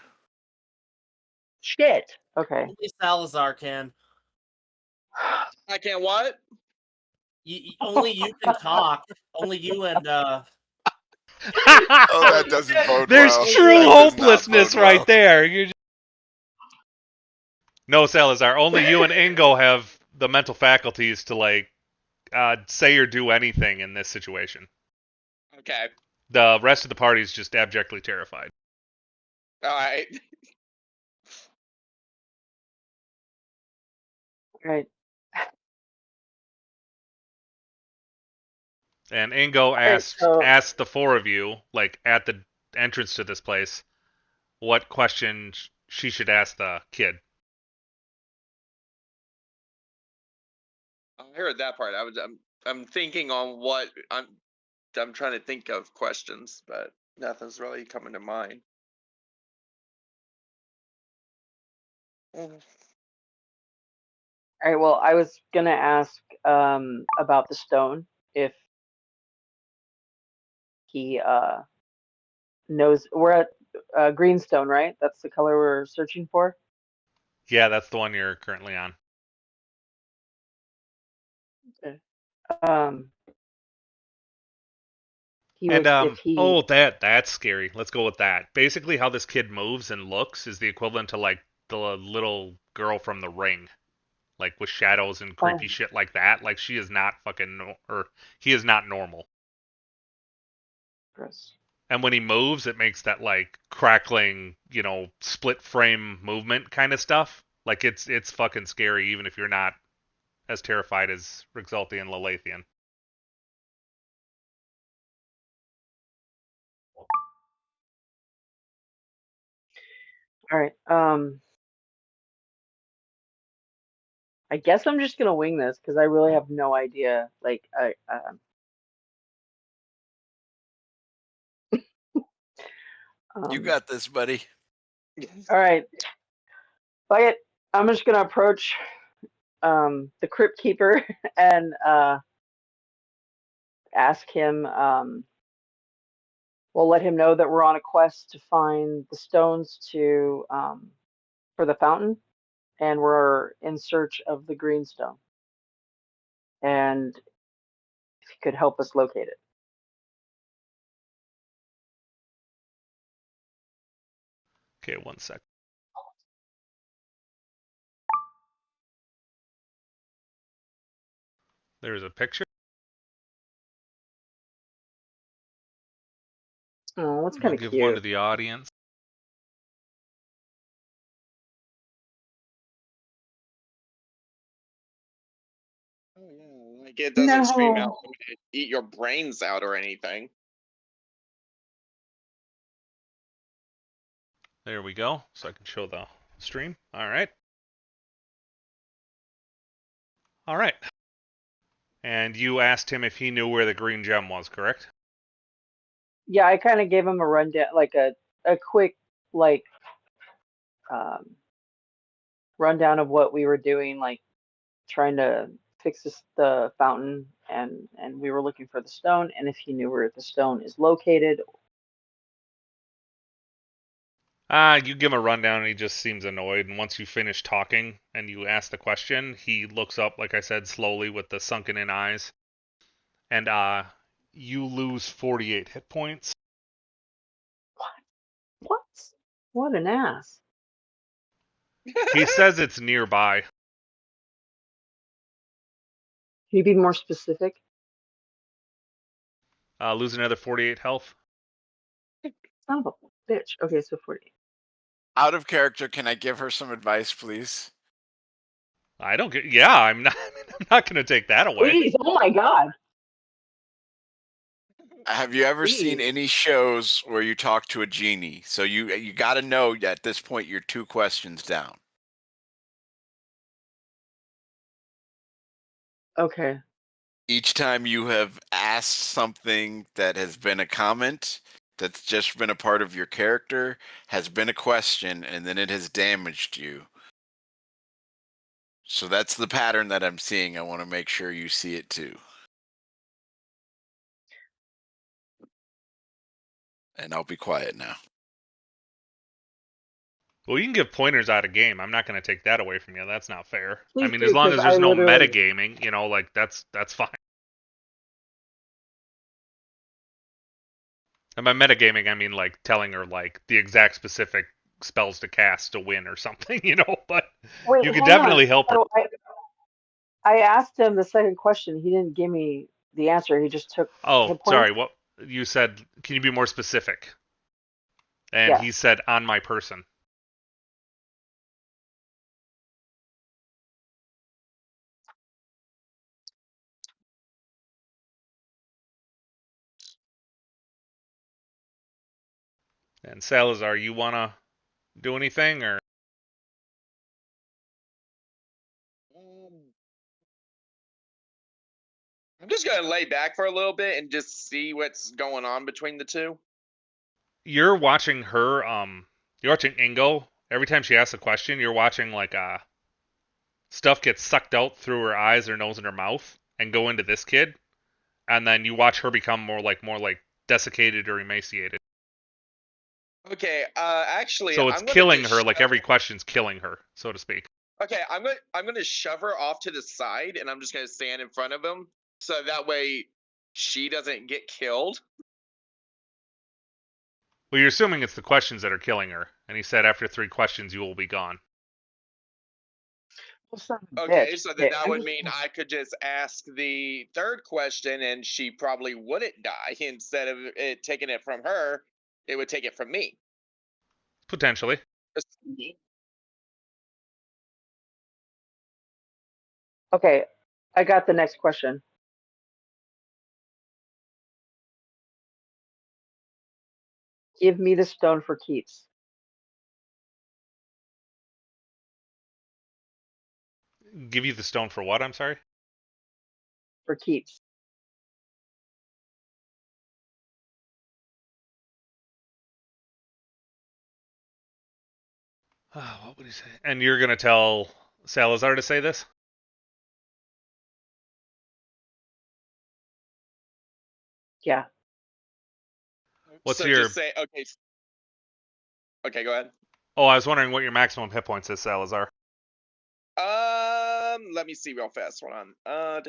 Shit. Okay. Only Salazar can. I can't what? Only you can talk. Only you and Oh, that doesn't bode There's well. only you true and That does not bode hopelessness right well. there. No, Salazar. Only you and Ingo have the mental faculties to like say or do anything in this situation. Okay. The rest of the party is just abjectly terrified. All right. Right. And Ingo All right. So, asked the 4 of you, like at the entrance to this place, what question she should ask the kid. I heard that part. I'm thinking on what I'm trying to think of questions, but nothing's really coming to mind. Mm. all right. Well, I was gonna ask about the stone, if he knows. We're at Greenstone, right? That's the color we're searching for. Yeah, that's the one you're currently on. Okay. Um, he And was if he. oh, that's scary. Let's go with that. Basically, how this kid moves and looks is the equivalent to like the little girl from The Ring, like with shadows and Oh, creepy shit like that. Like she is not fucking or he is not normal. gross. And when he moves, it makes that like crackling, split frame movement kind of stuff. Like it's fucking scary, even if you're not as terrified as Rixalti and Lalathian. All right. I guess I'm just gonna wing this because I really have no idea. Like, You um, got this, buddy. all right. Fuck it. I'm just gonna approach the crypt keeper and ask him. We'll let him know that we're on a quest to find the stones to for the fountain, and we're in search of the green stone. and if you could help us locate it. Okay, 1 sec. There's a picture. Oh, that's I'll kind of give one to cute. the audience. Oh yeah, like it doesn't scream out No. eat your brains out or anything. There we go. So I can show the stream. All right. All right. And you asked him if he knew where the green gem was, correct? Yeah, I kind of gave him a rundown, like a quick like um, rundown of what we were doing, like trying to fix the fountain, and we were looking for the stone, and if he knew where the stone is located. You give him a rundown and he just seems annoyed. And once you finish talking and you ask the question, he looks up, like I said, slowly with the sunken in eyes. And you lose 48 hit points. What? What an ass. He says it's nearby. Can you be more specific? Lose another 48 health. Son of a bitch. Okay, so 40. Out of character, can I give her some advice, please? I don't get. Yeah, I'm not. I'm not going to take that away. Please, oh my god. Have you ever seen Please. any shows where you talk to a genie? So you got to know at this point you're 2 questions down. Okay. Each time you have asked something that has been a comment that's just been a part of your character, has been a question, and then it has damaged you. So that's the pattern that I'm seeing. I want to make sure you see it too. And I'll be quiet now. Well, you can give pointers out of game. I'm not going to take that away from you. That's not fair. I Please mean, do, as long because as I there's no literally. metagaming, like that's fine. And by metagaming, I mean like telling her like the exact specific spells to cast to win or something, But Wait, you can hang on. definitely help her. So I asked him the second question. He didn't give me the answer. He just took Oh, hit points. sorry. What you said? Can you be more specific? And Yeah. he said on my person. And Salazar, you wanna do anything or? Um, I'm just gonna lay back for a little bit and just see what's going on between the two. You're watching her. You're watching Ingo. Every time she asks a question, you're watching like stuff gets sucked out through her eyes, her nose, and her mouth, and go into this kid, and then you watch her become more like desiccated or emaciated. Okay, actually, So it's I'm gonna killing just her. Like shove. every question's killing her, so to speak. Okay, I'm gonna shove her off to the side, and I'm just gonna stand in front of him, so that way she doesn't get killed. Well, you're assuming it's the questions that are killing her, and he said after 3 questions you will be gone. Well, son of a Okay, bitch. so then Okay, that I'm would just. mean I could just ask the third question, and she probably wouldn't die. Instead of it taking it from her, it would take it from me. Potentially. Okay, I got the next question. Give me the stone for keeps. Give you the stone for what? I'm sorry. For keeps. Oh, what would he say? And you're gonna tell Salazar to say this? Yeah. What's So just your? say okay. Okay, go ahead. Oh, I was wondering what your maximum hit points is, Salazar. Let me see real fast. Hold on.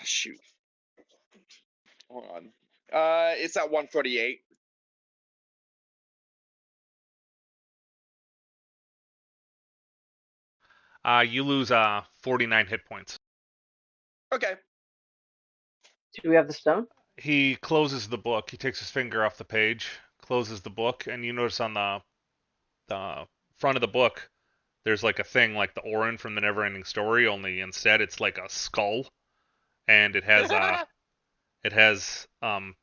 Shoot. Hold on. It's at 148. You lose 49 hit points. Okay. Do we have the stone? He closes the book. He takes his finger off the page, closes the book, and you notice on the front of the book, there's like a thing like the Orin from the Neverending Story, only instead it's like a skull, and it has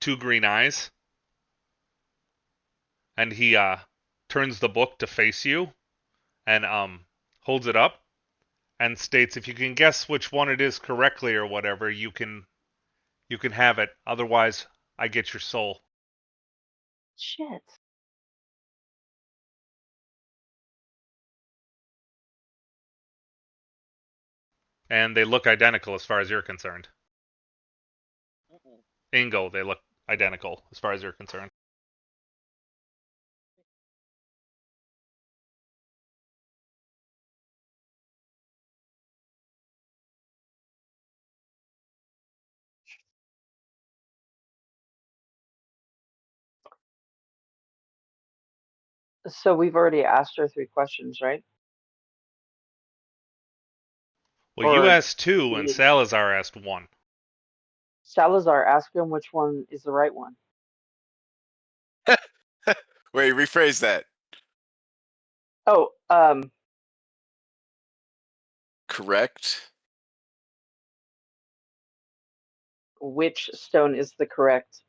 two green eyes, and he turns the book to face you, and holds it up, and states, if you can guess which one it is correctly or whatever, you can have it. Otherwise, I get your soul. Shit. And they look identical as far as you're concerned. Ingo, they look identical as far as you're concerned. So we've already asked her 3 questions, right? Well, you Or asked 2, and Salazar asked 1. Salazar, ask him which one is the right one. Wait, rephrase that. Oh, Correct. which stone is the correct,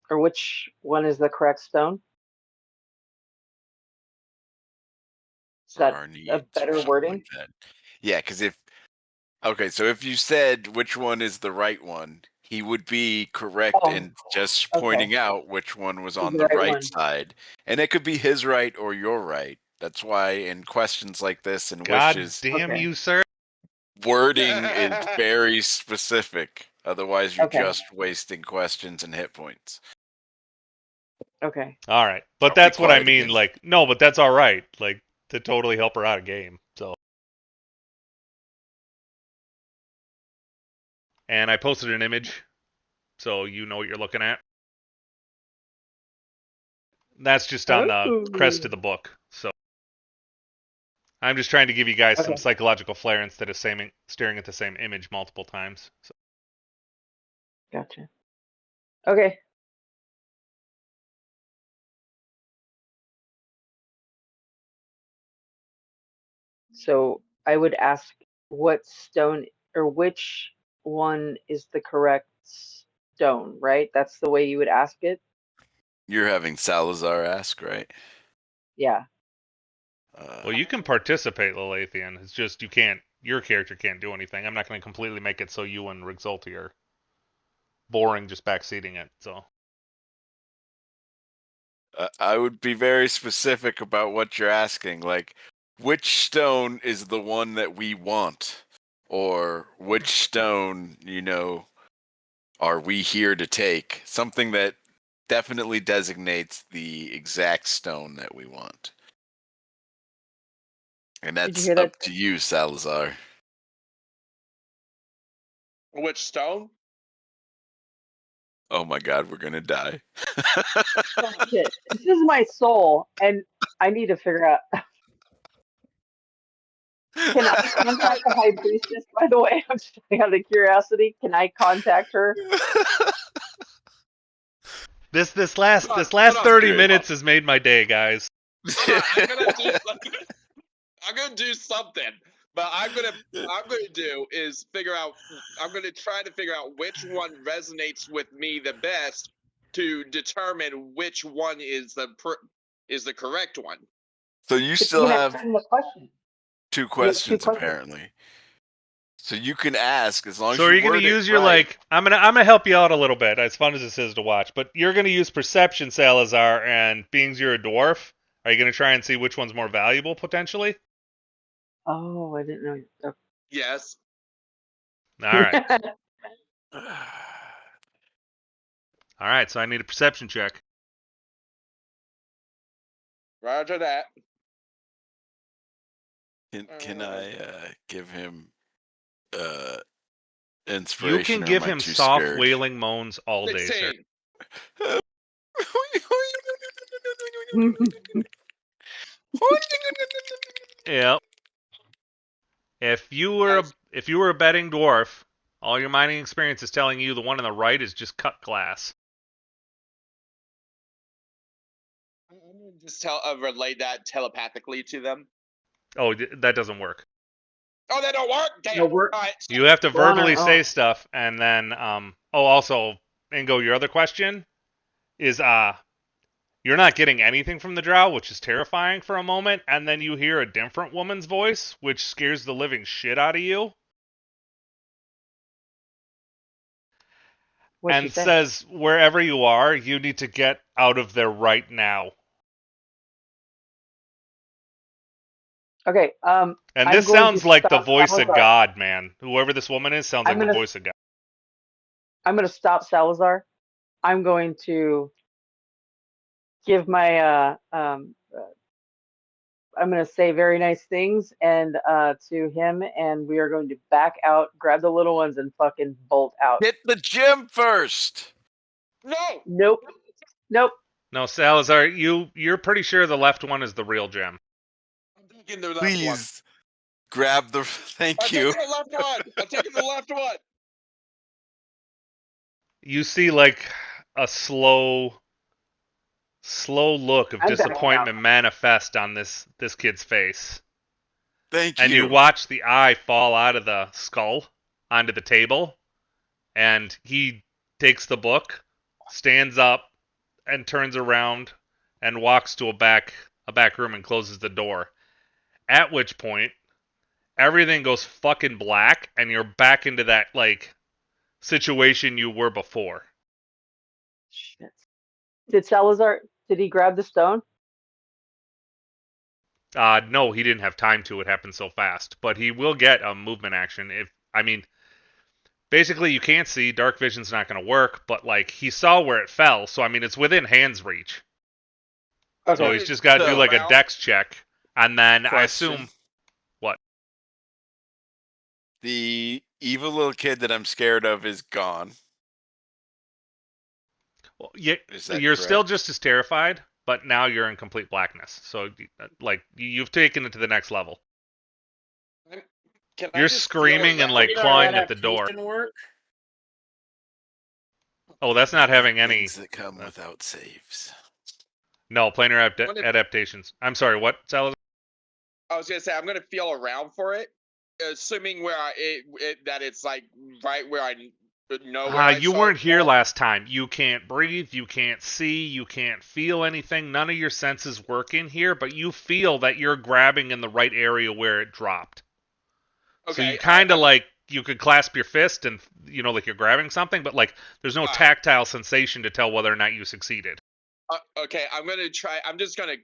or which one is the correct stone? Is For that our a needs or better something wording? like that. Yeah, because if you said which one is the right one, he would be correct Oh, in just okay. pointing out which one was Is on the the right right one. side. And it could be his right or your right. That's why in questions like this and God wishes, damn Okay. you, sir. wording is very specific. Otherwise, you're Okay. just wasting questions and hit points. Okay. All right. But I'll be that's what I quiet mean. again. Like, no, but that's all right. Like, to totally help her out of game. So. And I posted an image, so you know what you're looking at. That's just on the crest of the book. So I'm just trying to give you guys some Okay. psychological flair instead of staring at the same image multiple times. So. Gotcha. Okay. So I would ask what stone or which one is the correct stone, right? That's the way you would ask it? You're having Salazar ask, right? Yeah. Well, you can participate, Lilithian. It's just you can't. Your character can't do anything. I'm not going to completely make it so you and Rixulti are boring, just backseating it. So. I would be very specific about what you're asking. Like, which stone is the one that we want? Or which stone, are we here to take? Something that definitely designates the exact stone that we want. And Did you that's hear that? up to you, Salazar. Which stone? Oh my god, we're gonna die. Oh, shit. This is my soul, and I need to figure out. Can I contact the high priestess, by the way? I'm just out of curiosity. Can I contact her? This last Hold on, 30 good. minutes has made my day, guys. Hold on, I'm gonna do something. I'm gonna do something, but I'm gonna do is figure out. I'm gonna try to figure out which one resonates with me the best to determine which one is the correct one. So you But you still can have ask him the question. 2 You have 2 questions questions. apparently. So you can ask as long So as are you you going to word it use your right. I'm gonna help you out a little bit, as fun as this is to watch. But you're gonna use perception, Salazar, and being you're a dwarf, are you gonna try and see which one's more valuable potentially? Oh, I didn't know. Yes. All right, all right. So I need a perception check. Roger that. Can I give him You inspiration? can or give am I him too soft scared? wailing moans all day, sir. 16. Yep. If you Nice. were a betting dwarf, all your mining experience is telling you the one on the right is just cut glass. I'm gonna just relay that telepathically to them. Oh, that doesn't work. Oh, that don't work. Damn. No, All we're right. You have to We're on our verbally say own. stuff, and then also, Ingo, your other question is you're not getting anything from the drow, which is terrifying for a moment, and then you hear a different woman's voice, which scares the living shit out of you, What'd she and say? says, wherever you are, you need to get out of there right now. Okay. And I'm this going to sounds like the stop voice of Salazar. God, man. Whoever this woman is sounds I'm like the gonna voice of God. I'm gonna stop Salazar. I'm going to give my I'm going to say very nice things and to him, and we are going to back out, grab the little ones, and fucking bolt out. Hit the gym first. No. Nope, nope. No, Salazar, you're pretty sure the left one is the real gem. I'm taking the left one. Please grab the. I'm Thank you. taking the left one. I'm taking the left one. You see like a slow look of I'm backing out. disappointment manifest on this kid's face. Thank And you you. watch the eye fall out of the skull onto the table, and he takes the book, stands up, and turns around and walks to a back room and closes the door. At which point, everything goes fucking black, and you're back into that like situation you were before. Shit. Did Salazar? Did he grab the stone? No, he didn't have time to. It happened so fast. But he will get a movement action. Basically, you can't see. Dark vision's not going to work. But like, he saw where it fell, so I mean, it's within hand's reach. Okay. So he's just got to do like a dex check, and then I Question. assume what? The evil little kid that I'm scared of is gone. Well, Is that you're correct? still just as terrified, but now you're in complete blackness. So like, you've taken it to the next level. Can I You're just screaming feel and like Did our clawing at the door. adaptation work? Oh, that's not having any. Things that come without saves. No, planar What if- adaptations. I'm sorry, what, Salazar? I was gonna say I'm gonna feel around for it, assuming where that it's like right where I know where I You saw weren't it here fall. last time. You can't breathe, you can't see, you can't feel anything. None of your senses work in here, but you feel that you're grabbing in the right area where it dropped. So Okay, you kind of like, you could clasp your fist and, like you're grabbing something, but like there's no tactile sensation to tell whether or not you succeeded. Okay, I'm gonna try. I'm just gonna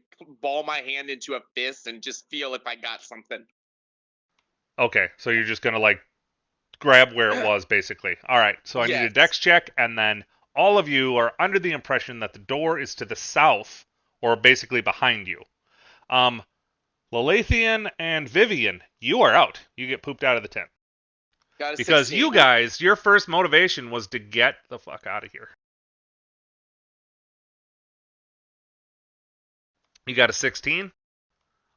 ball my hand into a fist and just feel if I got something. Okay, so you're just going to like grab where it was, basically. All right, so I need a Yes. dex check, and then all of you are under the impression that the door is to the south, or basically behind you. Lalathian and Vivian, you are out. You get pooped out of the tent. Got a Because 16. you guys, your first motivation was to get the fuck out of here. You got a 16?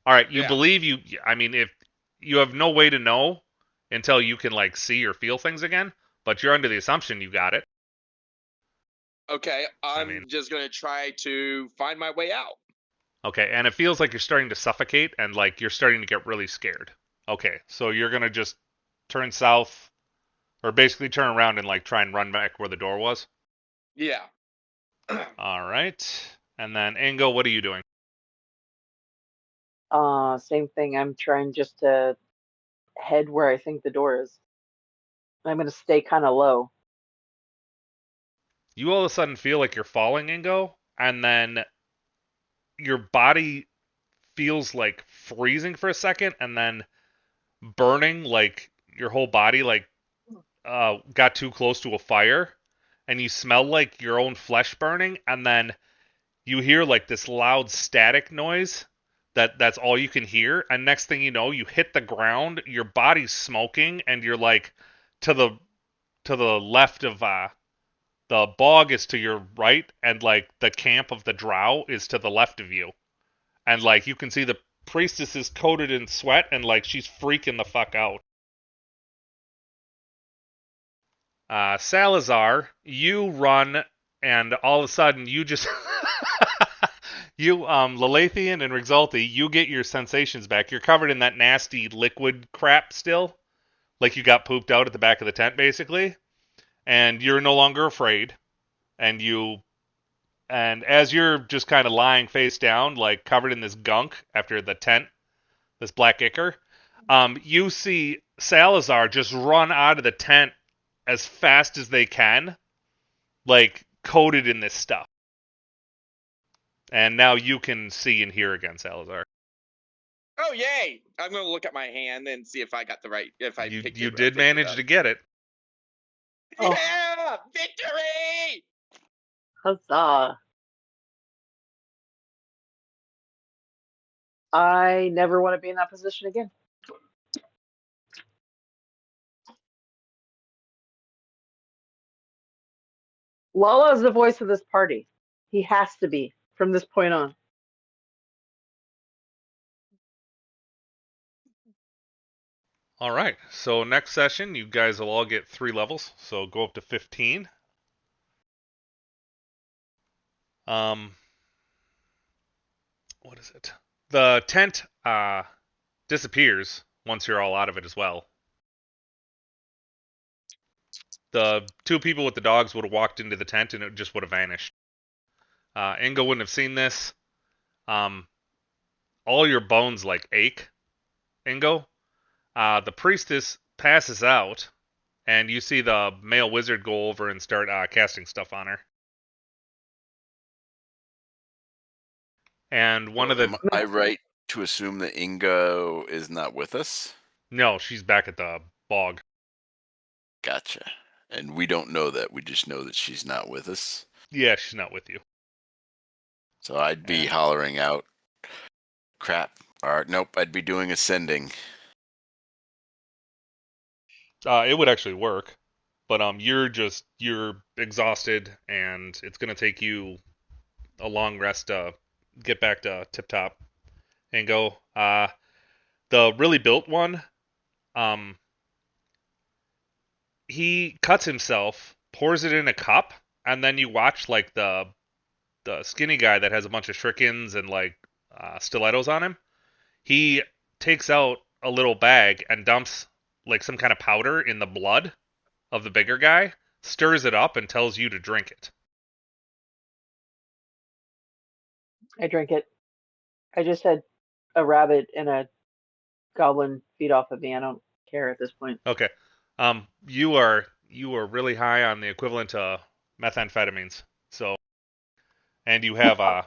All right, you believe you... I mean, if you have no way to know until you can, like, see or feel things again, but you're under the assumption you got it. Okay, I'm just gonna try to find my way out. Okay, and it feels like you're starting to suffocate and like you're starting to get really scared. Okay, so you're gonna just turn south, or basically turn around and like try and run back where the door was. Yeah. All right, and then Ingo, what are you doing? Same thing. I'm trying just to head where I think the door is. I'm gonna stay kind of low. You all of a sudden feel like you're falling, Ingo, and then your body feels like freezing for a second, and then burning, like your whole body like got too close to a fire, and you smell like your own flesh burning, and then you hear like this loud static noise, that's all you can hear, and next thing you know, you hit the ground, your body's smoking, and you're like to the left of the bog is to your right, and like the camp of the drow is to the left of you, and like you can see the priestess is coated in sweat, and like she's freaking the fuck out. Salazar, you run, and all of a sudden you just you Lalathian and Rexalti, you get your sensations back. You're covered in that nasty liquid crap still, like you got pooped out at the back of the tent basically, and you're no longer afraid. And as you're just kind of lying face down, like covered in this gunk after the tent, this black ichor, you see Salazar just run out of the tent as fast as they can, like coated in this stuff. And now you can see and hear again, Salazar. Oh yay! I'm gonna look at my hand and see if I got the right. If I You picked you it. did manage to get it. Oh. Yeah! Victory! Huzzah! I never want to be in that position again. Lala is the voice of this party. He has to be from this point on. All right. So next session, you guys will all get 3 levels. So go up to 15. What is it? The tent disappears once you're all out of it as well. The 2 people with the dogs would have walked into the tent and it just would have vanished. Ingo wouldn't have seen this. Um, all your bones like ache, Ingo. The priestess passes out, and you see the male wizard go over and start casting stuff on her. And one of the Am I right to assume that Ingo is not with us? no, she's back at the bog. Gotcha. And we don't know that. We just know that she's not with us. Yeah, she's not with you. So I'd be Yeah. hollering out, crap. Or nope, I'd be doing ascending. It would actually work, but you're exhausted, and it's gonna take you a long rest to get back to tip top and go. The really built one, um, he cuts himself, pours it in a cup, and then you watch like the skinny guy that has a bunch of shurikens and like stilettos on him. He takes out a little bag and dumps like some kind of powder in the blood of the bigger guy, stirs it up, and tells you to drink it. I drink it. I just had a rabbit and a goblin feed off of me. I don't care at this point. Okay. You are really high on the equivalent to methamphetamines. So, and you have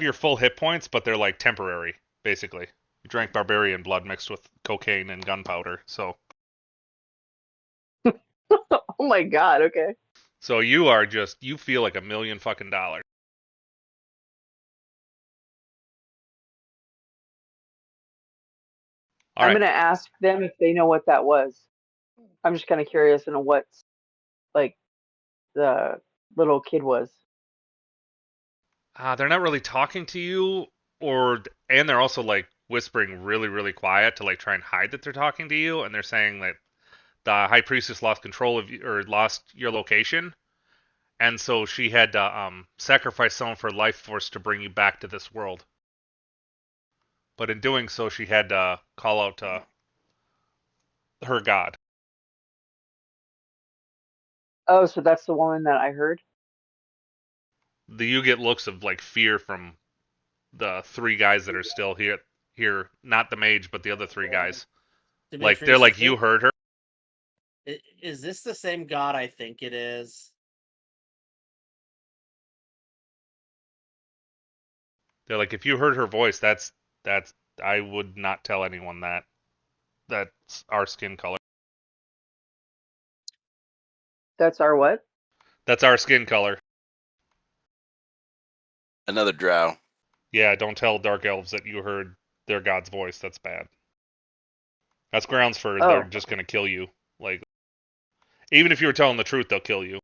your full hit points, but they're like temporary, basically. You drank barbarian blood mixed with cocaine and gunpowder. Oh my god, okay. So you feel like $1,000,000 fucking dollars. All I'm right. gonna ask them if they know what that was. I'm just kind of curious in what like the little kid was. They're not really talking to you, and they're also like whispering really, really quiet to like try and hide that they're talking to you, and they're saying that the high priestess lost control of you or lost your location, and so she had to sacrifice some of her life force to bring you back to this world. But in doing so, she had to call out to her god. Oh, so that's the woman that I heard. You get looks of like fear from the 3 guys that are still here, not the mage, but the other 3 guys. Like they're Demetrius, like, you heard her. Is this the same god I think it is? They're like, if you heard her voice, that's I would not tell anyone that. That's our skin color. That's our what? That's our skin color. Another drow. Yeah, don't tell dark elves that you heard their god's voice. That's bad. That's grounds for they're Oh, just gonna kill you. Like, even if you were telling the truth, they'll kill you.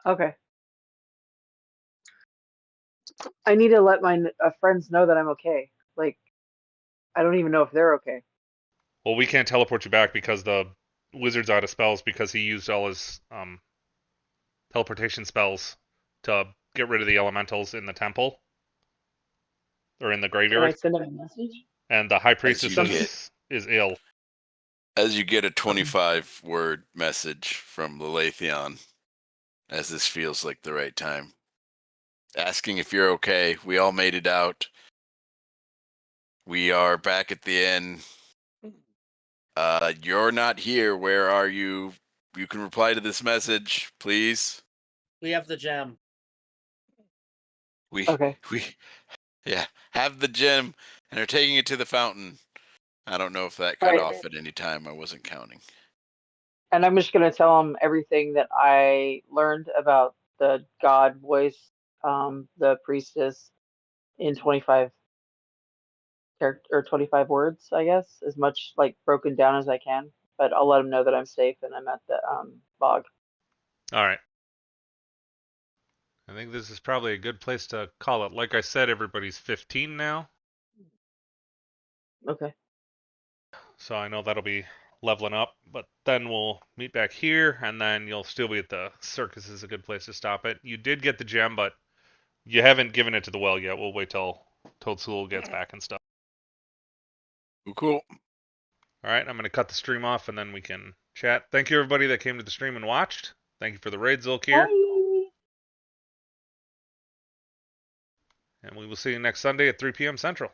okay. I need to let my friends know that I'm okay. Like, I don't even know if they're okay. Well, we can't teleport you back because the wizard's out of spells because he used all his teleportation spells to get rid of the elementals in the temple or in the Can I graveyard. send them a message? And the high As priestess you get is ill. as you get a Okay. 25-word message from Lelathion, as this feels like the right time, asking if you're okay. We all made it out. We are back at the inn. You're not here. Where are you? You can reply to this message, please. We have the gem. We Okay. we yeah, have the gem and are taking it to the fountain. I don't know if that All cut right. off at any time. I wasn't counting. And I'm just gonna tell them everything that I learned about the god voice, the priestess, in 25 character or 25 words, I guess, as much like broken down as I can. But I'll let them know that I'm safe and I'm at the bog. All right. I think this is probably a good place to call it. Like I said, everybody's 15 now, Okay. so I know that'll be leveling up. But then we'll meet back here, and then you'll still be at the circus. Is a good place to stop it. You did get the gem, but you haven't given it to the well yet. We'll wait till Toadstool gets back and stuff. Cool. All right, I'm going to cut the stream off, and then we can chat. Thank you, everybody that came to the stream and watched. Thank you for the raid, Zolkir. Bye. And we will see you next Sunday at 3 p.m. Central.